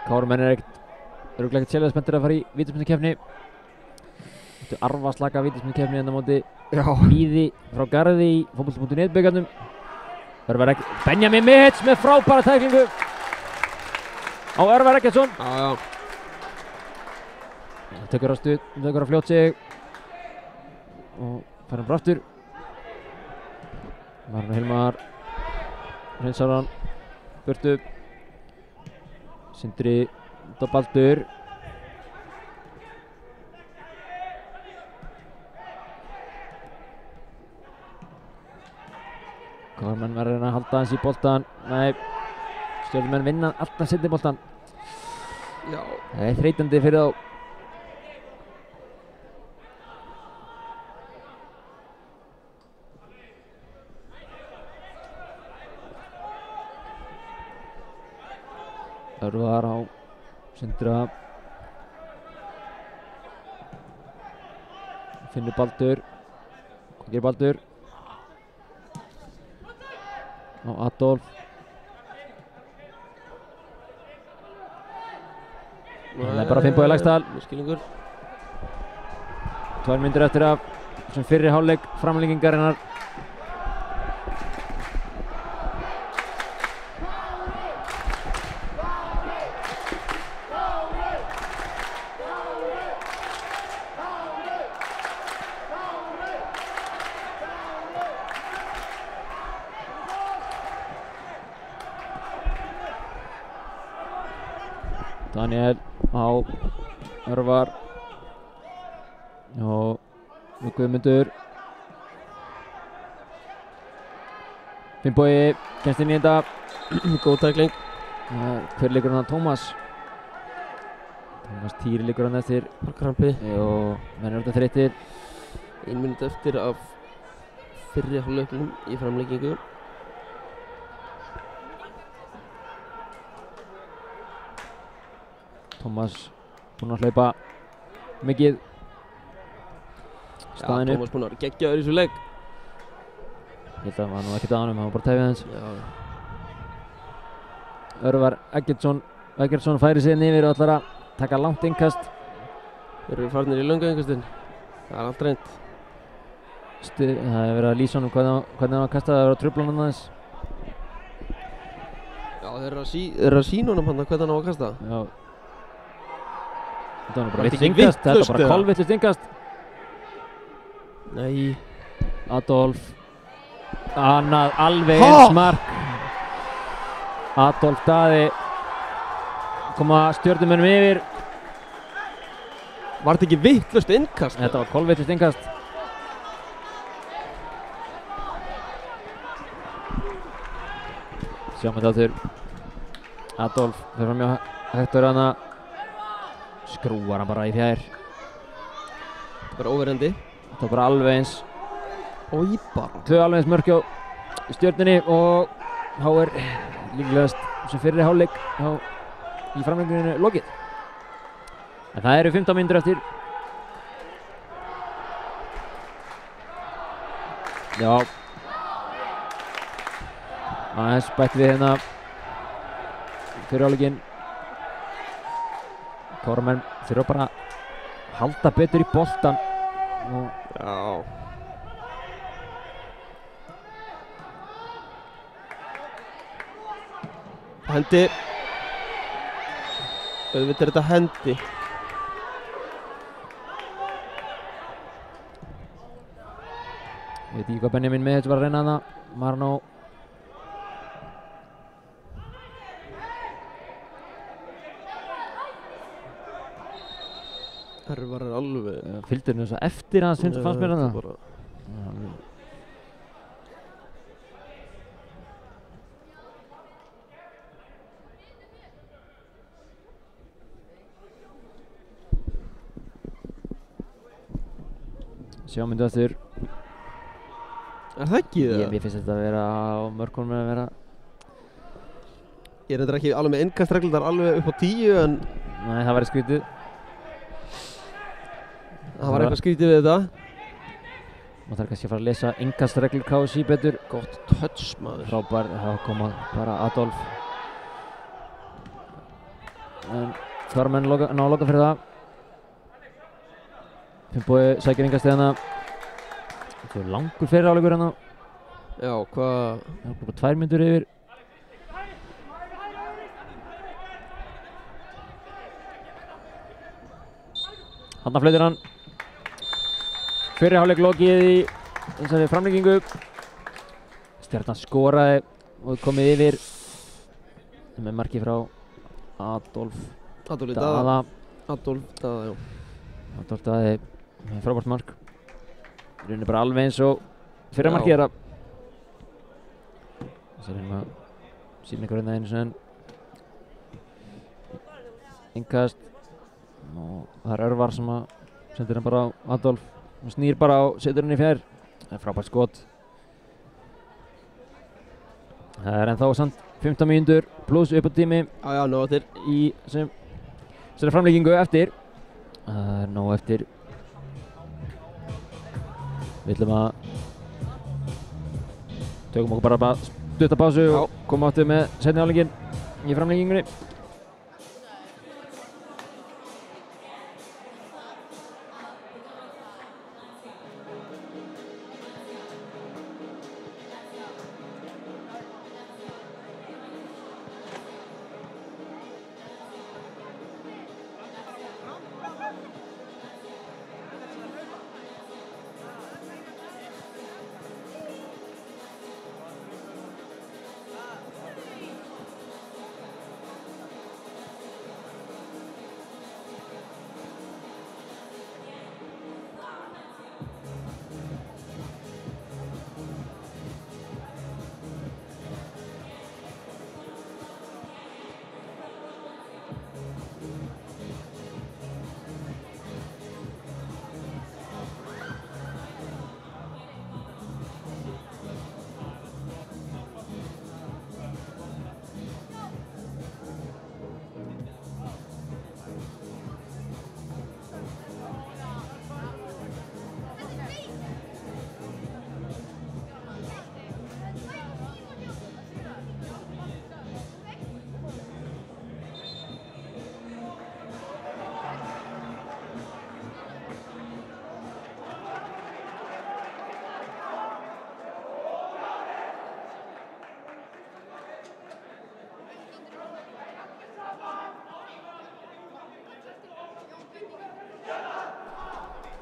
Kárumenn er örugglega ekkert sérlega spenntir að fara í vítaspyrnukeppni. Þetta er arfaslaka vítaspyrnukeppni hérna á móti Víði frá Garði í fótbolta.net bikarnum. Benjamin Mihits með frábæra tæklingu á Örvar Eggertsson. Já. Tökur að fljóta sig og fara hann bara aftur. Marun Hilmar hreinsar hann burtu. Sindri út á Baldur. Kárumenn verður að reyna að halda hans í boltan. Nei, Stjörnumenn vinna alltaf seinni boltan. Já. Það er þreytandi fyrir þá. Örvar á Sindra. Finnur Baldur. Hvað gerir Baldur? Á Adolf. Það er bara 5 í Laxdal. Skilningur. 2 mínútur eftir af sem fyrri hálfleik framlengingarinnar. Daniel á Örvar og Guðmundur. Finnbogi kemst inn í þetta. Góð tækling. Hver leikur hann? Tómas Týri leikur hann eftir Krampi. og menn er þetta þreyttir. 1 mínútu eftir af fyrri hálfleiknum í framlengingu. Tómas búinn að hlaupa mikið. Staðinn upp. Tómas búinn að vera geggjaður í þessu leik. Ég held að það var nú ekkert að honum, hann var bara tefið hans. Já. Örvar Eggertsson færi sig yfir og ætlar að taka langt innkast. Þeir eru farnir í löngu innkastin. Það er allt reynt. það hefur verið að lýsa honum hvernig hann var kastað, það hefur verið að trufla hann aðeins. Já, þeir eru að sína honum hann hvernig hann á að kasta. Já. Þetta var bara vitlaust innkast, þetta var bara kolvitlaust innkast. Nei. Adolf, annað alveg eins mark. Adolf Daði koma Stjörnumönnum yfir. Var þetta ekki vitlaust innkast? Þetta var kolvitlaust innkast. Sjáum þetta aftur. Adolf fyrir fram hjá Hektor hana. Skrúar hann bara í fjær. Bara óverjandi. Þetta var bara alveg eins. Í bara. 2 alveg eins mörk hjá Stjörnunni og þá er líklegast sem fyrri hálfleik í framlenginu lokið. En það eru 15 mínútur eftir. Já. Aðeins bætt við hérna fyrir hálfleikinn. Káramenn þurfa bara að halda betur í boltan. Já. Hendi. Auðvitað er þetta hendi. Ég veit ekki hvað Benjamin Meðhets var að reyna hana. Marno. Hervar er alveg. Fylgdi henni þess að eftir hans fannst mér hana. Sjámyndu aftur. Er það ekki það? Mér finnst þetta að vera á mörkunum að vera. Ég er þetta ekki alveg með innkastreglundar alveg upp á 10 en. Nei, það væri skrítið. Það var eitthvað skrítið við þetta. Maður þarf kannski að fara að lesa innkastreglur KSÍ betur. Gott touch maður. Frábær, það koma bara Adolf. En Káramenn ná að loka fyrir það. Finnbogi sækir innkastið hana. Þetta er langur fyrir áleikur hana. Já, hvað? Það er bara 2 mínútur yfir. Þarna flautir hann. Fyrri hálfleik lokið í þessari framlengingu. Stjarnan skoraði og komið yfir með marki frá Adolf Daða. Adolf Daða, já. Adolf Daði með frábært mark. Í rauninni bara alveg eins og fyrra markið þeirra. Þess að reyna að sína ykkur hérna einu sinni. Innkast. Og það er Örvar sem að sendir hann bara á Adolf. Hann snýr bara og setur hann í fjær. Það er frábært skot. Það er ennþá samt 15 mínútur pluss upp á tími. Já, nóg eftir. Í þessari framlengingu eftir. Það er nóg eftir. Við ætlum að tökum okkur bara stutta pásu og koma áttu með seinni hálfleikinn í framlengingunni.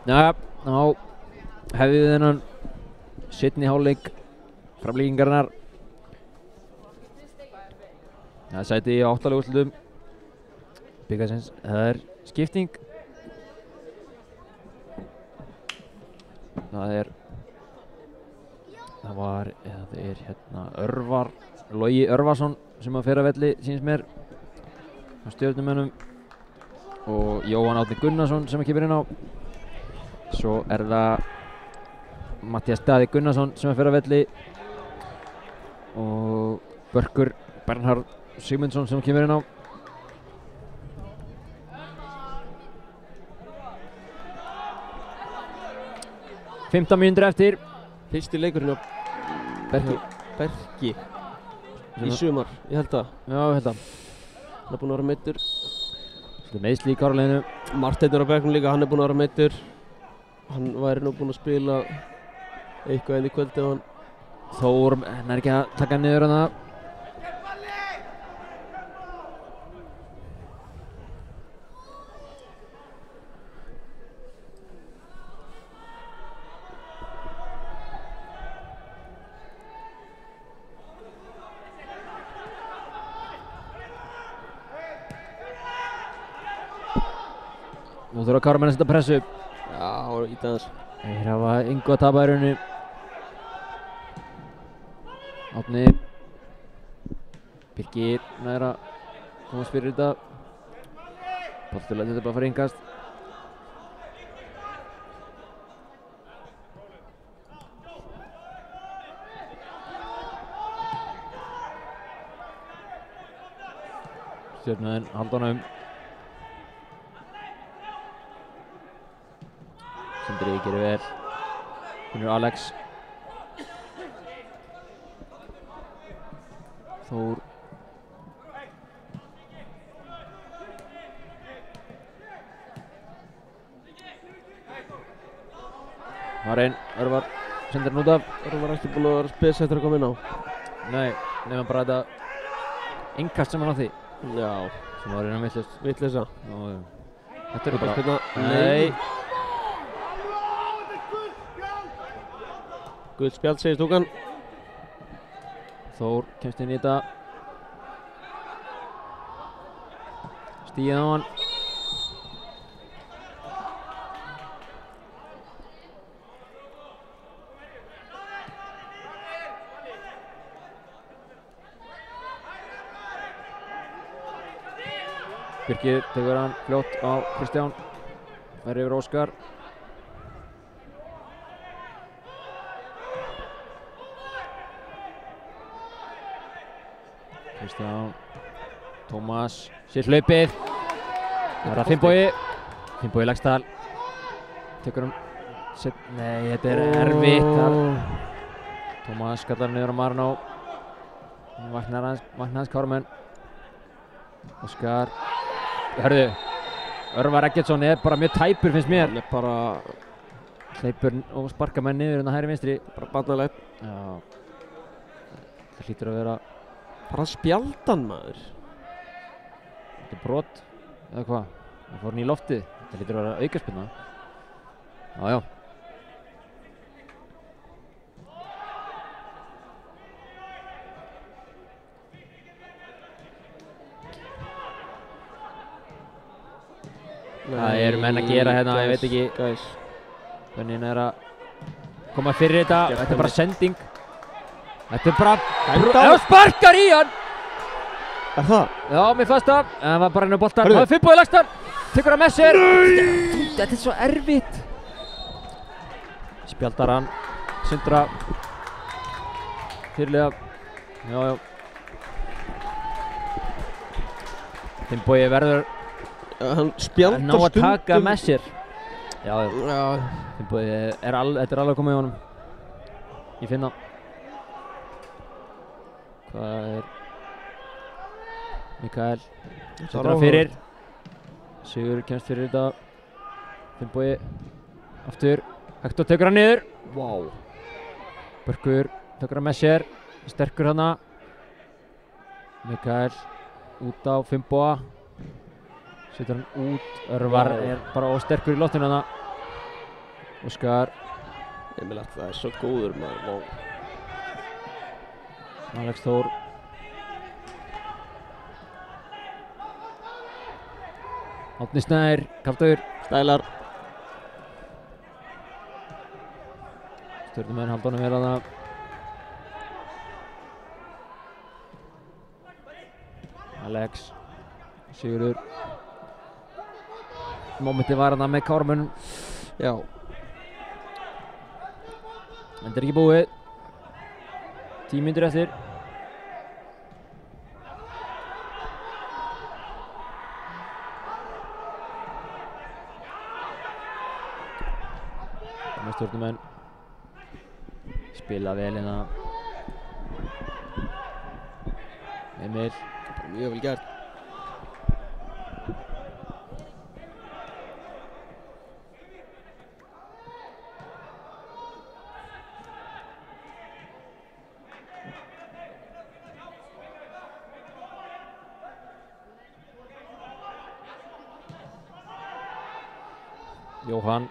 Já, þá hefði við þennan seinni hálfleik framlíkingarnar. Það sæti í 8 úrslitum bikarsins. Það skipting. Það var hérna Örvar, Logi Örvarsson sem að fer að velli sýnist mér á Stjörnumönnum og Jóhann Árni Gunnarsson sem að kemur inn á. Svo það Matthías Daði Gunnarsson sem að fer að velli og Börkur Bernhard Sigmundsson sem kemur inn á. Fimmtán mínútur eftir. Fyrsti leikurinn á Berki í sumar, ég held það. Já, ég held það. Hann búinn að vera meiddur. Þetta meiðsli í Káraliðinu. Marteinn á bekknum líka, hann búinn að vera meiddur. Hann væri nú búinn að spila eitthvað enn í kvöldi og hann Þór er ekki að taka niður hana. Nú þurfa Káramenn að setja pressu. Já, í dagans. Þeir hafa engu að tapa í rauninni. Árni Birgir nær að komast fyrir þetta. Bolti lætur þetta bara fara yngast. Stjörnuðin halda honum. Sindri gerir vel. Finnur Alex. Þór. Varinn, Örvar, sendir hann út af. Örvar var ekki búinn að vera spes eftir að koma inn á. Nei, nema bara þetta innkast sem hann á því. Já. Sem var innan vitlaust. Vitleysa. Já. Þetta er bara... Nei. Gult spjald segir stúkan. Þór kemst inn í þetta. Stíð á hann. Birkir tekur hann fljótt á Kristján. Fær yfir Óskar. Kristján, Tómas, sér hlaupið. Það er Finnbogi Laxdal. Tekur hann, nei þetta er erfitt. Tómas skallar niður á Marnó. Vaknar hans Káramenn. Óskar, hörðu, Örvar Eggertsson er bara mjög tæpur finnst mér. Hann er bara hleypur og sparkar menn niður hérna hægri vinstri. Bara barnalegt. Já, það hlýtur að vera bara spjaldan maður. Þetta er brot eða hvað? Það fór hann í loftið. Þetta hlýtur að vera aukaspyrna. Já. Það eru menn að gera hérna, ég veit ekki hvernig hann er að koma fyrir þetta. Þetta er bara sending. Þetta er bara og sparkar í hann. Er það? Já, mér fannst það. En það var bara inn á boltan. Það er Finnbogi Laxdal. Tekur hann með sér. Þetta er svo erfitt. Spjaldar hann. Sindra. Fyrirlega. Já. Finnbogi verður hann spjaldar stundum. Ná að taka með sér. Já. Finnbogi þetta er alveg komið í honum. Ég finna. Hvað er Mikael setur hann fyrir. Sigur kemst fyrir þetta. Finnbogi aftur. Hektor tekur hann niður. Wow. Börkur tekur hann með sér. Sterkur hana. Mikael út á Finnboga. Setur hann út. Örvar er bara ósterkur í loftinu hana. Óskar. Emil Atla svo góður maður. Alex Þór. Árni Snær, kraftur. Stælar. Stjörnumenn halda honum vel að það. Alex. Sigurður. Mómentið var hann með Káramunum. Já. En þetta er ekki búið. 10 mínútur eftir. Það með Stjörnumenn. Spila vel hérna. Emil. Mjög vel gert. Jóhann.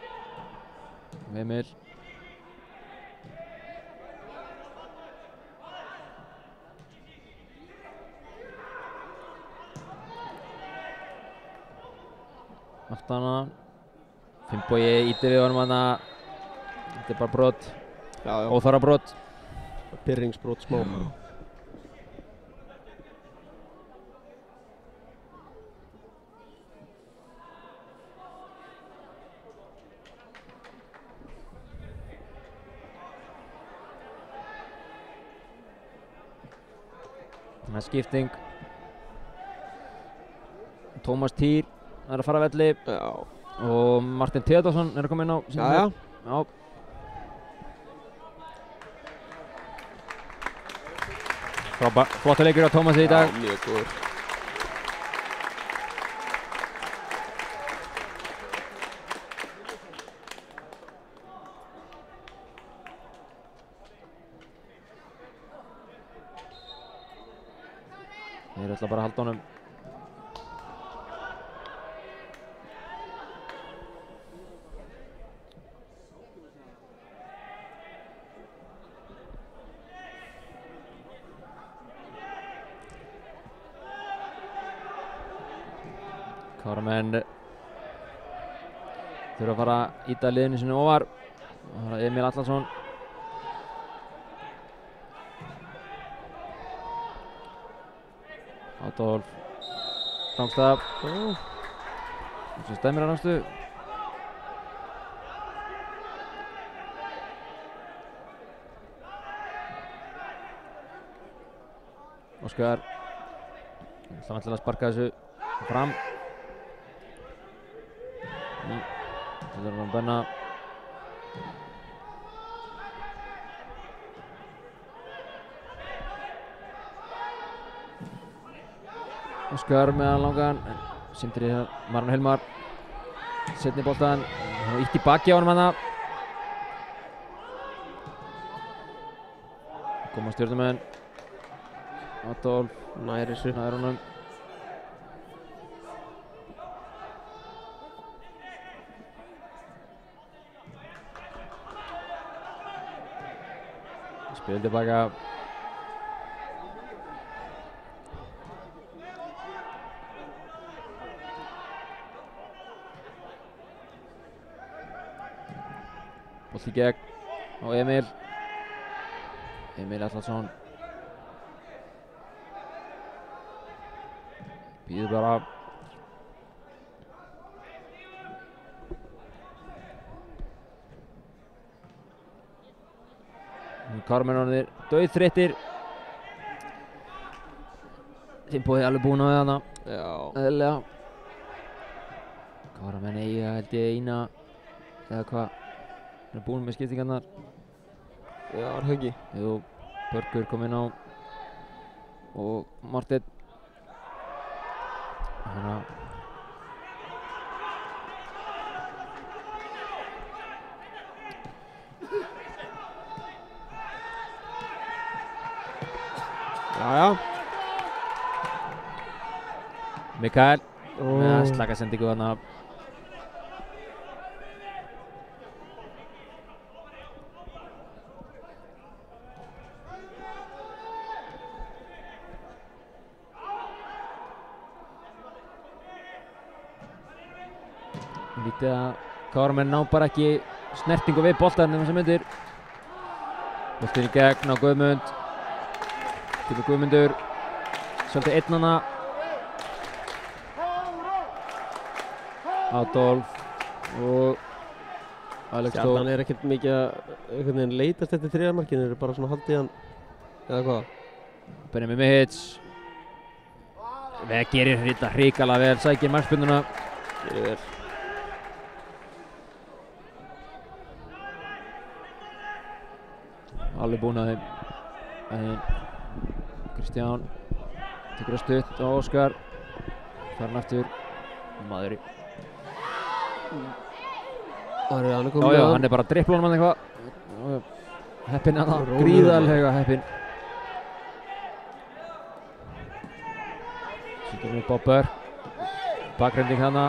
Emil. Aftana. Finnbogi ítir við honum hana. Þetta er bara brot. Já. Óþarfa brot. Pirringsbrot smá. Það er skipting. Tómas Týr er að fara að velli. Já. Og Martin Theodorsson er að koma inn á. Já. Flotta leikur á Tómasi í dag. Já, mjög góður. Þeir ætla bara að halda honum. Káramenn þurfa að fara að ýta liðinu sinni ofar. Það er Emil Atlason. Adolf Rangstad. Þessi stemmir að Rangstu. Óskar. Það ætlar að sparka þessu fram. Þetta er hann Benna. Óskar með langan. Sindri Marun Hilmar. Setni boltan. Hann ítt í baki á honum hana. Koma Stjörnumenn. Adolf nær þessu. Nær honum. Spil tilbaka. Bolti gegn á Emil. Emil Atlason. Býður bara. Kármennarnir dauðþreyttir. Finnbogi alveg búinn á hana. Já. Eðlilega. Káramenn eiga held ég eina eða hvað. Þeir eru búinn með skiptingarnar. Já, er það ekki? Jú, Börgur kom inn á og Martin. Þannig að já. Mikael með slaka sendingu þarna. Lítið að KR-menn ná bara ekki snertingu við boltann um þessar myndir. Boltinn í gegn á Guðmund. Kemur Guðmundur. Svolítið einnana. Adolf og Alex Þór. Stjarnan ekkert mikið að einhvern veginn leitast eftir þriðamarkinu, þeir eru bara svona haldið hann eða hvað? Benjamin Mihic. Það gerir þetta hrikalega vel, sækir markspyrnuna. Gerir vel. Alveg búinn að þeim. Kristján tekur að stutt á Óskar. Fær hann aftur. Maður í. Hann er Já, komið já, með hann er bara að drippla honum hann eitthvað. Heppinn að það, gríðarlega heppinn. Sýtur hann upp á Börk. Bakrending hana.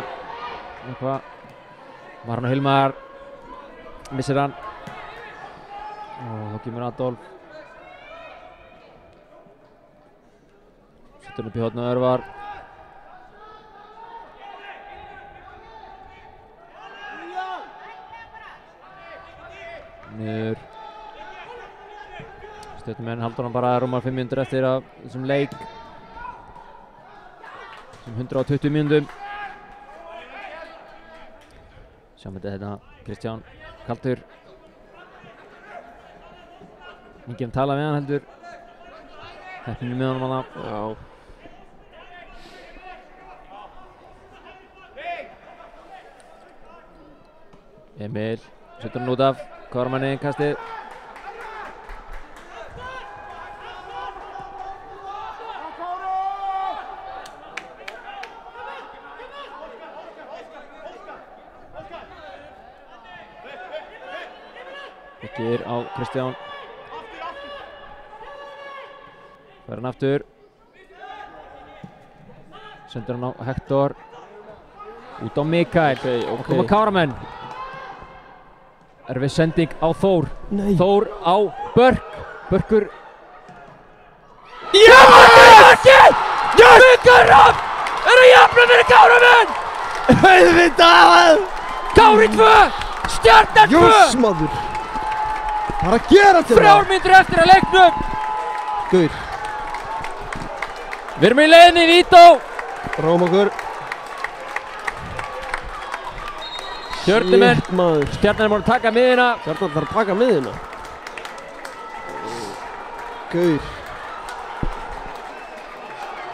Eitthvað. Marno Hilmar. Missir hann. Og þá kemur Adolf. Sýtur hann upp í hornið á Örvar. Niður. Stjörnumenn haldur hann bara rúmar 5 mínútur eftir af þessum leik. Þessum 120 mínútum. Sjáum þetta hérna, Kristján kaldur. Enginn tala við hann heldur. Heppnir með honum hana. Já. Emil setur hann út af. KR-manni innkastið. Byggir á Kristján. Fær hann aftur. Sendur hann á Hector. Út á Mikael. Og koma KR-menn. Erfið sending á Þór. Nei. Þór á Börk. Börkur. Já! Mikael Rapp er að jafna fyrir KR-menn. Auðvitað! KR 2. Stjarnan 2. Jós maður. Það er að gera til 3 mínútur eftir að leiknum. Gaur. Við erum í leiðinni í Vító. Róm okkur. Stjörnumenn. Shit, maður. Stjarnan er búin að taka miðina. Stjarnan þarf að taka miðina. Gaur.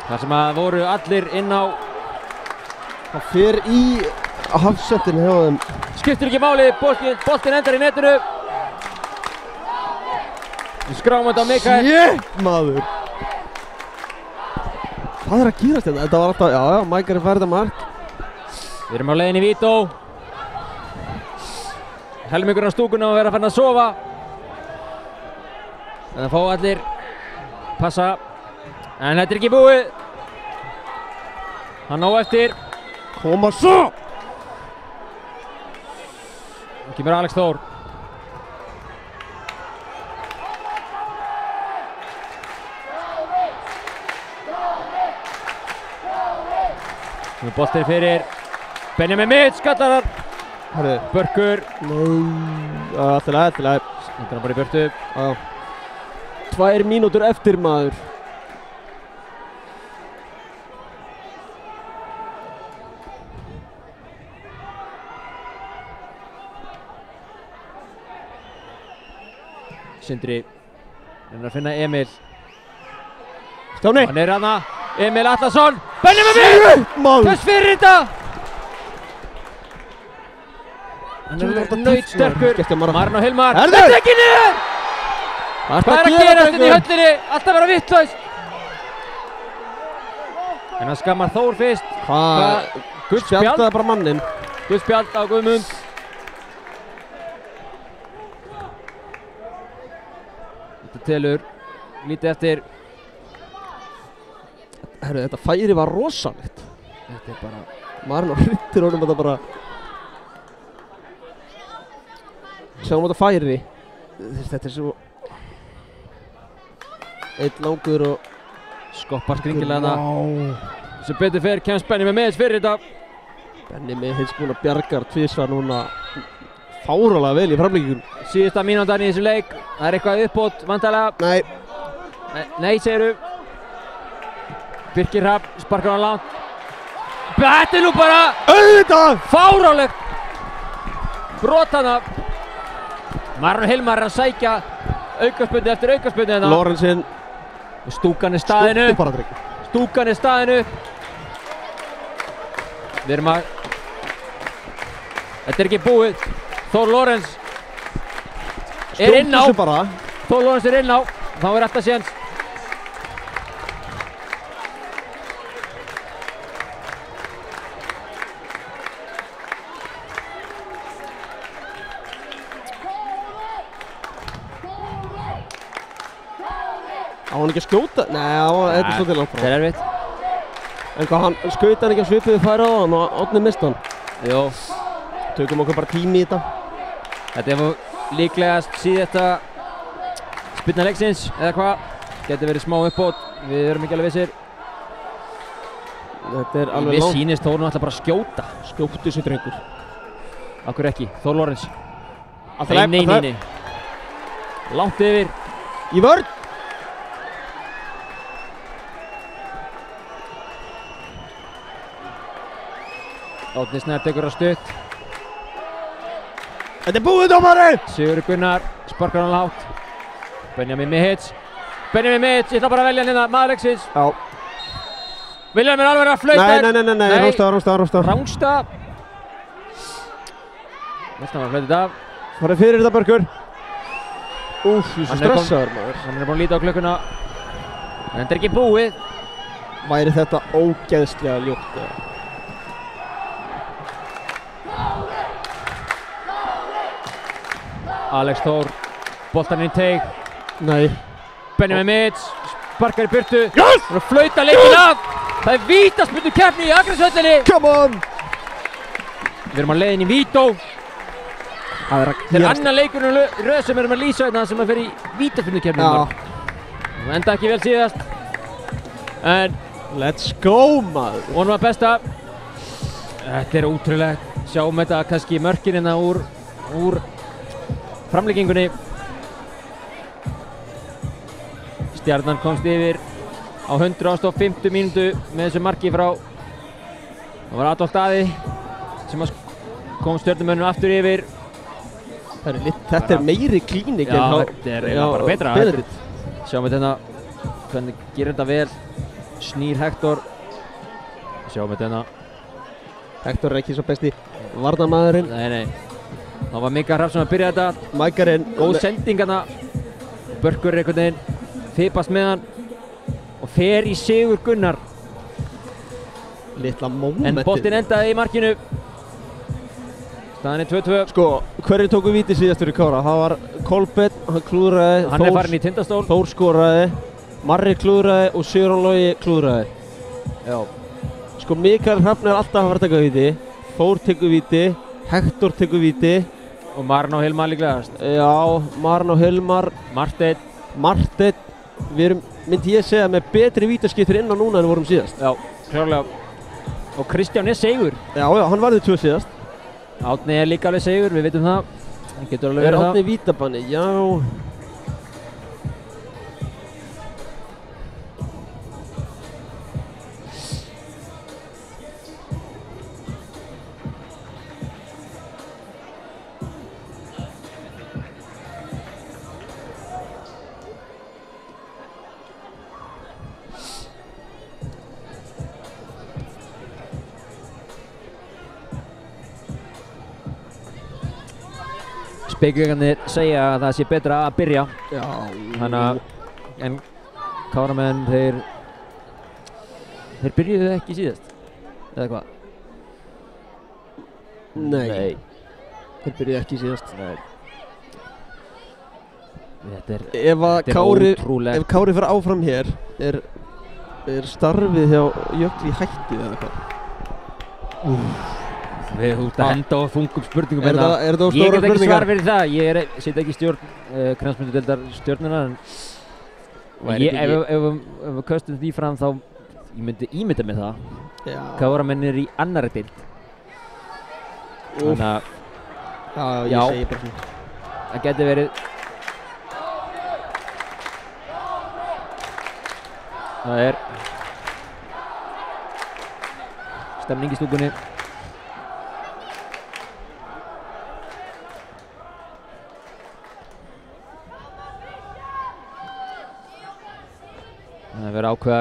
Þar sem að voru allir inn á. Það fer í hafsettinu hjá þeim. Skiptir ekki máli, boltinn endar í netinu. Við skráum þetta á Mikael. Shit, maður. Hvað er að gerast hérna? Þetta var alltaf, já, Mikael er færið að mark. Við erum á leiðinni í Vító. Helmingurinn á stúkunni og vera að fann að sofa. Það fá allir passa. En þetta er ekki búið. Hann á eftir. Koma svo! Það kemur Alex Þór. Nú boltinn fyrir Benjamin Mihic, skallar hann. Herri. Börkur. Nei. Alltaf leið. Þetta er hann bara í burtu. Já. 2 mínútur eftir, maður. Sindri reynir að finna Emil. Stjáni. Hann er hana. Emil Atlason. Benjamin Mihic. Hvers fyrir þetta? Hann er nautsterkur. Marno Hilmar. Þetta er ekki niður! Hvað er að gera þetta í höllinni? Alltaf vera vittlaust. En hann skammar Þór fyrst. Hvað? Gult spjald. Spjaldaði bara mannin. Gult spjald á Guðmund. Þetta telur. Lítið eftir. Herru, þetta færi var rosalegt. Þetta er bara. Marno hrittir honum þetta bara. Sjáum þetta færi. Þetta er svo. Eitt langur og skoppar skringilega hana. Sem betur fer kemst Benjamin Mihic fyrir þetta. Benni með hins búinn að bjargar tvisvar núna fáralega vel í framlíkingun. Síðasta mínútan í þessu leik. Það er eitthvað uppbót, vantarlega. Nei. Nei, segiru. Birkir Hrafn sparkar hann langt. Þetta er nú bara Auðvitað! fáránlegt brot hana. Marlon Hilmar er að sækja aukaspyrnu eftir aukaspyrnu hérna. Lorenzen Stúkan er staðin upp. bara drikk. Stúkan er staðin upp. Við erum að... Þetta er ekki búið. Þór Lorenz er inn á. Þór Lorenz er inn á. Þá er alltaf séns. Á hann ekki að skjóta? Nei, þetta er svolítið langt frá. Þetta er erfitt. En hvað, hann skauta hann ekki að svipuðu færa á hann og Árni mist hann? Jó. Tökum okkur bara tími í þetta. Þetta er líklegast síðasta spyrna leiksins, eða hvað. Getur verið smá uppbót, við erum ekki alveg vissir. Þetta er alveg Við sýnist Þór nú alltaf bara að skjóta. Skjóptu þessu drengur. Akkur ekki, Þór Lorenz. Alltaf Nei. Langt yfir. Í vörn! Árni Snær tekur að stutt. Þetta er búið, dómari! Sigurður Gunnar sparkar hann lágt. Benjamin Mihic. Ég ætla bara að velja hann hérna, maður leiksins. Já. Vilhelm er alveg að flauta. Nei, Rángstað. Rángstað. Næstan var að flauta þetta af. Farið fyrir þetta, Börkur. Úff, ég er svo stressaður, maður. Hann er búinn að líta á klukkuna. En þetta er ekki búið. Væri þetta ógeðslega ljótt, eða? Alex Þór, boltan inn í teig. Nei. Benjamin Mihic, sparkar í burtu. Yes! Hann er að flauta leikinn af. Það er vítaspyrnukeppni í Akranesvellinum. Come on! Við erum á leiðinni í vító. Það Þetta er annar leikurinn í röð sem erum að lýsa hérna sem að fer í vítaspyrnukeppni. Það enda ekki vel síðast. En let's go, maður. vonum að besta. Þetta er ótrúlegt. Sjáum þetta kannski mörkin hérna úr framlengingunni. Stjarnan komst yfir á 150 mínútu með þessu marki frá. Það var Adolf Daði sem kom Stjörnumönnum aftur yfir. Þetta er meiri klíning en þá. Þetta er eiginlega bara betra. Benedikt. Sjáum við hérna hvernig gerir þetta vel. Snýr Hector. Sjáum við hérna. Hector er ekki svo besti varnarmaðurinn. Nei. Það var Mikael Hrafn sem að byrja þetta. Mækarinn. Góð sending hérna. Börkur er einhvern veginn fipast með hann og fer í Sigur Gunnar. Litla mómentið. En boltinn endaði í markinu. Staðan er 2-2. Sko, hverju tóku víti síðast fyrir Kára? Það var Kolbeinn, hann klúðraði. Hann er farin í Tindastól. Þór skoraði. Marri klúðraði og Sigurjón Logi klúðraði. Já. Sko, Mikael Hrafn er alltaf að fara að taka víti. Þór tekur víti. Hector tekur víti. Og Marno Hilmar líklegast. Já, Marno Hilmar. Marteinn. Við erum, myndi ég segja, með betri vítaskiptir inn á núna en við vorum síðast. Já, klárlega. Og Kristján er segur. Já, hann varði 2 síðast. Árni er líka alveg segur, við veitum það. Hann getur alveg verið það. Árni vítabanni, já. Spekingarnir segja að það sé betra að byrja. Já. Þannig að, en Káramenn, þeir byrjuðu ekki síðast, eða hvað? Nei. Þeir byrjuðu ekki síðast. Nei. Þetta er ótrúlegt. Ef Kári fyrir áfram hér, er starfið hjá Jökli hættið eða hvað? Við út að henda á þungum spurningum Er það stóra spurningar? Ég get ekki svar fyrir það, ég sit ekki í stjórn knattspyrnudeildar stjórnuna ef við köstum því fram þá ég myndi ímynda með það Káramenn er í annarri deild Þannig að Já, Já. ég segi bara svona. það geti verið Það er stemning í stúkunni. Það er verið að ákveða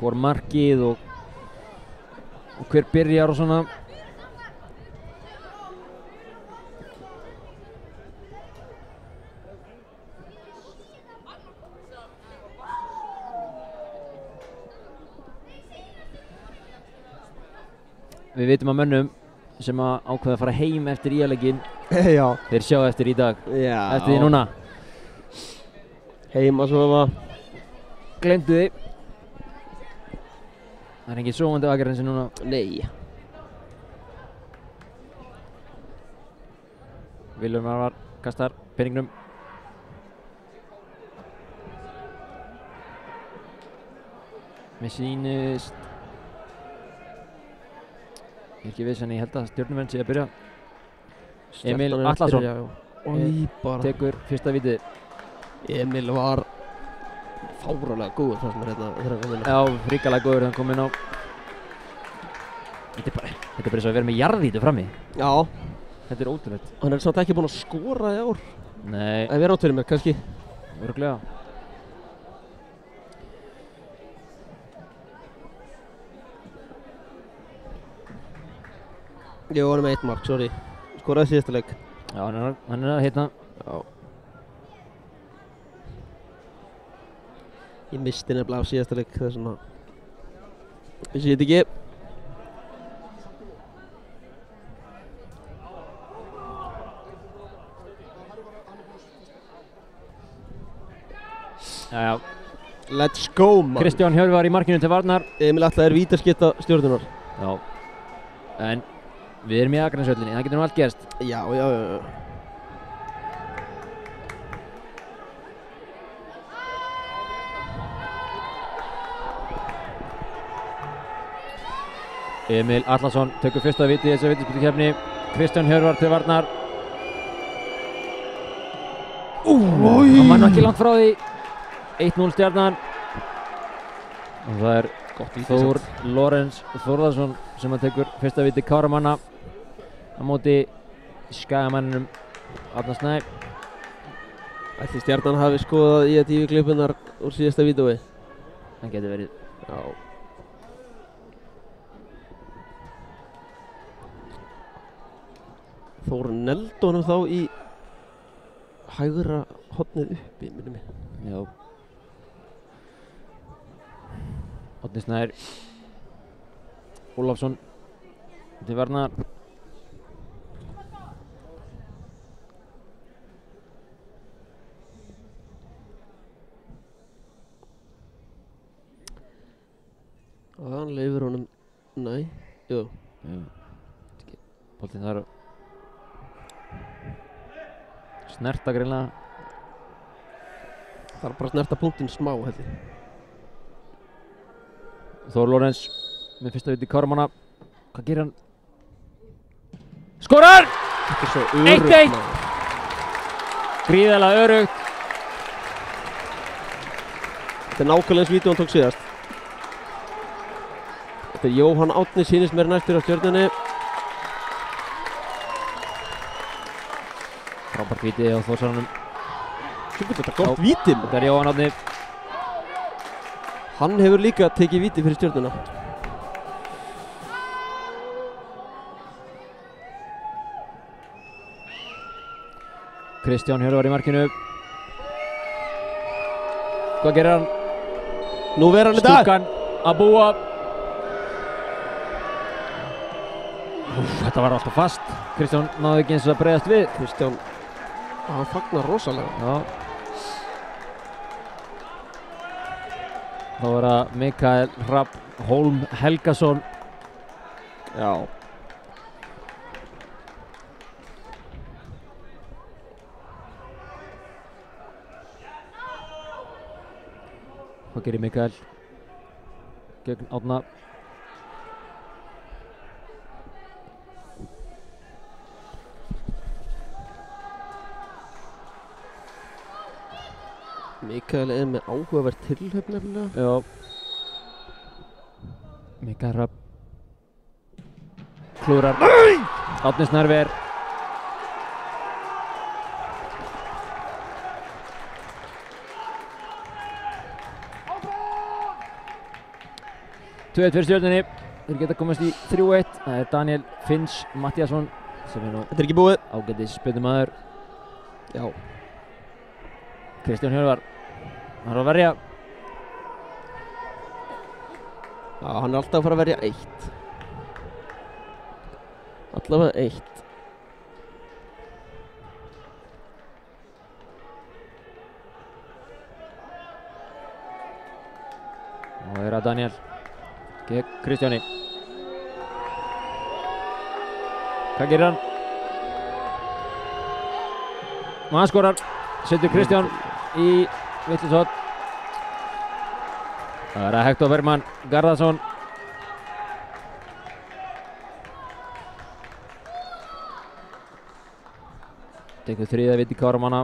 hvor markið og hver byrjar og svona. Við vitum að mönnum sem að ákveða að fara heim eftir íalegginn, Já. þeir sjá eftir í dag, Já. eftir því núna. Heim að sofa. Gleymdu því. Það er engin sofandi Akranes núna. Nei. Willum Arvar kastar peningnum. Mér sýnist Ég er ekki viss en ég held að Stjörnumenn sé að byrja. Emil Stjarnan er að Atlason byrja, já. Oj, bara. tekur fyrsta vítið. Emil var fáralega góður fannst mér hérna þegar hann kom inn á. Já, hrikalega góður þegar hann kom inn á. Þetta er bara eins og að vera með jarðvítu frammi. Já. Þetta er ótrúlegt. Hann er samt ekki búinn að skora í ár. Nei, Það er rátt fyrir mér, kannski. örugglega. Jú, hann er með 1 mark, sorry. Skoraði síðasta leik. Já, hann er að hitna. Já. Ég misti nefnilega af síðasta leik, það er svona. Vissi ég þetta ekki. Já. Let's go, man. Kristján Hjörvar í markinu til varnar. Emil Atla er vítaskytta stjórnunar. Já. En við erum í Akraneshöllinni, það getur nú allt gerst. Já, já, já, já. Emil Atlason tekur fyrsta viti í þessa vítaspyrnukeppni. Kristján Hjörvar til varnar. Hann var nú ekki langt frá því. 1-0 Stjarnan. Og það er Þór Lorenz Þórðarsson sem að tekur fyrsta viti Káramanna á móti Skagamanninum Árna Snæ. Ætli Stjarnan hafi skoðað í TV klippunar úr síðasta vídeói. Það getur verið. Já. Þór neldi honum þá í hægra hornið uppi, minnum mig. Já. Árni Snær Ólafsson til varnar. Og hann leifir honum, nei, jú. Boltinn þar snerta greinlega. Það er bara að snerta punktinn smá, held ég. Þór Lorenz með fyrsta viti Káramanna. Hvað gerir hann? Skorar! Þetta er svo 1-1. örugt, maður. Gríðarlega örugt. Þetta er nákvæmlega eins vídeó hann tók síðast. Þetta er Jóhann Árni, sýnist mér næstur á Stjörnunni. Frábært viti á Þórsaranum. Þetta er gott víti, maður. Þetta er Jóhann Árni. Hann hefur líka tekið víti fyrir Stjörnuna. Kristján Hjörvar í markinu. Hvað gerir hann? Nú verður hann þetta. Stúkan að búa. Þetta var alltaf fast. Kristján náði ekki eins og að breiðast við. Kristján, hann fagnar rosalega. Já. Þá er það Mikael Hrafn Hólm Helgason. Já. Hvað gerir Mikael gegn Árna? Mikael er með áhugavert tilhöfn nefnilega. Já. Mikael Hrafn klúrar. Árni Snær ver. 2-1 fyrir Stjörnunni. Þeir geta komast í 3-1. Það er Daniel Finns Mattíasson sem er nú Þetta er ekki búið. ágætis spilnumaður. Já. Kristján Hjörvar. Hann er að verja. Já, hann er alltaf að fara að verja 1. Allavega 1. Og það er að Daniel gegn Kristjáni. Hvað gerir hann? Og hann skorar. Setur Kristján í vitlaust. Það er að Hektor Bergmann Garðarsson. Tekur þriðja viti Káramanna.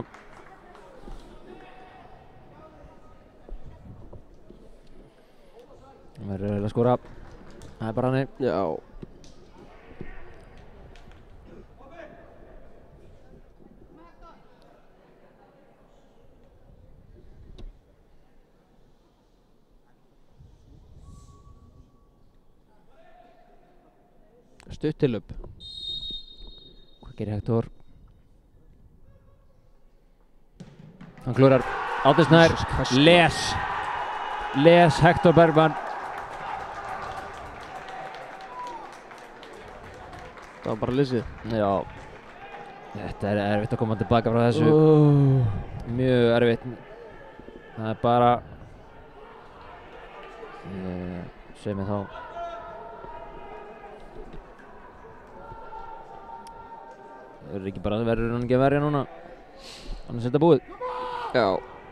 Það verður að skora. Það er bara hannig. Já. Stutt til upp. Hvað gerir Hektor? Hann klúrar. Árni Snær. Les Hektor Bergmann. Það var bara lesið. Já. Þetta er erfitt að koma tilbaka frá þessu. Mjög erfitt. Það er bara segir mig þá. Verður hann ekki að verja núna? Annars er þetta búið. Já.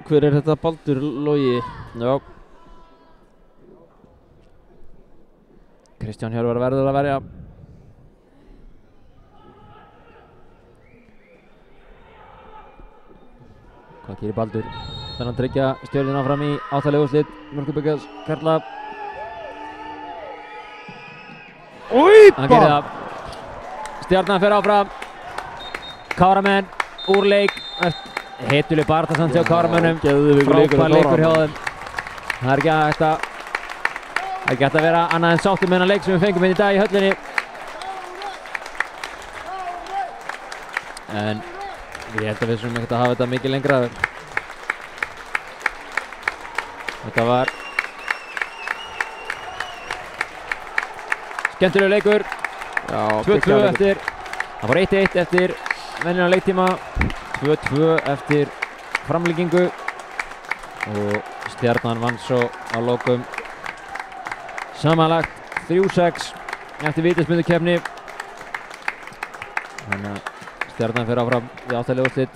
Hver er þetta? Baldur Logi? Já. Kristján Hjörvar verður að verja. Hvað gerir Baldur? Þannig að tryggja Stjörnuna áfram í áttalega úrslit Mjólkurbyggjars karla. Hann gerir það. Stjarnan fer áfram. Káramenn úr leik. Heituleg barðasamt hjá Káramönnum. Frábær leikur hjá þeim. Það er ekki hægt að vera annað en sáttum með þennan leik sem við fengum inn í dag í höllinni. En ég held að við sem ekkert að hafa þetta mikið lengra. Þetta var skemmtilegur leikur. 2-2 eftir. Það var 1-1 eftir venjulegan leiktíma. 2-2 eftir framlengingu. Og Stjarnan vann svo á lokum samanlagt 3-6 eftir vítaspyrnukeppni. Þannig að Stjarnan fer áfram í áttalega úrslit.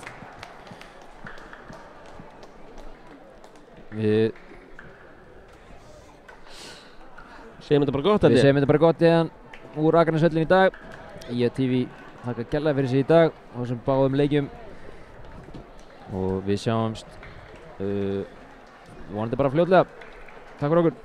Við segjum þetta bara gott. Við segjum þetta bara gott hérna úr Akraneshöllinni í dag. IATV þakka kærlega fyrir sig í dag á þessum báðum leikjum. Og við sjáumst vonandi bara fljótlega. Takk fyrir okkur.